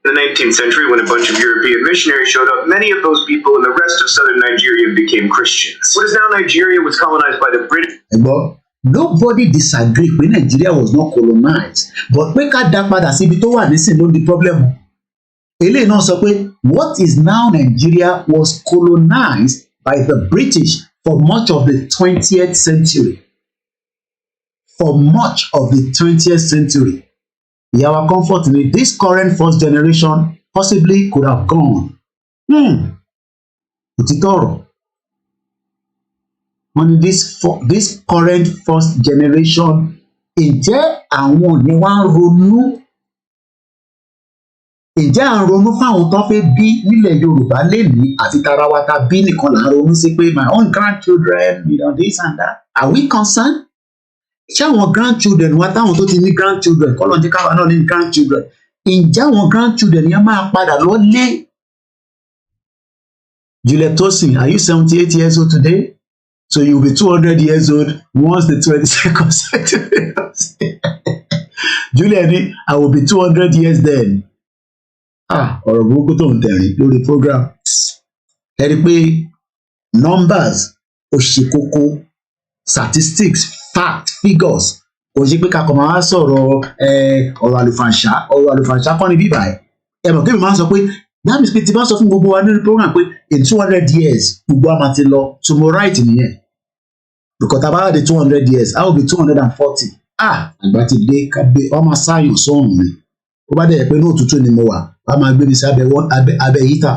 In the 19th century, when a bunch of European missionaries showed up, many of those people in the rest of southern Nigeria became Christians. What is now Nigeria was colonized by the British. Nobody disagree pé Nigeria was not colonized, but pé ká dá padà síbi tó wà nísìnyí ló di problem. Eléyìí náà sọ pé what is now Nigeria was colonized by the British for much of the 20th century. For much of the 20th century. Our comfort in this current first generation possibly could have gone. Òtítọ́ on this current first generation, ǹjẹ́ àwọn ni wá ń ronú? Ǹjẹ́ à ń ronú fáwọn tó fẹ́ bí nílẹ̀ Yorùbá lénìí àti tara wa ta bí nìkan là ń ronú sí pé my own grandchildren, this and that. Are we concerned? Ṣé àwọn grandchildren wa táwọn tó ti ní grandchildren kọ́ lọ́n jẹ́ káwa náà ní grandchildren ǹjẹ́ àwọn grandchildren yẹn máa padà lọ́lé? Juliet Tosin, are you 78 years old today? So you will be 200 years old once the 22nd century comes. Juliet, I will be 200 years then. Ọ̀rọ̀ burúkú tó ń tẹ̀rín lórí program. Ẹ rí i pé numbers ó ṣe kókó, statistics, fact, figures. Kò sí pé kakọ̀ máa sọ̀rọ̀ ọ̀rọ̀ àlùfàǹṣá kọ́ ní bíbá ẹ̀. Ẹ mọ̀ kí mi máa ń sọ pé that means pé tí bá sọ fún gbogbo wa nínú program pé in 200 years gbogbo a máa ti lọ to mo right nìyẹn. Because tá a bá wà dé 200 years I will be 240. Àgbà ti dé kábé ọmọ sáyọ̀ sọ̀rùn mi. Ó bá dẹ̀ pé ní òtútù ni mo wà, a máa gbé mi sí abẹ́ yíta.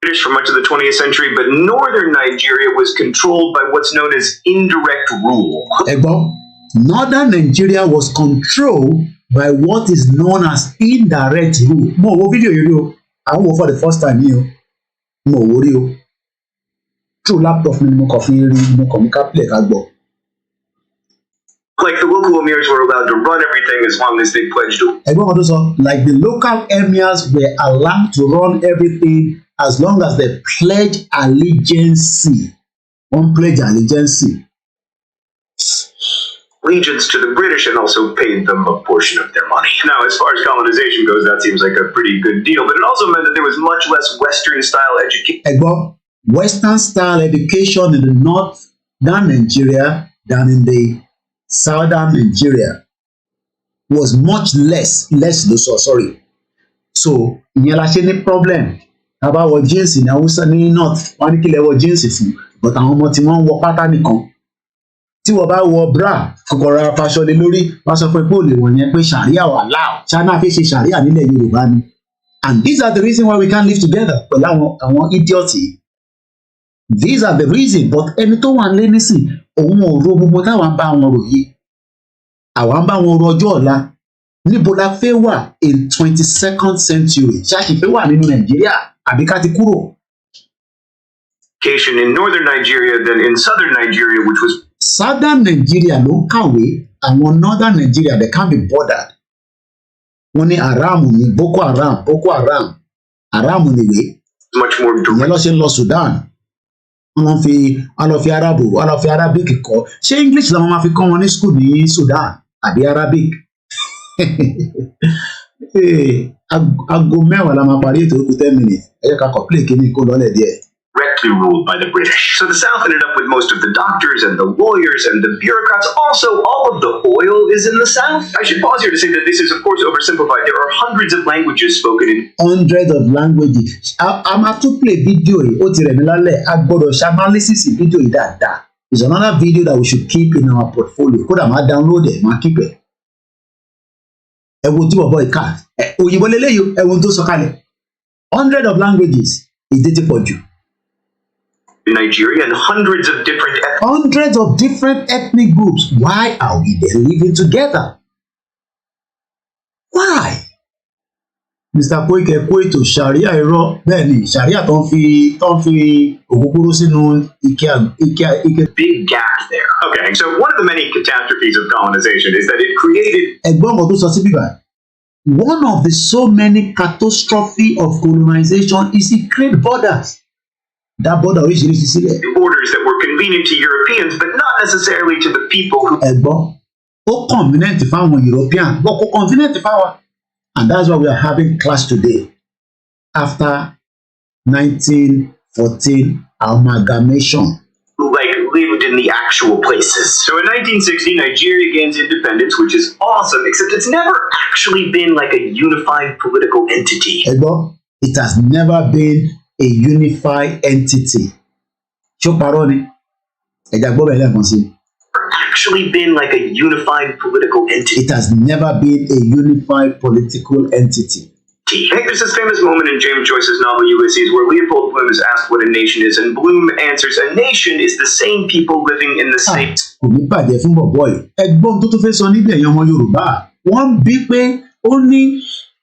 British for much of the 20th century, but northern Nigeria was controlled by what's known as indirect rule. Ẹ̀gbọ́n, northern Nigeria was controlled by what is known as indirect rule. Mo wo fídíò yìí rí o, àwọn wo for the first time yìí o, mo wo rí o. Through laptop mi ni mo kàn fi rí, mo kàn ní ká play ká gbọ́. Like the local emirs were allowed to run everything as long as they pledged to. Ẹ̀gbọ́n kan tó sọ, like the local emirs were allowed to run everything as long as they pledge allegiance. One pledge allegiance. Allegiance to the British and also paid them a portion of their money. Now, as far as colonization goes, that seems like a pretty good deal, but it also meant that there was much less Western-style education. Ẹ̀gbọ́n, Western-style education in the northern Nigeria than in the southern Nigeria was much less ló sọ, sorry. So, ìyẹn la ṣe ní problem. Àbá wọ jíǹsì ní Haúsá ní north, wọ́n ní kí lẹ wọ jíǹsì fún, but àwọn ọmọ tí wọ́n ń wọ pátá nìkan. Tí wọ́n bá wọ bra, kòkòrò afaṣọ lé lórí, wọ́n sọ pé bóòlù wọ̀nyẹn pé ṣàríà wà láò, ṣáná fi ṣe ṣàríà nílẹ̀ Yorùbá ni. And these are the reason why we can't live together pẹ̀lú àwọn idiot yìí. These are the reason, but ẹni tó wà lé nísìn, òun ò ro gbogbo táwọn bá wọn rò yìí. àwa ń bá wọn rọjọ́ ọ̀la níbo la fẹ́ wà in 22nd century ṣáàṣì fẹ́ wà nínú Nàìjíríà àbí ká ti kúrò. In northern Nigeria than in southern Nigeria, which was southern Nigeria ló ń kàwé, àwọn northern Nigeria they can't be bothered. Wọ́n ní haram ní Boko Haram níwé. Much more direct. Ìyẹn lọ ṣe ń lọ Sudan. Wọ́n fi Arabic kọ́. Ṣé English làwọn máa fi kọ́ wọn ní school ní Sudan àbí Arabic? Aago mẹ́wàá la máa parí ètò ìkú 10 minutes. Ẹ jẹ́ ká kọ̀ play kíní kó lọ́lẹ̀ díẹ̀. Directly ruled by the British. So the South ended up with most of the doctors and the lawyers and the bureaucrats. Also, all of the oil is in the South. I should pause here to say that this is, of course, oversimplified. There are hundreds of languages spoken in. Hundreds of languages. A máa tún play video yìí, ó ti rẹ̀ mí lálẹ́, a gbọ́dọ̀ ṣe analysis video yìí dáadáa. It's another video that we should keep in our portfolio. Kódà máa download ẹ̀, máa keep ẹ̀. Ẹ wo tí bọ̀bọ̀ ìka. Òyìnbó lélẹ́yìí, ẹ wo tó sọ kalẹ̀. Hundreds of languages is dé ti pọ̀ jù. In Nigeria and hundreds of different ethnic groups. Why are we then living together? Why? Mr. Koike kó ètò Sharia irọ́ bẹ́ẹ̀ ni Sharia tó ń fi òkúkúrú sínú ike. Big gap there. Okay, so one of the many catastrophes of colonization is that it created. Ẹ̀gbọ́n kan tó sọ sí bíbá. One of the so many catastrophe of colonization is it create borders. That border oríṣiríṣi sílẹ̀. Borders that were convenient to Europeans but not necessarily to the people who. Ẹ̀gbọ́n, ó convenient fáwọn European, but kò convenient fáwa. And that's why we are having class today. After 1914 amalgamation. Lived in the actual places. So in 1960, Nigeria gains independence, which is awesome, except it's never actually been like a unified political entity. Ẹ̀gbọ́n, it has never been a unified entity. Ṣó parọ́ ni? Ẹ̀jẹ̀ gbọ́ bẹ̀rẹ̀ lẹ́ẹ̀kan sí. Actually been like a unified political entity. It has never been a unified political entity. I think there's this famous moment in James Joyce's novel Ulysses where Leopold Bloom is asked what a nation is, and Bloom answers, a nation is the same people living in the same. Kò ní bàjẹ́ fún bọ̀bọ̀ yìí. Ẹ̀gbọ́n tó fẹ́ sọ níbẹ̀ yẹn ọmọ Yorùbá. Wọ́n bí pé ó ní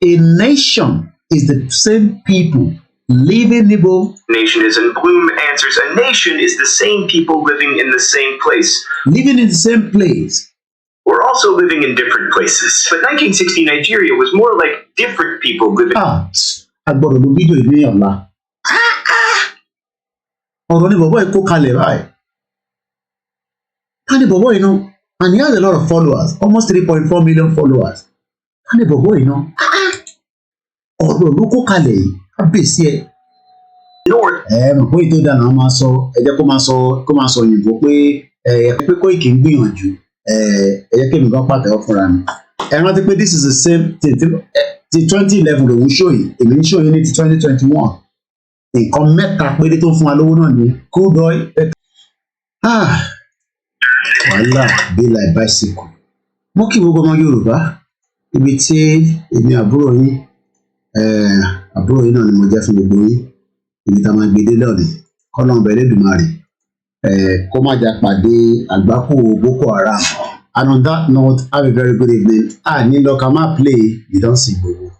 a nation is the same people living Igbo. Nation is, and Bloom answers, a nation is the same people living in the same place. Living in the same place. We're also living in different places. But 1960 Nigeria was more like different people living. Agbọ́dọ̀ ló fídíò ìdí ọ̀la. Ọ̀rọ̀ ni bọ̀bọ̀ ìkó kalẹ̀ báyìí. Ká ní bọ̀bọ̀ iná, and he has a lot of followers, almost 3.4 million followers. Ká ní bọ̀bọ̀ iná. Ọ̀rọ̀ ló kó kalẹ̀ yìí, á bèsí ẹ. Mọ̀ pé ètò ìdáná máa sọ, ẹ jẹ́ kó máa sọ òyìnbó pé Koiki ń gbìyànjú. Ẹ jẹ́ kí èmi gan pàtẹ́wọ́ fúnra mi. Ẹ rántí pé this is the same thing ti 2011 lòun ṣòyìn, èmi ń ṣòyìn ní ti 2021. Nǹkan mẹ́ta péré tó fún wa lówó náà ní crude oil. Wàhálà be like bicycle. Mo kí gbogbo ọmọ Yorùbá ibi tí èmi àbúrò yín náà ni mo jẹ́ fún gbogbo yín. Ibi tá a máa gbé dé lọ́ọ̀nì kọ́lọ́n bẹ̀rẹ̀ Èdùmàrè. Kó má jà pàdé àgbákò Boko Haram. And on that note, have a very good evening. Ní lọ ká máa play you don see gbogbo.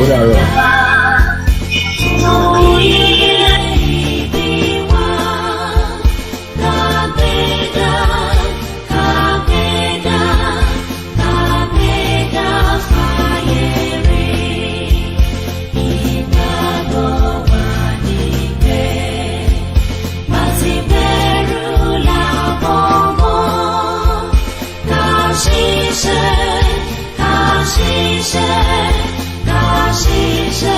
Ó dàárọ̀. She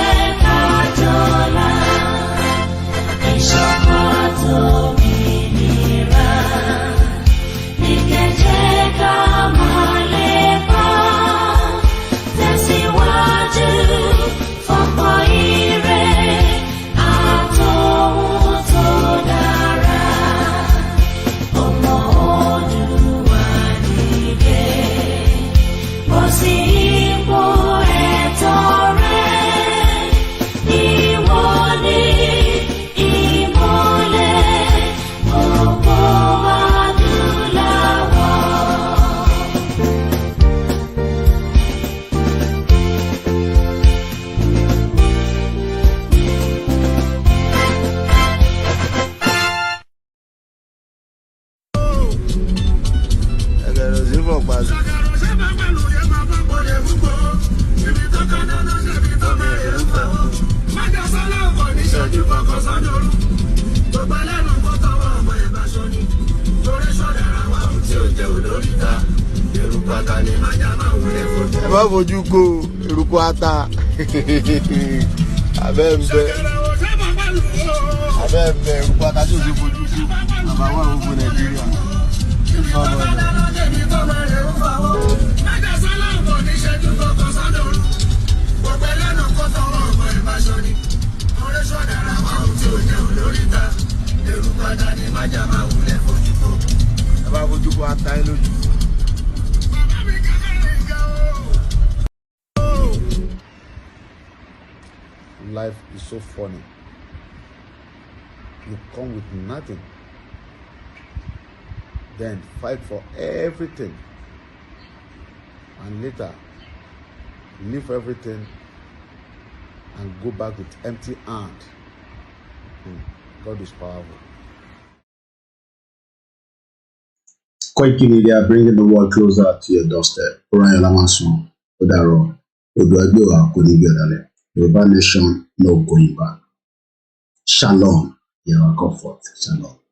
má fojú ko eruku ata abẹ́ ń bẹ eruku ata tí o ti fojú ko bàbá wà gbogbo Nàìjíríà. Life is so funny. You come with nothing, then fight for everything, and later leave everything and go back with empty hand. God is powerful. Koikimedia, bringing the world closer to your doorstep. Orion Lamasun, Odaro, Oduagbewa, Kodibiodale. Yoruba nation, no going back. Shalom, your comfort. Shalom.